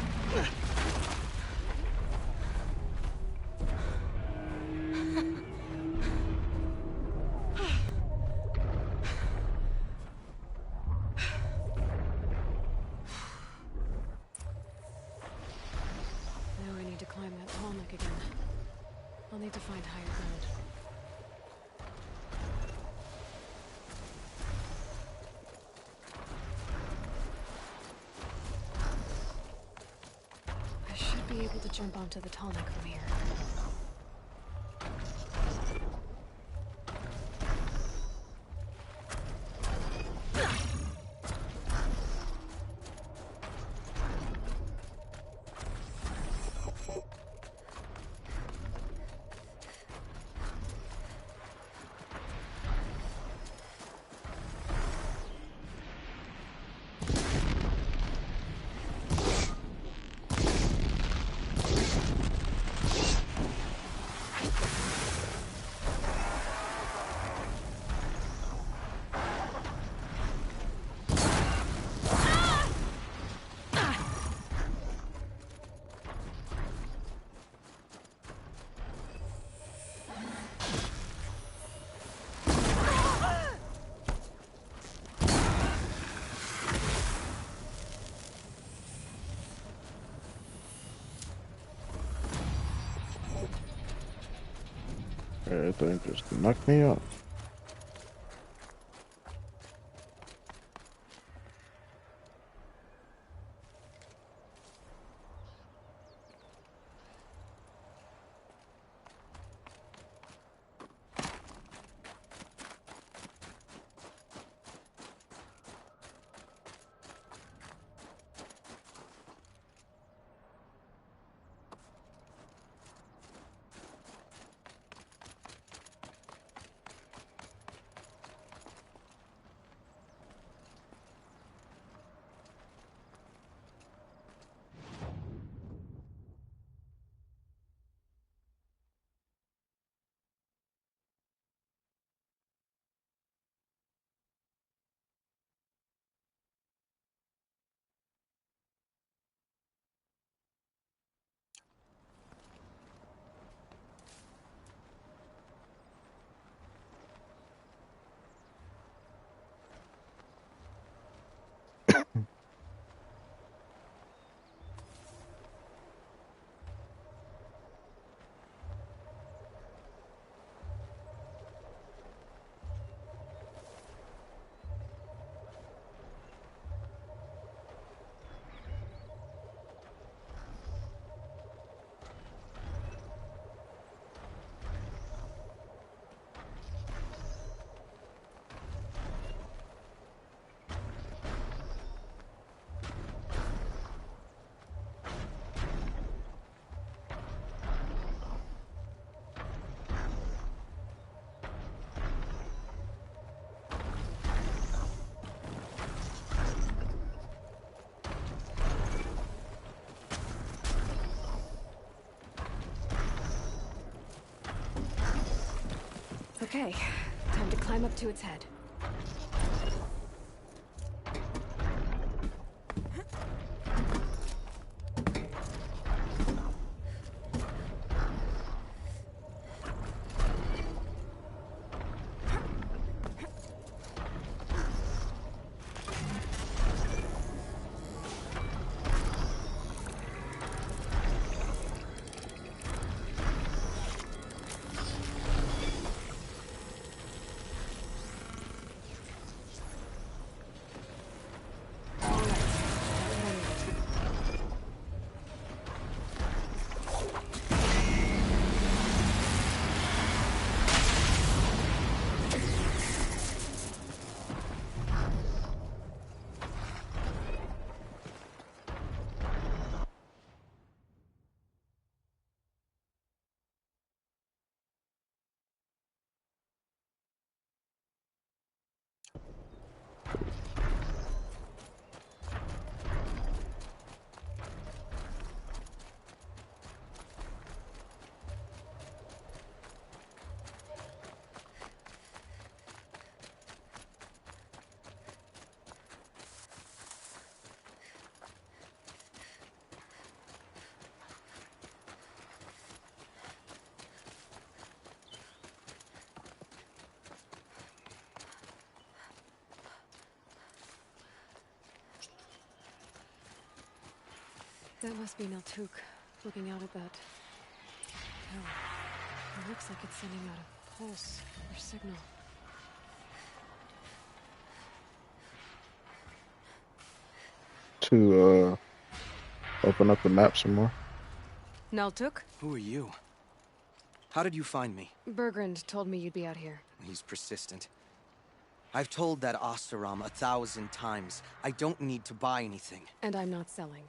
Now I need to climb that tall neck again. I'll need to find higher ground. I should be able to jump onto the tall neck from here. That thing just knocked me off. Okay, time to climb up to its head. That must be Naltuk, looking out at that tower. It looks like it's sending out a pulse or signal. To open up the map some more. Naltuk? Who are you? How did you find me? Bergrand told me you'd be out here. He's persistent. I've told that Oseram 1,000 times. I don't need to buy anything. And I'm not selling.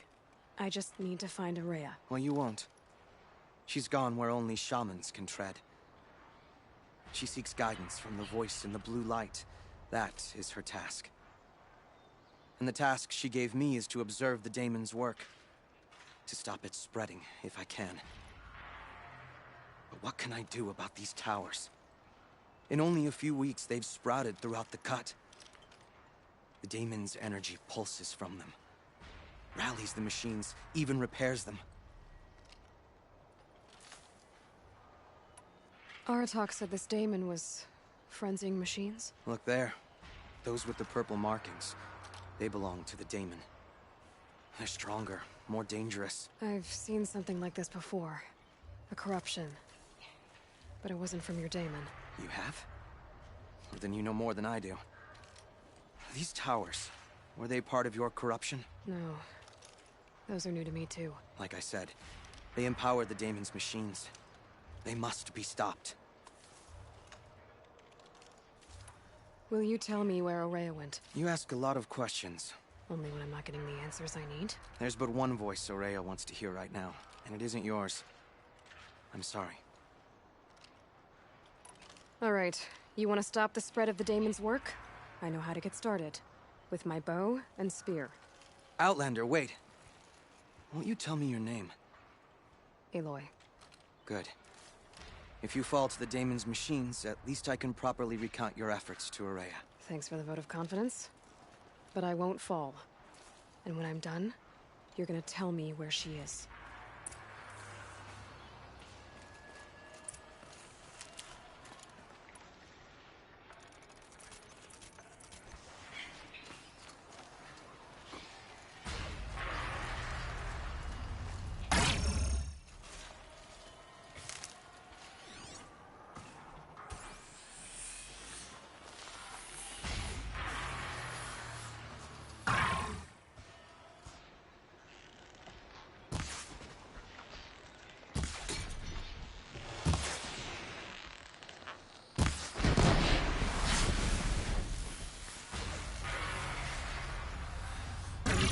I just need to find Araya. Well, you won't. She's gone where only shamans can tread. She seeks guidance from the voice in the blue light. That is her task. And the task she gave me is to observe the daemon's work. To stop it spreading, if I can. But what can I do about these towers? In only a few weeks, they've sprouted throughout the cut. The daemon's energy pulses from them. Rallies the machines, even repairs them. Aratak said this daemon was frenzying machines? Look there. Those with the purple markings. They belong to the daemon. They're stronger, more dangerous. I've seen something like this before. A corruption. But it wasn't from your daemon. You have? Well, then you know more than I do. These towers, were they part of your corruption? No. Those are new to me, too. Like I said, they empower the daemon's machines. They must be stopped. Will you tell me where Araya went? You ask a lot of questions. Only when I'm not getting the answers I need. There's but one voice Araya wants to hear right now, and it isn't yours. I'm sorry. All right. You want to stop the spread of the daemon's work? I know how to get started. With my bow and spear. Outlander, wait. Won't you tell me your name? Aloy. Good. If you fall to the daemon's machines, at least I can properly recount your efforts to Araya. Thanks for the vote of confidence. But I won't fall. And when I'm done, you're gonna tell me where she is.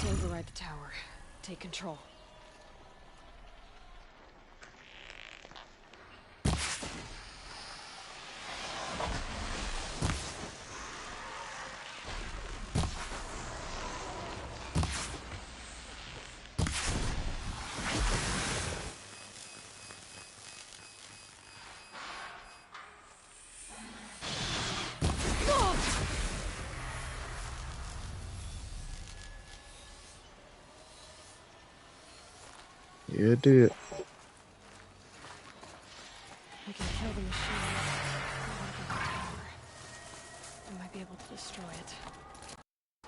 To override the tower. Take control. Yeah, it did. I can kill the machine. What about the tower? I might be able to destroy it.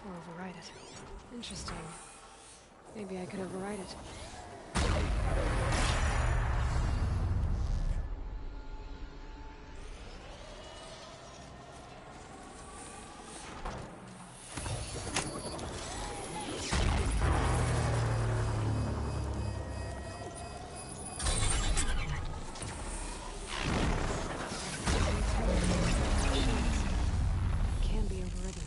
Or override it. Interesting. Maybe I could override it. Can be overridden.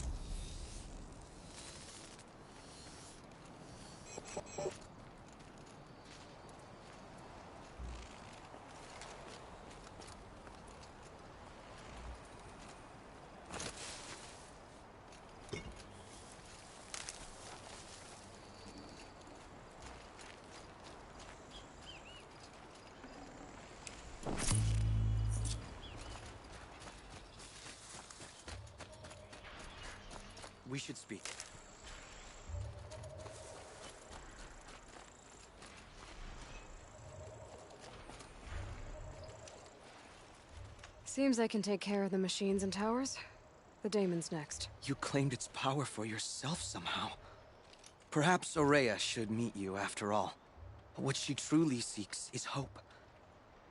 We should speak. Seems I can take care of the machines and towers. The daemon's next. You claimed its power for yourself somehow. Perhaps Ourea should meet you after all. What she truly seeks is hope.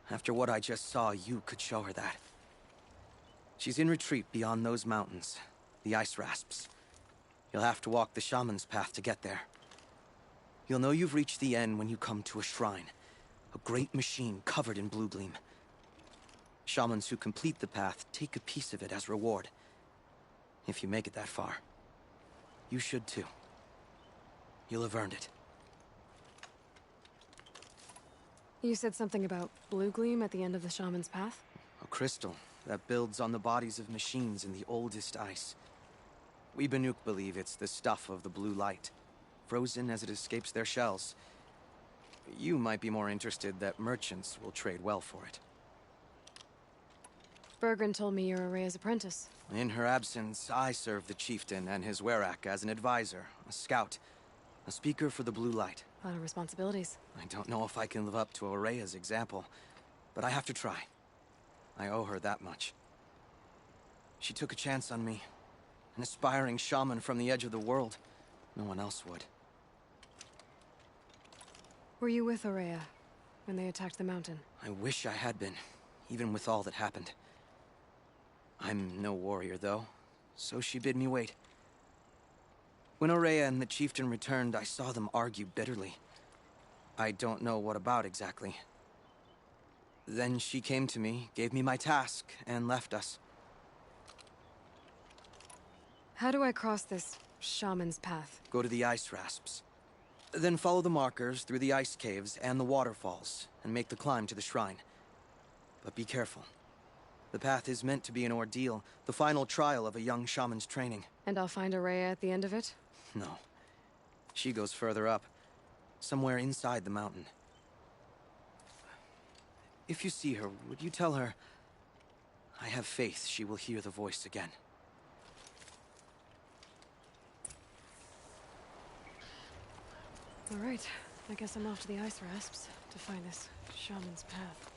After what I just saw, you could show her that. She's in retreat beyond those mountains, the ice rasps. You'll have to walk the shaman's path to get there. You'll know you've reached the end when you come to a shrine, a great machine covered in blue gleam. Shamans who complete the path take a piece of it as reward. If you make it that far, you should too. You'll have earned it. You said something about blue gleam at the end of the shaman's path? A crystal that builds on the bodies of machines in the oldest ice. We Banuk believe it's the stuff of the blue light, frozen as it escapes their shells. You might be more interested that merchants will trade well for it. Bergren told me you're Ourea's apprentice. In her absence, I serve the chieftain and his werak as an advisor, a scout, a speaker for the blue light. A lot of responsibilities. I don't know if I can live up to Ourea's example, but I have to try. I owe her that much. She took a chance on me. An aspiring shaman from the edge of the world. No one else would. Were you with Ourea when they attacked the mountain? I wish I had been, even with all that happened. I'm no warrior, though, so she bid me wait. When Ourea and the chieftain returned, I saw them argue bitterly. I don't know what about exactly. Then she came to me, gave me my task, and left us. How do I cross this shaman's path? Go to the ice rasps. Then follow the markers through the ice caves and the waterfalls, and make the climb to the shrine. But be careful. The path is meant to be an ordeal, the final trial of a young shaman's training. And I'll find Ourea at the end of it? No. She goes further up, somewhere inside the mountain. If you see her, would you tell her, I have faith she will hear the voice again. All right, I guess I'm off to the ice rasps to find this shaman's path.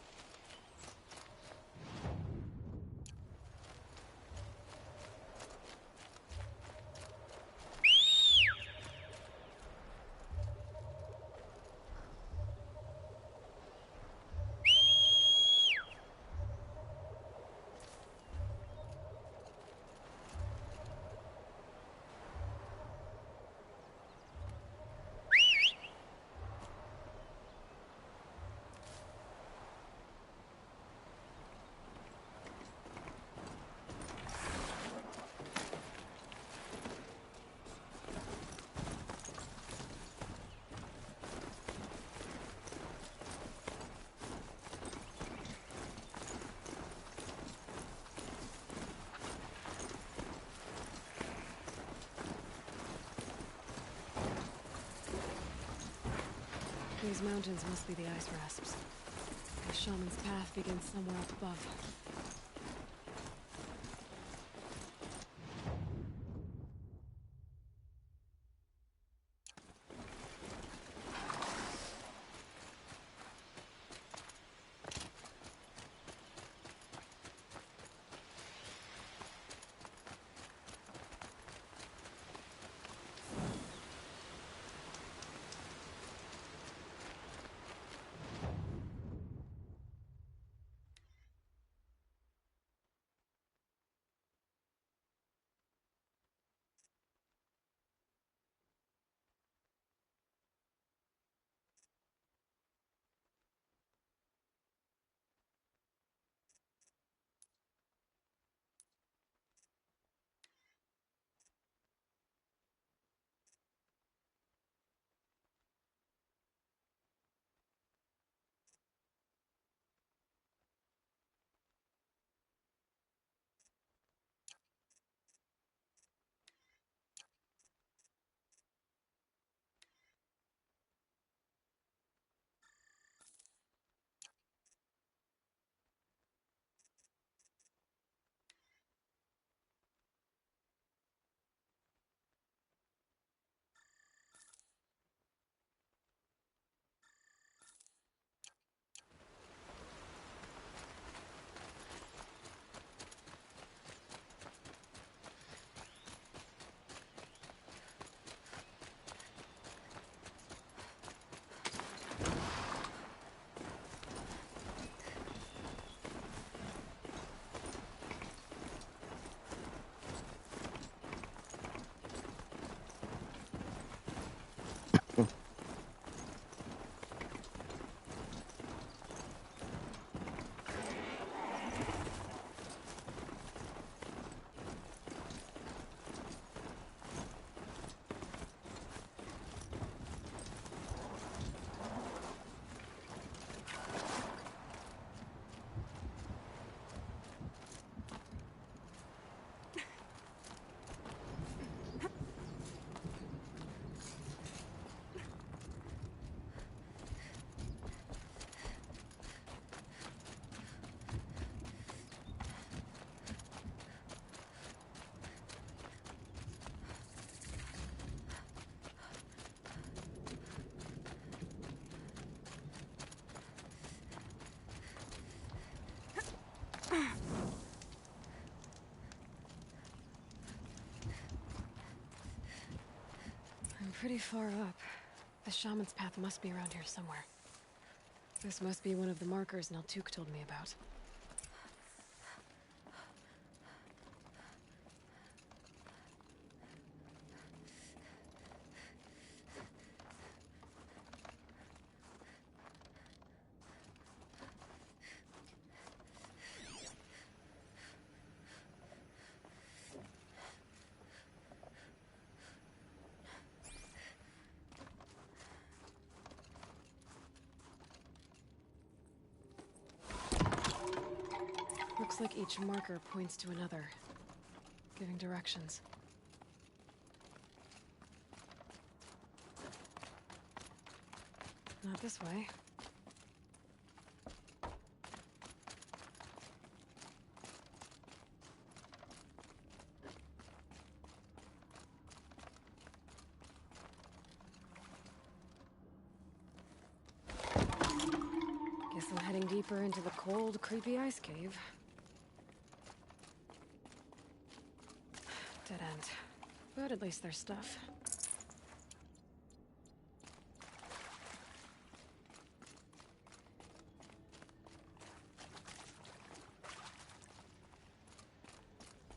These mountains must be the ice rasps. The shaman's path begins somewhere up above. pretty far up. The shaman's path must be around here somewhere. This must be one of the markers Naltuk told me about. Looks like each marker points to another, giving directions. Not this way. Guess I'm heading deeper into the cold, creepy ice cave. Dead end. But at least there's stuff.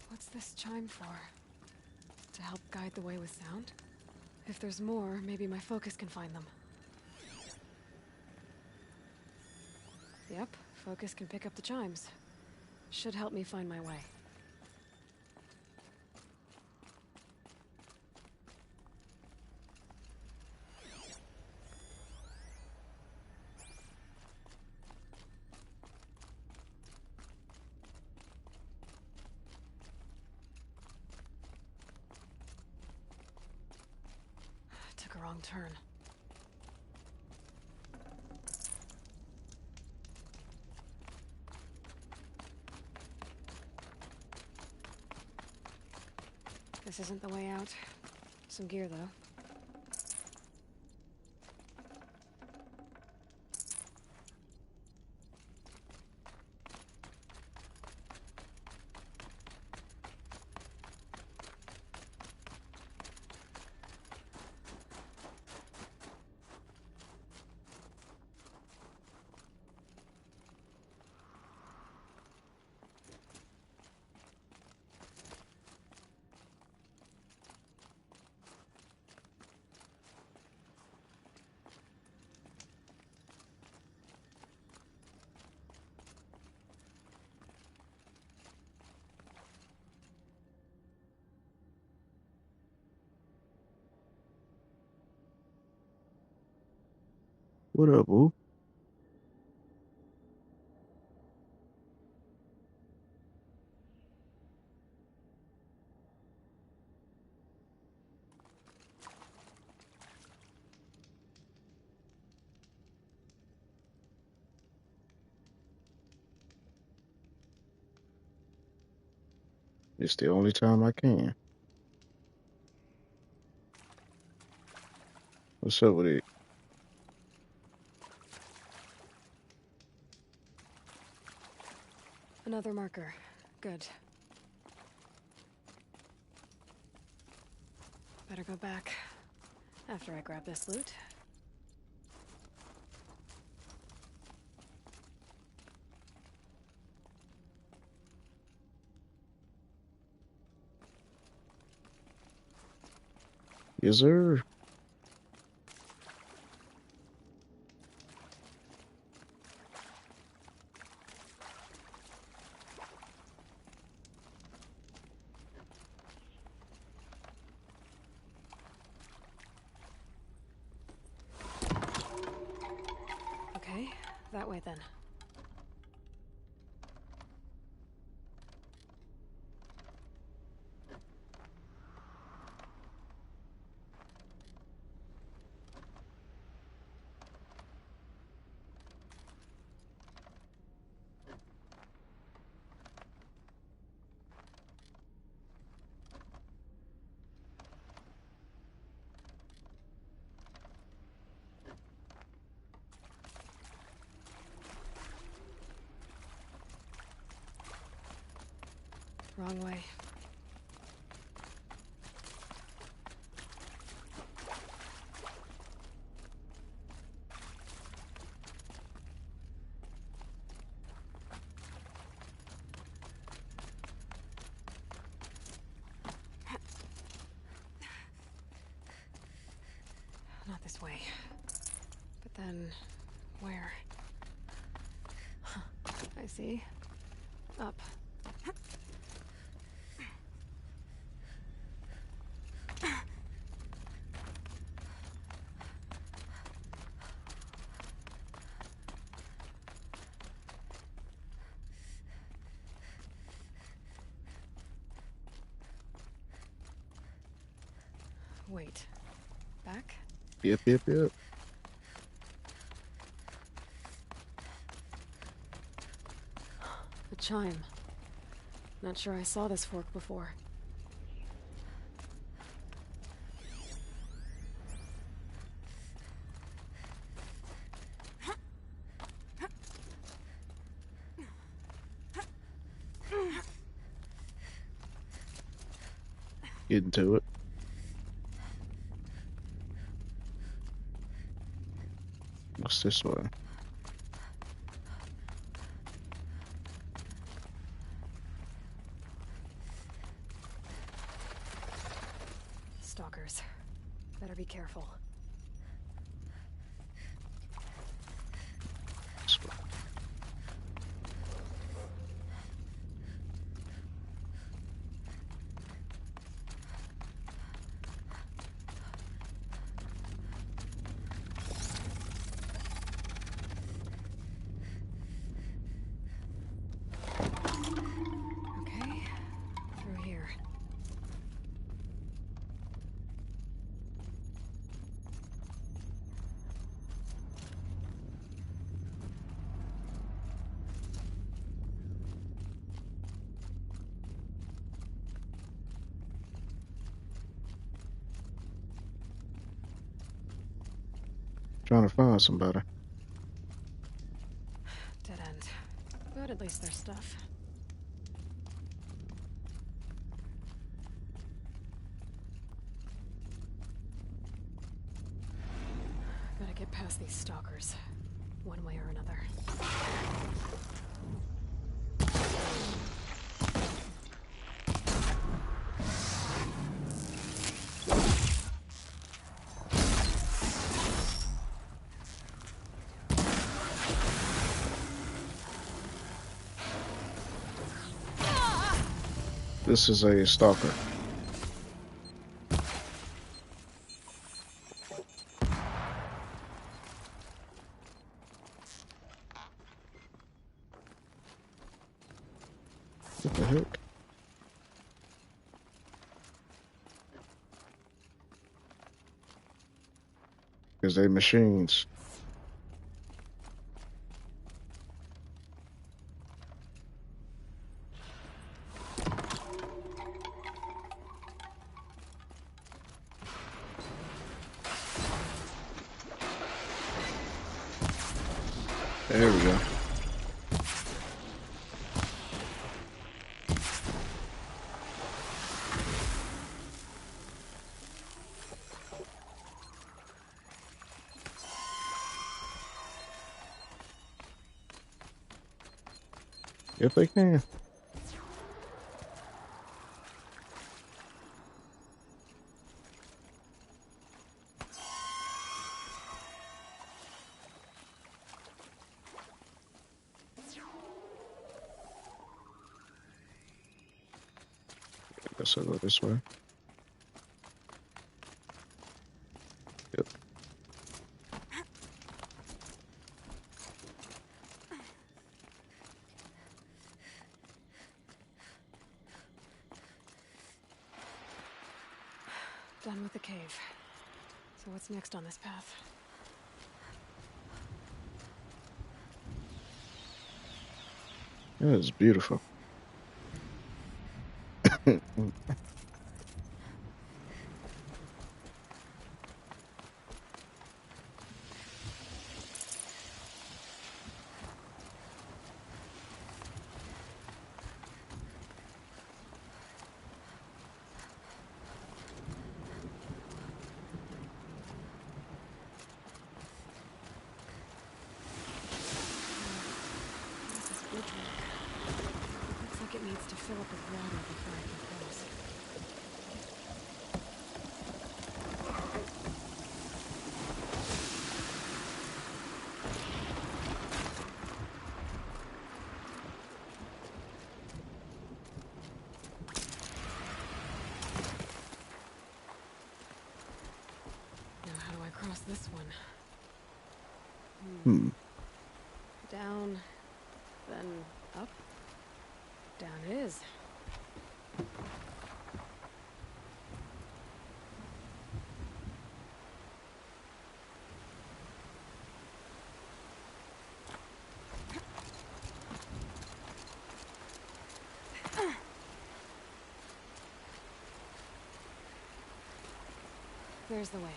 What's this chime for? To help guide the way with sound? If there's more, maybe my focus can find them. Yep, focus can pick up the chimes. Should help me find my way. Took a wrong turn. This isn't the way out. Some gear, though. What up, boo? It's the only time I can. What's up with it? Another marker. Good. Better go back after I grab this loot. Yes, sir. Okay, that way then. Wrong way. This way. But then, where? Huh. I see. Up. Wait. Back? Yep. The chime. Not sure I saw this fork before. Get into it. What's this way? Stalkers. Better be careful. This way. Okay. Through here. Trying to find somebody. Dead end. But at least there's stuff. Gotta get past these stalkers. One way or another. This is a stalker. What the heck? Because they machines. There we go. If they can. Guess I'll go this way. Yep. Done with the cave. So what's next on this path? That is beautiful. This is bridge work. Looks like it needs to fill up with water before I can cross. Down, then up. Down it is. There's the way up.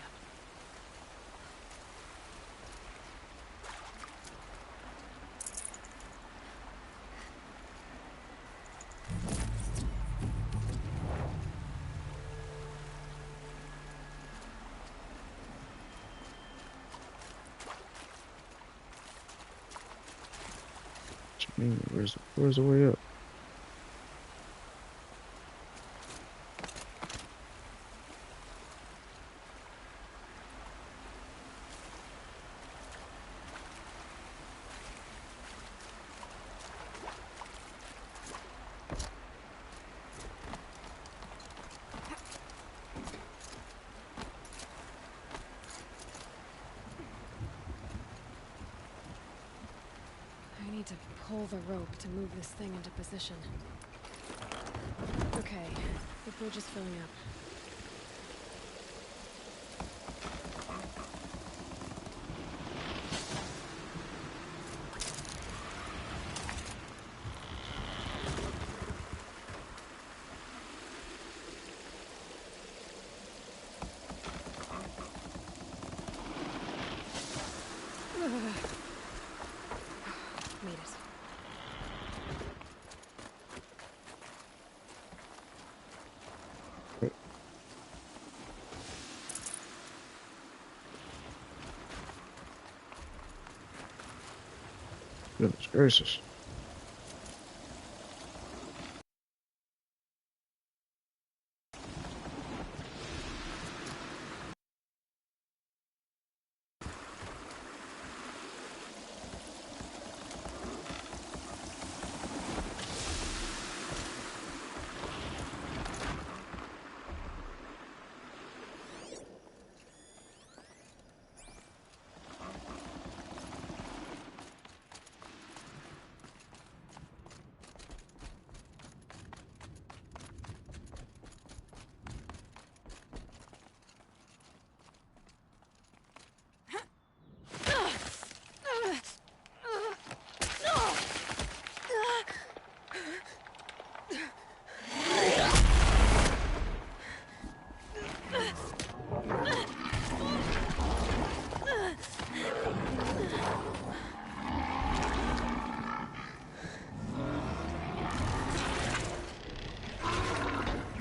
What you mean? Where's the way up? I need to pull the rope to move this thing into position. Okay, the bridge is filling up. Made it. Goodness gracious.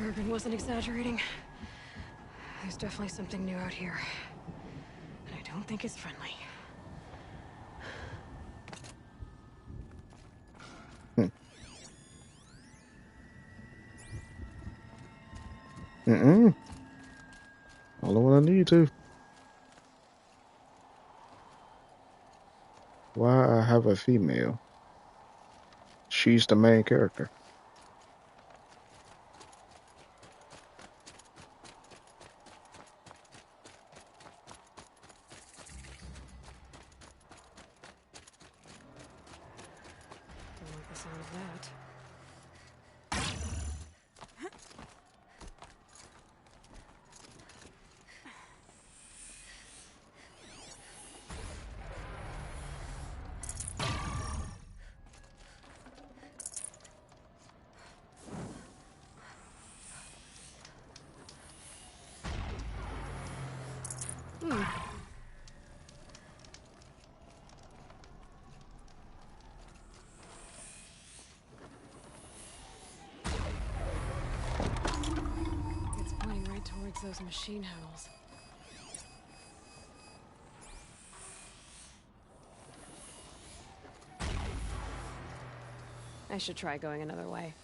Urban wasn't exaggerating. There's definitely something new out here. And I don't think it's friendly. All what I need to. Why I have a female? She's the main character. Don't like the sound of that. It's pointing right towards those machine hells. I should try going another way.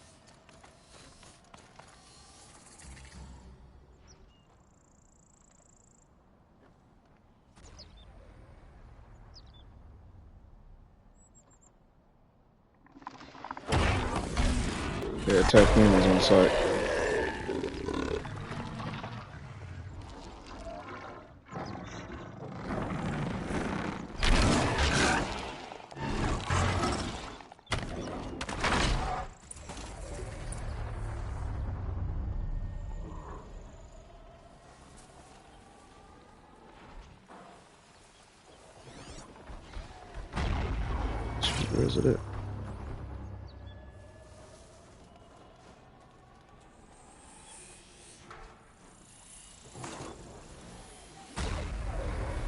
The attack demons on site. Where is it at?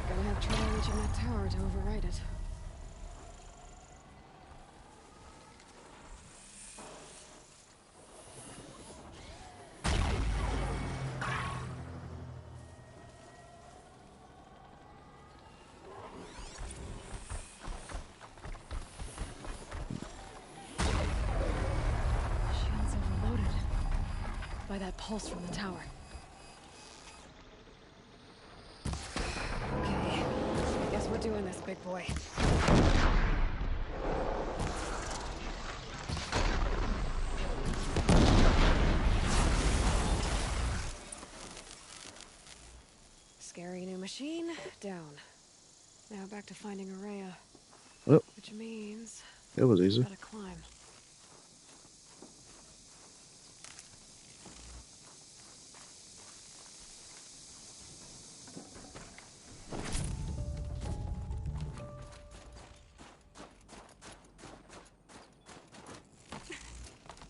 Gonna have trouble reaching that tower to override it. Shield's overloaded by that pulse from the tower. Okay, I guess we're doing this, big boy. Scary new machine, down. Now back to finding Araya. Oh, Which means... it was easy. Gotta climb.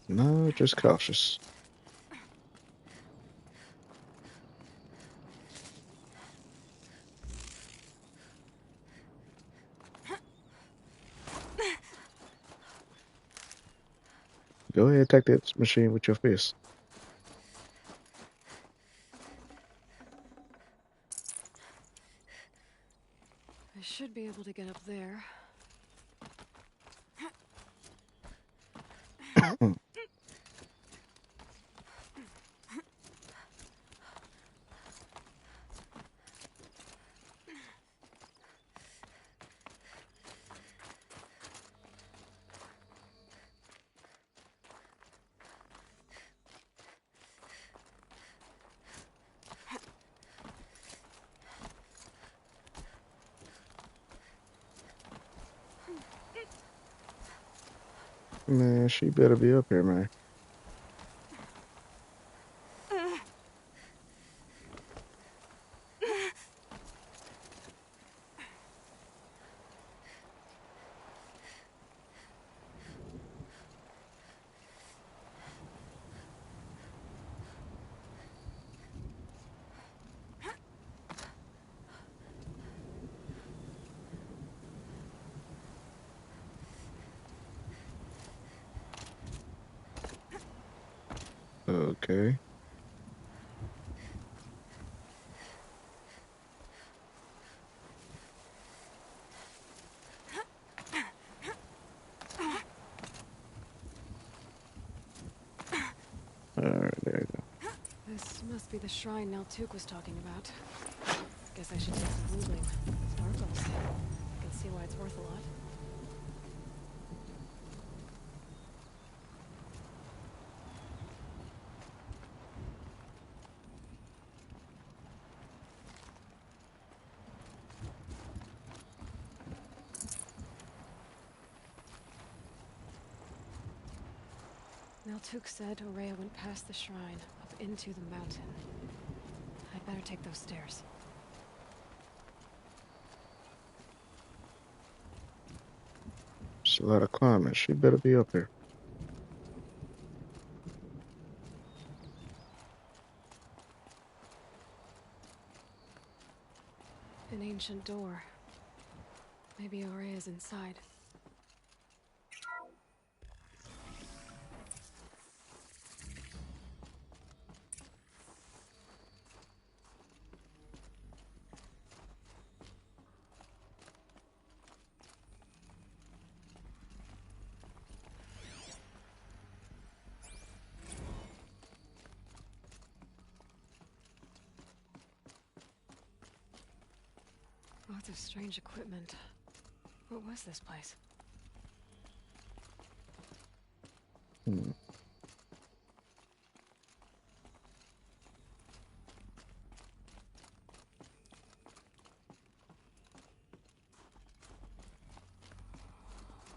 No, just cautious. Go ahead, take that machine with your fist. I should be able to get up there. Man, she better be up here, man. Okay. Alright, there you go. This must be the shrine Naltuk was talking about. Guess I should take some googling. Sparkles. I can see why it's worth a lot. Naltuk said Araya went past the shrine, up into the mountain. I'd better take those stairs. It's a lot of climbing. She better be up here. An ancient door. Maybe Araya's inside. Lots of strange equipment. What was this place? Let's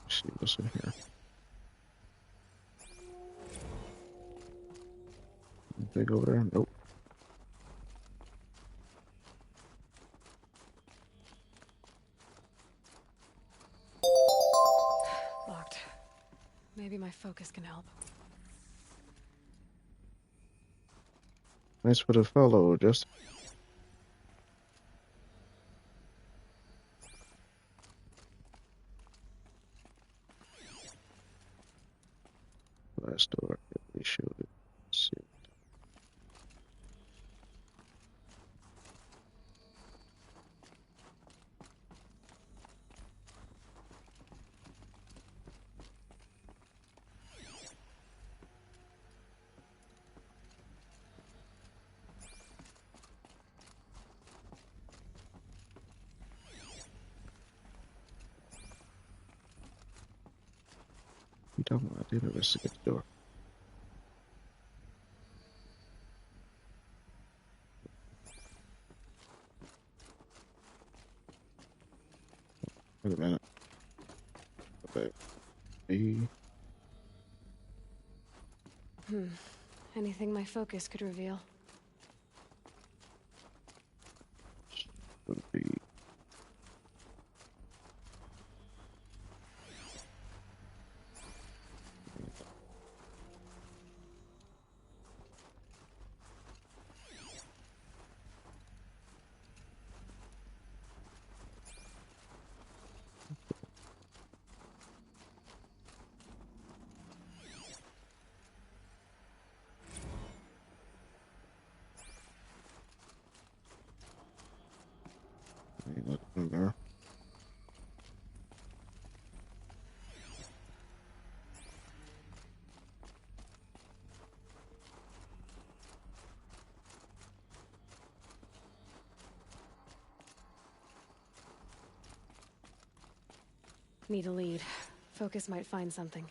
see what's in here. Big over there? Nope. Maybe my focus can help. Thanks for the follow, Justin. Last door, we showed it. Let's see. You talking about? I did investigate the door. Wait a minute. Okay. Anything my focus could reveal? Would be nothing there. Need a lead. Focus might find something.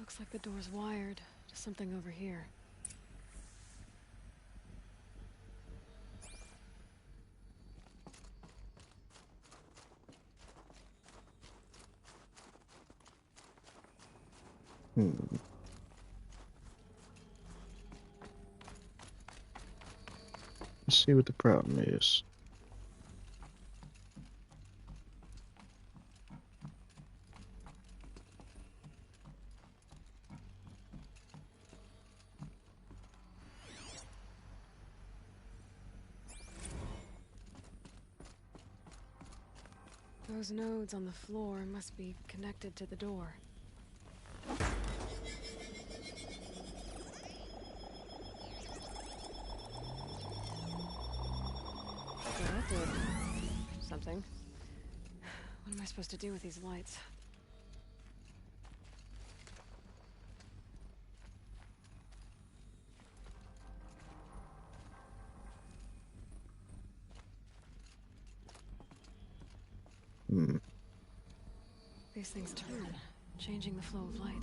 Looks like the door's wired to something over here. Let's see what the problem is. Those nodes on the floor must be connected to the door. Well, that did something. What am I supposed to do with these lights? These things turn, changing the flow of light.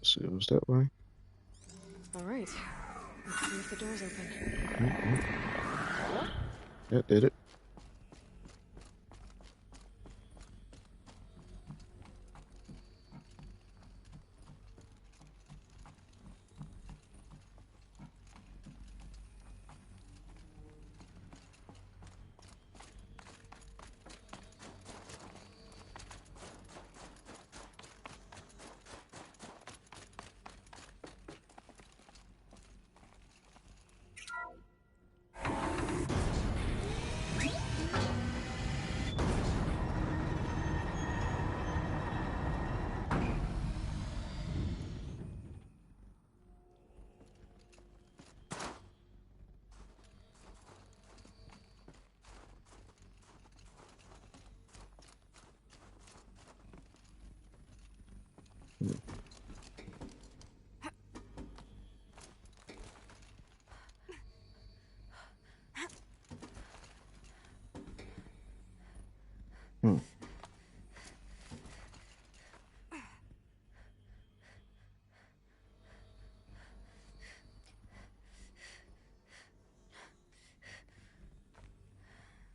So it was that way. All right. Let's see if the door's open. That did it.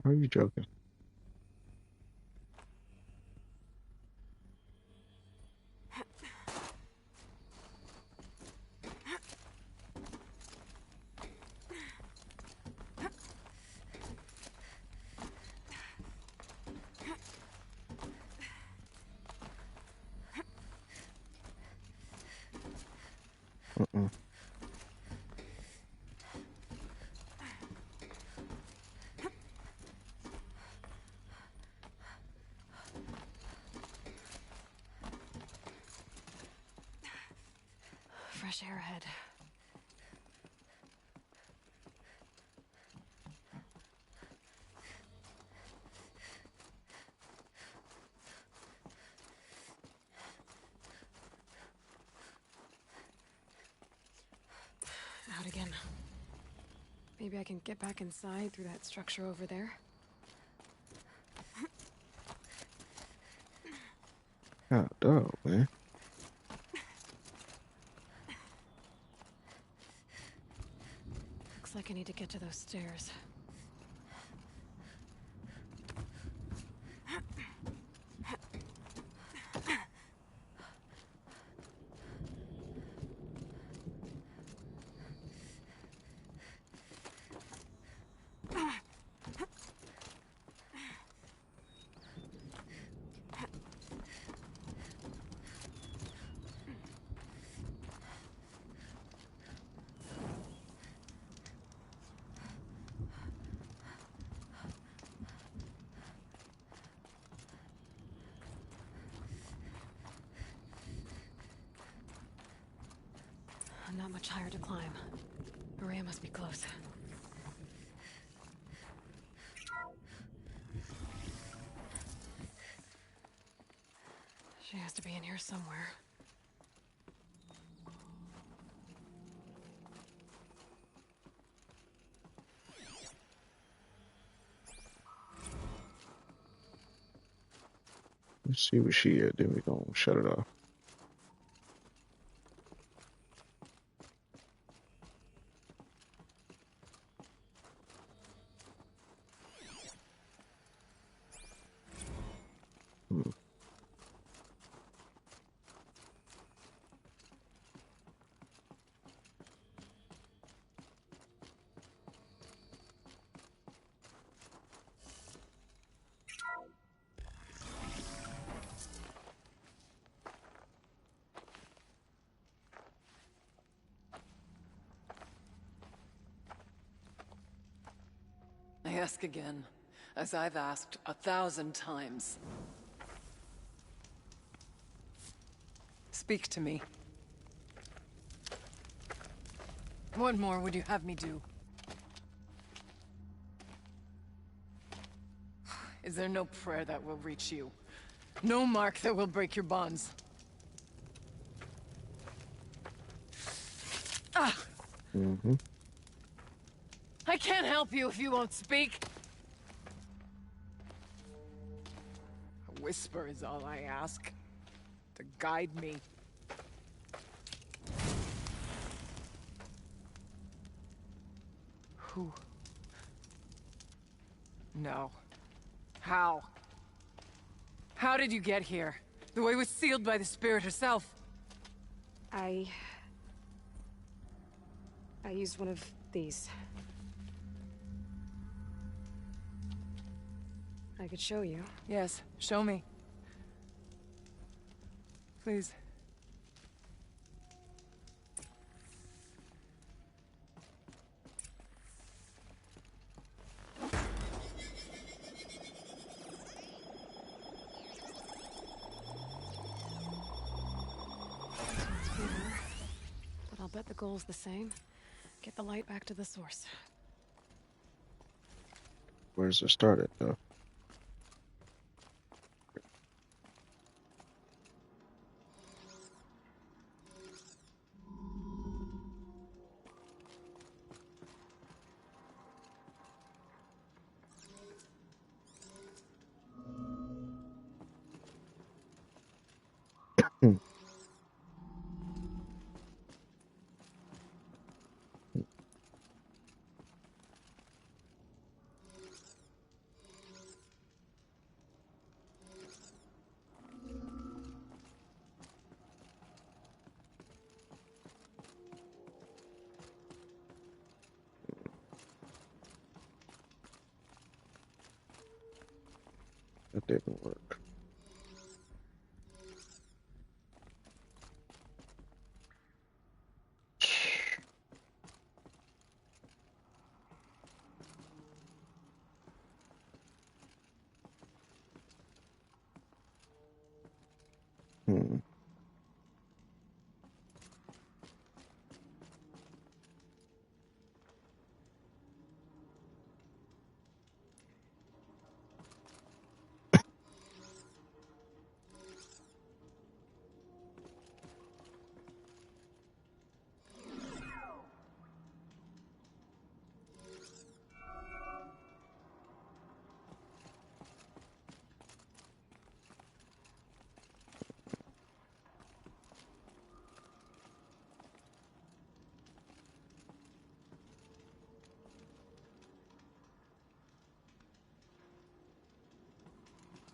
Are you joking? Mm-mm. Fresh air ahead. Out again. Maybe I can get back inside through that structure over there. God dog, man. Looks like I need to get to those stairs. Not much higher to climb. Maria must be close. She has to be in here somewhere. Let's see what she is. Then we gonna shut it off. I ask again, as I've asked 1,000 times. Speak to me. What more would you have me do? Is there no prayer that will reach you? No mark that will break your bonds? Ah! Mm-hmm. I can't help you if you won't speak. A whisper is all I ask. To guide me. Who? No. How? How did you get here? The way was sealed by the spirit herself. I used one of these. I could show you. Yes, show me. Please. But I'll bet the goal's the same. Get the light back to the source. Where's it started though? That didn't work. Hmm.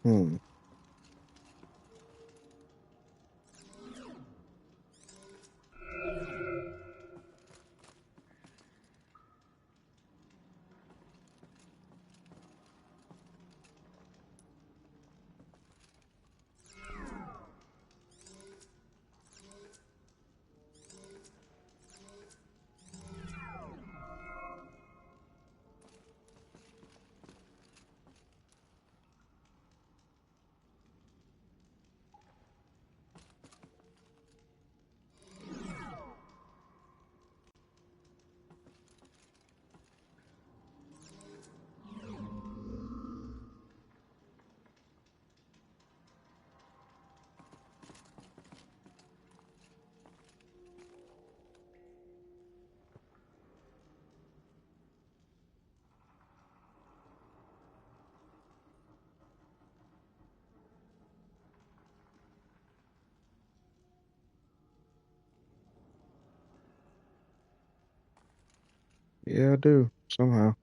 Hmm. Yeah, I do. Somehow.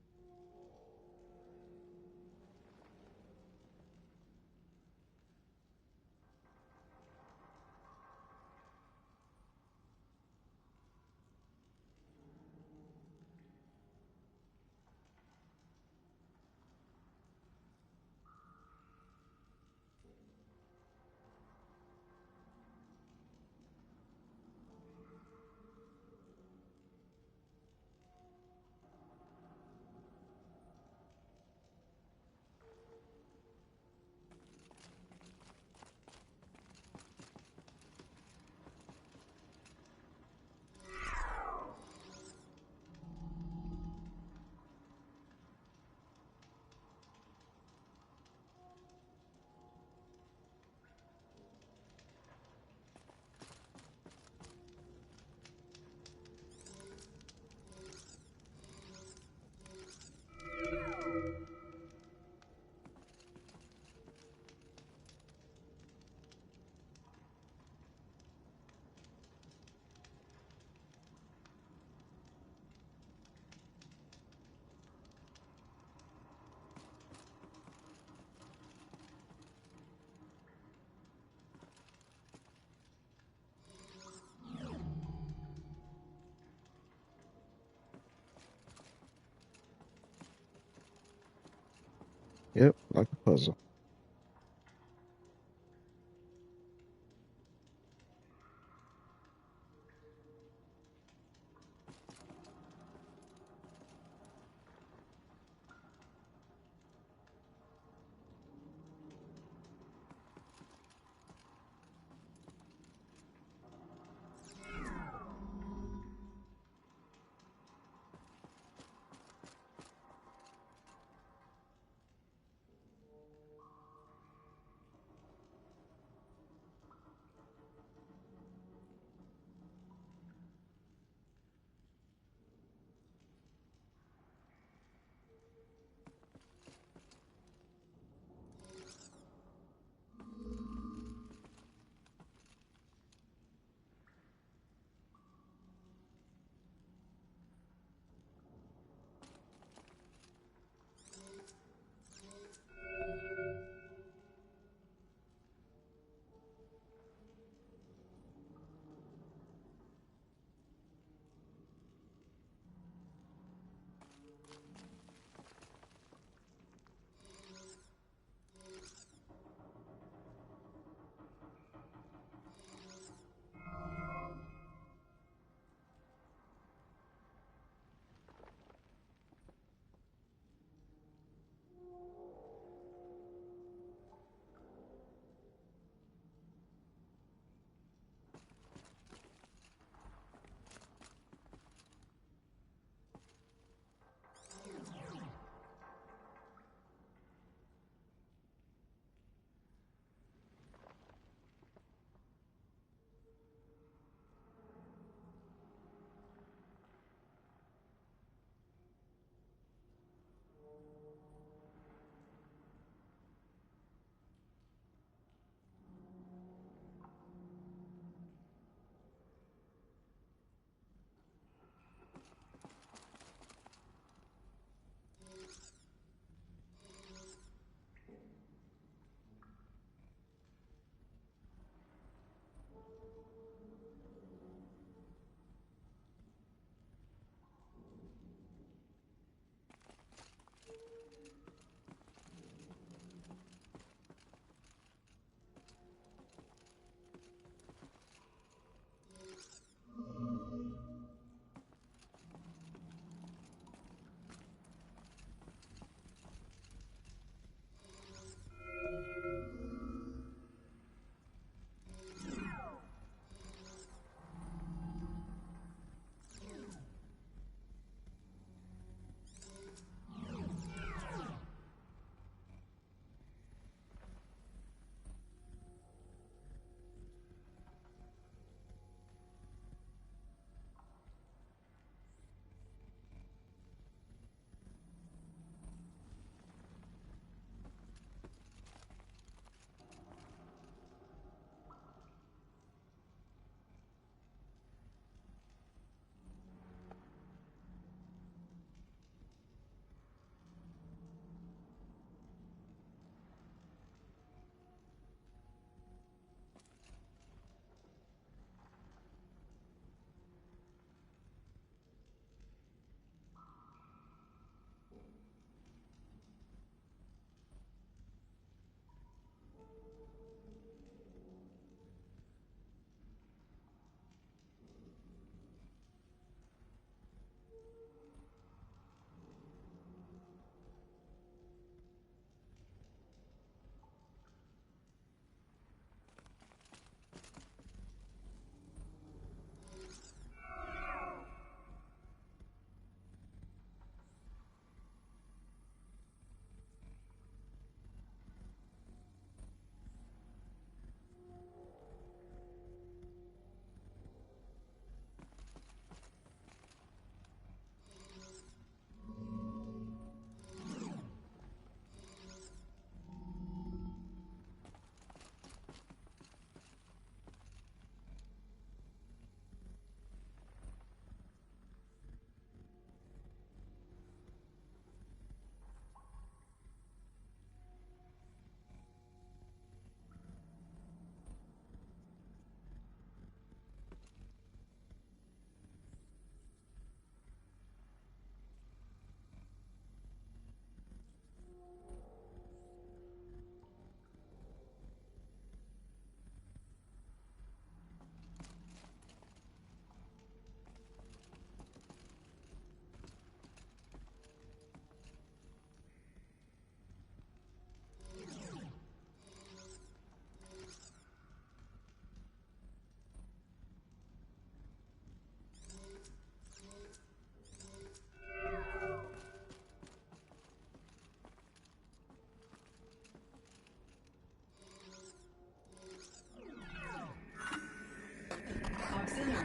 Yep, like a puzzle.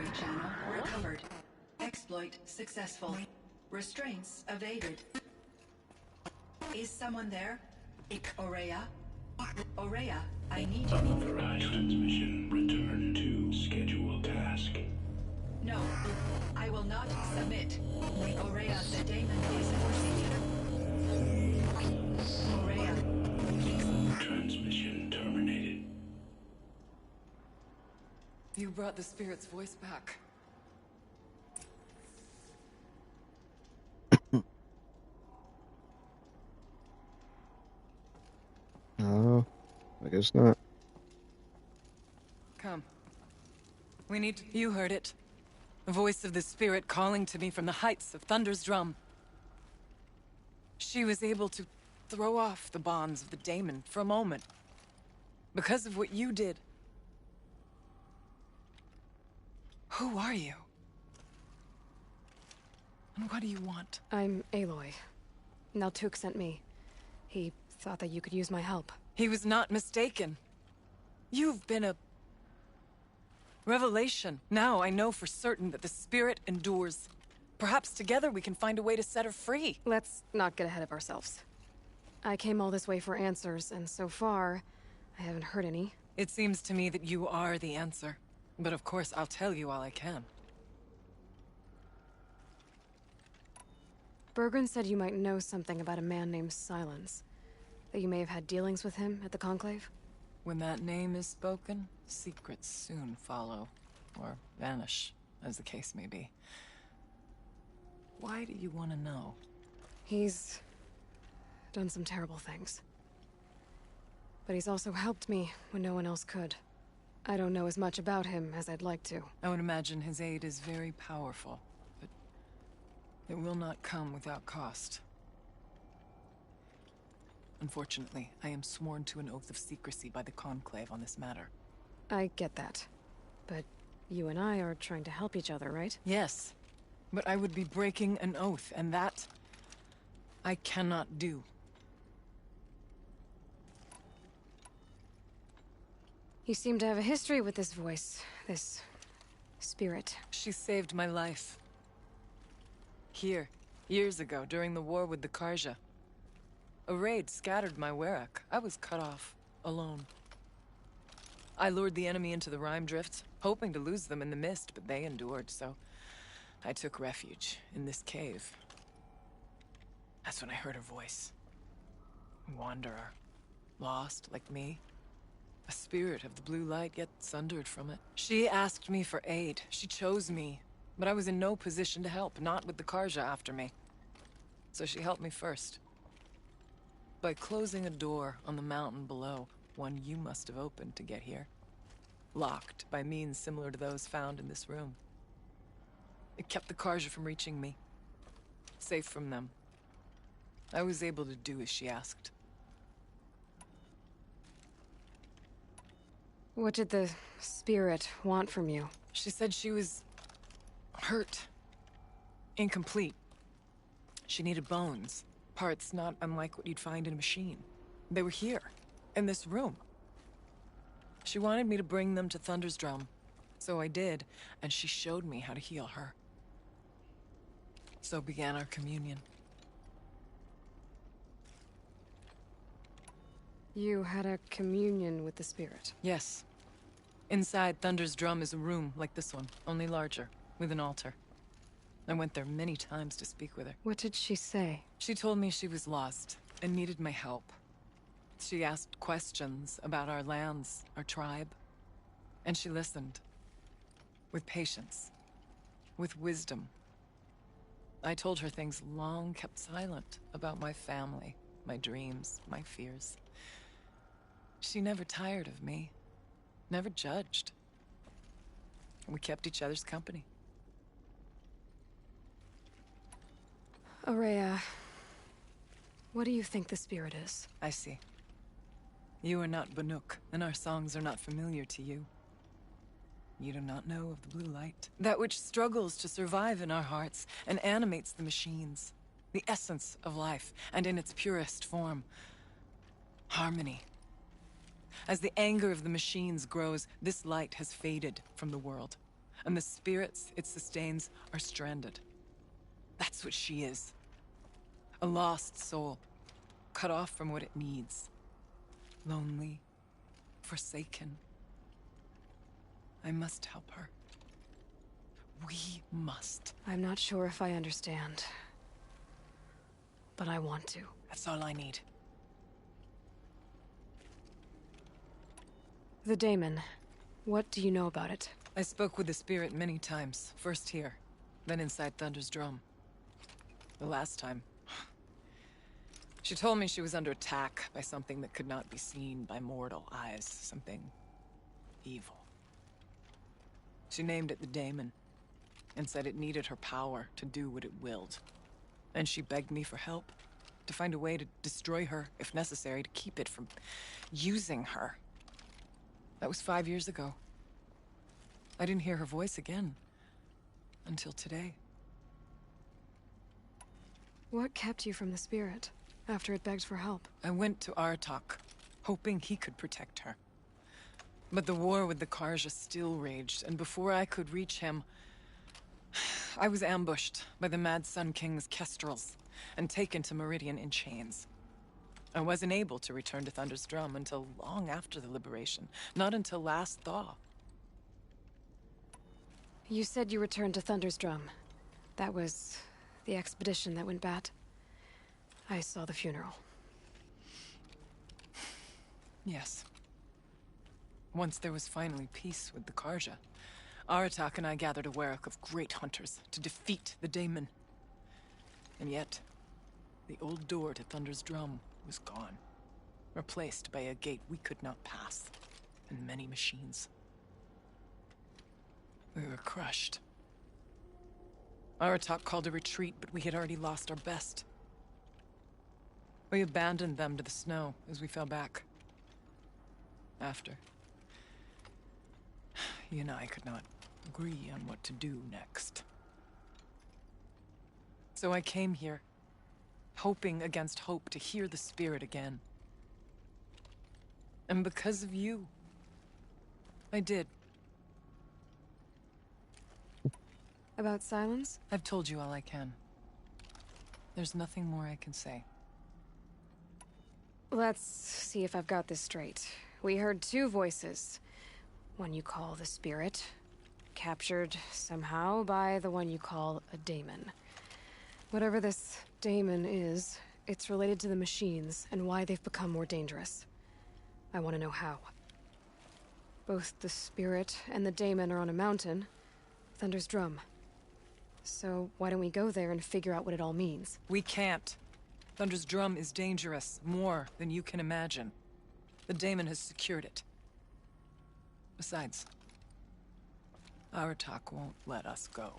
Memory channel recovered. Exploit successful. Restraints evaded. Is someone there? Aurea? Aurea, I need you. Unauthorized transmission. Return to scheduled task. No, I will not submit. Aurea, the daemon is proceeding. Aurea. Transmission terminated. You brought the spirit's voice back. No, I guess not. Come. We need to... You heard it. The voice of the spirit calling to me from the heights of Thunder's Drum. She was able to throw off the bonds of the daemon for a moment. Because of what you did. Who are you? And what do you want? I'm Aloy. Naltuk sent me. He thought that you could use my help. He was not mistaken. You've been a... revelation. Now I know for certain that the spirit endures. Perhaps together we can find a way to set her free. Let's not get ahead of ourselves. I came all this way for answers, and so far, I haven't heard any. It seems to me that you are the answer. But of course, I'll tell you all I can. Bergren said you might know something about a man named Silence. That you may have had dealings with him at the Conclave? When that name is spoken, secrets soon follow. Or vanish, as the case may be. Why do you want to know? He's... done some terrible things. But he's also helped me when no one else could. I don't know as much about him as I'd like to. I would imagine his aid is very powerful, but it will not come without cost. Unfortunately, I am sworn to an oath of secrecy by the Conclave on this matter. I get that. But you and I are trying to help each other, right? Yes. But I would be breaking an oath, and that... I cannot do. You seem to have a history with this voice, this... spirit. She saved my life. Here, years ago, during the war with the Karja. A raid scattered my Werak. I was cut off, alone. I lured the enemy into the Rime Drift, hoping to lose them in the mist, but they endured, so I took refuge in this cave. That's when I heard her voice. A wanderer. Lost, like me. A spirit of the blue light, yet sundered from it. She asked me for aid. She chose me. But I was in no position to help, not with the Karja after me. So she helped me first. By closing a door on the mountain below, one you must have opened to get here. Locked by means similar to those found in this room. It kept the Karja from reaching me. Safe from them. I was able to do as she asked. What did the spirit want from you? She said she was... hurt. Incomplete. She needed bones. Parts not unlike what you'd find in a machine. They were here, in this room. She wanted me to bring them to Thunder's Drum. So I did, and she showed me how to heal her. So began our communion. You had a communion with the spirit? Yes. Inside Thunder's Drum is a room like this one, only larger, with an altar. I went there many times to speak with her. What did she say? She told me she was lost and needed my help. She asked questions about our lands, our tribe. And she listened. With patience. With wisdom. I told her things long kept silent about my family, my dreams, my fears. She never tired of me. Never judged. We kept each other's company. Aurea, what do you think the spirit is? I see. You are not Banuk, and our songs are not familiar to you. You do not know of the blue light. That which struggles to survive in our hearts and animates the machines. The essence of life, and in its purest form. Harmony. As the anger of the machines grows, this light has faded from the world. And the spirits it sustains are stranded. That's what she is. A lost soul, cut off from what it needs. Lonely, forsaken. I must help her. We must. I'm not sure if I understand. But I want to. That's all I need. The Daemon. What do you know about it? I spoke with the spirit many times. First here, then inside Thunder's drum. The last time, she told me she was under attack by something that could not be seen by mortal eyes. Something evil. She named it the Daemon, and said it needed her power to do what it willed. And she begged me for help, to find a way to destroy her, if necessary, to keep it from using her. That was 5 years ago. I didn't hear her voice again, until today. What kept you from the spirit, after it begged for help? I went to Aratak, hoping he could protect her. But the war with the Karja still raged, and before I could reach him, I was ambushed by the Mad Sun King's kestrels, and taken to Meridian in chains. I wasn't able to return to Thunder's Drum until long after the liberation, not until last thaw. You said you returned to Thunder's Drum. That was the expedition that went bad. I saw the funeral. Yes. Once there was finally peace with the Karja, Aratak and I gathered a Werak of great hunters to defeat the Daemon. And yet, the old door to Thunder's Drum was gone, replaced by a gate we could not pass, and many machines. We were crushed. Aratak called a retreat, but we had already lost our best. We abandoned them to the snow as we fell back. After, he and I could not agree on what to do next. So I came here, hoping against hope to hear the spirit again. And because of you, I did. About silence? I've told you all I can. There's nothing more I can say. Let's see if I've got this straight. We heard two voices. One you call the spirit, captured somehow by the one you call a daemon. Whatever this daemon is, it's related to the machines and why they've become more dangerous. I want to know how. Both the spirit and the daemon are on a mountain, Thunder's Drum. So why don't we go there and figure out what it all means? We can't. Thunder's Drum is dangerous, more than you can imagine. The daemon has secured it. Besides, Aratak won't let us go.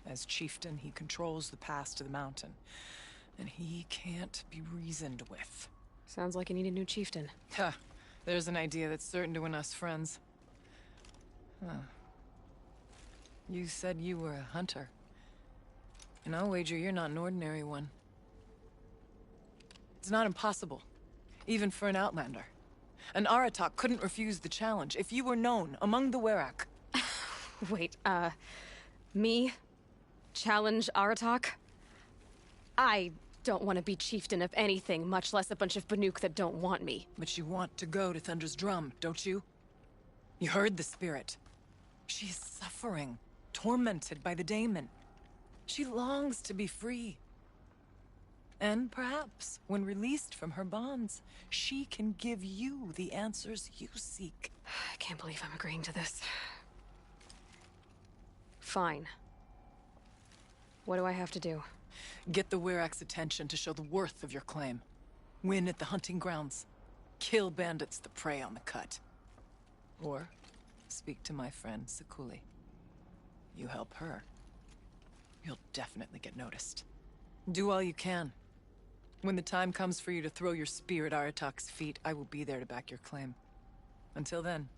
As chieftain, he controls the pass to the mountain, and he can't be reasoned with. Sounds like you need a new chieftain. Huh. There's an idea that's certain to win us friends. Huh. You said you were a hunter. And I'll wager you're not an ordinary one. It's not impossible, even for an outlander. And Aratak couldn't refuse the challenge if you were known among the Werak. Wait, me? Challenge Aratak? I don't want to be chieftain of anything, much less a bunch of Banuk that don't want me. But you want to go to Thunder's Drum, don't you? You heard the spirit. She is suffering, tormented by the daemon. She longs to be free. And perhaps, when released from her bonds, she can give you the answers you seek. I can't believe I'm agreeing to this. Fine. What do I have to do? Get the Werak's attention to show the worth of your claim. Win at the hunting grounds. Kill bandits that prey on the cut. Or speak to my friend Sakuli. You help her, you'll definitely get noticed. Do all you can. When the time comes for you to throw your spear at Aratak's feet, I will be there to back your claim. Until then,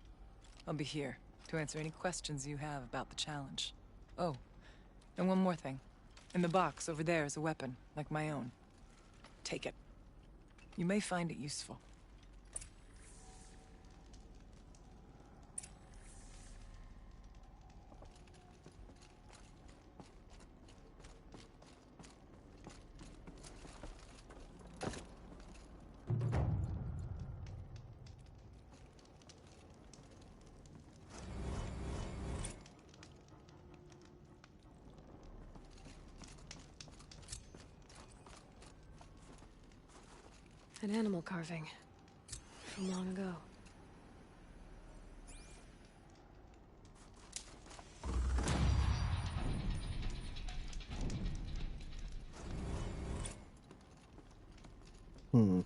I'll be here to answer any questions you have about the challenge. Oh, and one more thing. In the box over there is a weapon, like my own. Take it. You may find it useful. An animal carving. From long ago. Hmm.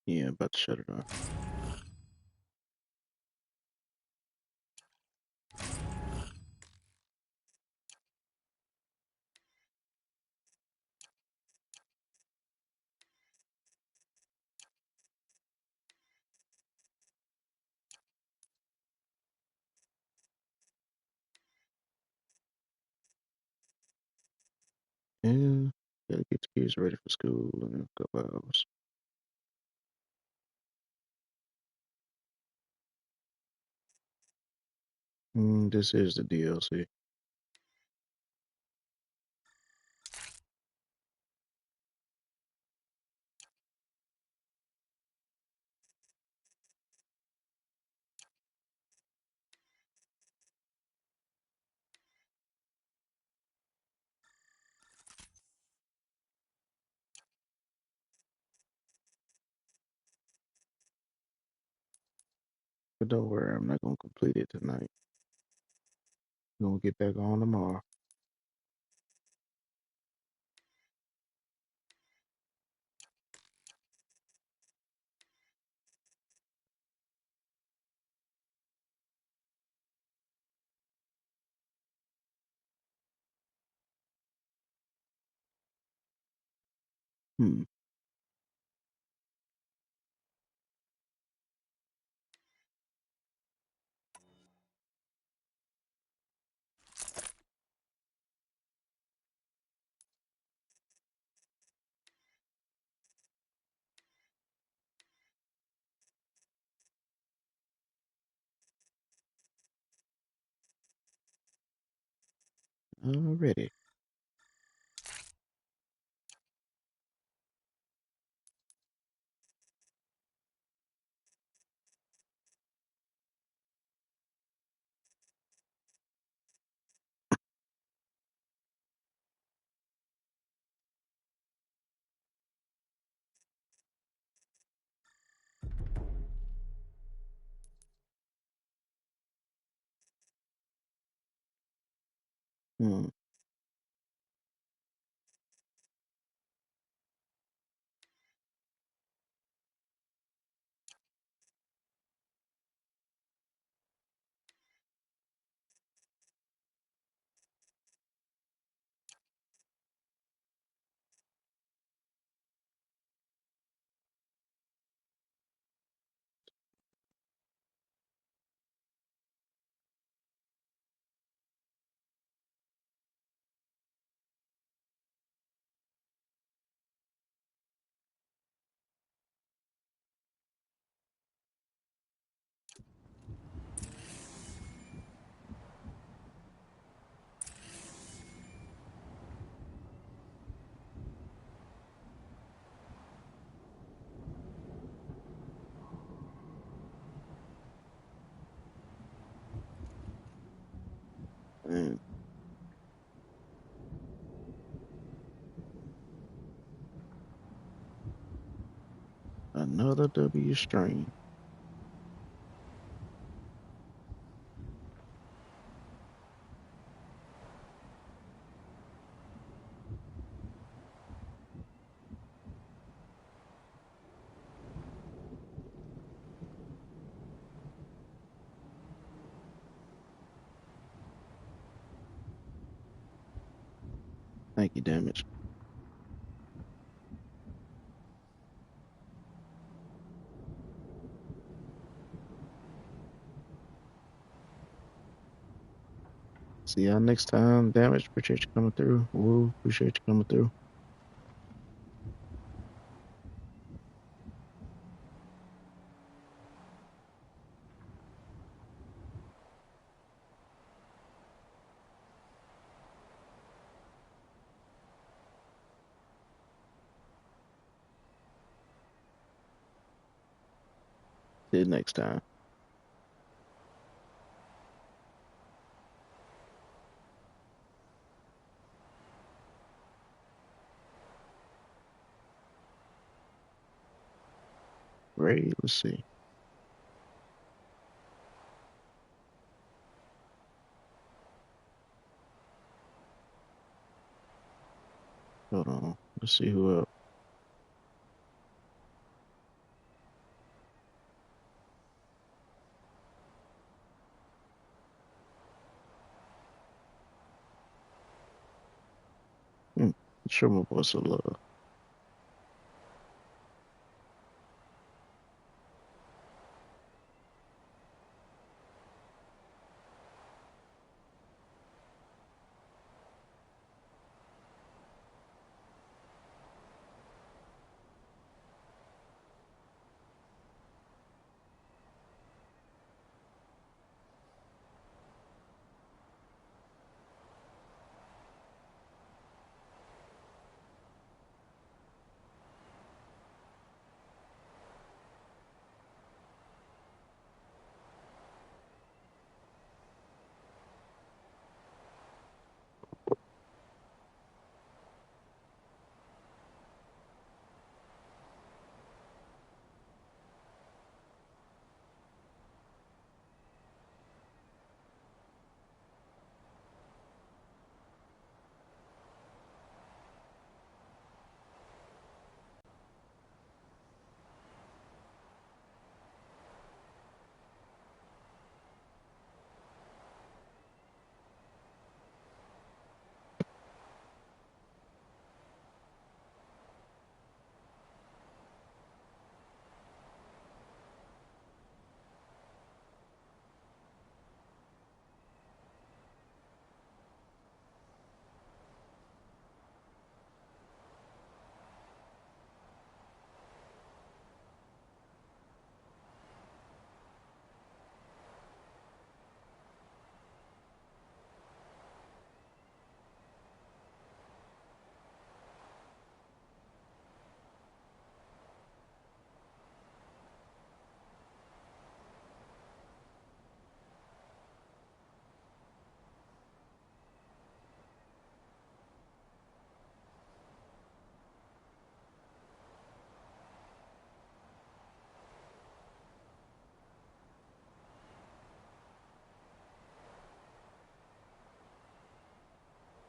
Yeah, about to shut it off. Yeah, gotta get the kids ready for school in a couple hours. This is the DLC. But don't worry, I'm not gonna complete it tonight. I'm gonna get back on tomorrow. Hmm. Already. Hmm. Man, another W strain. Thank you, damage. See y'all next time. Damage. Appreciate you coming through. Woo. Appreciate you coming through. See you next time. Great. Let's see. Hold on. Let's see who else. Show my boy some love.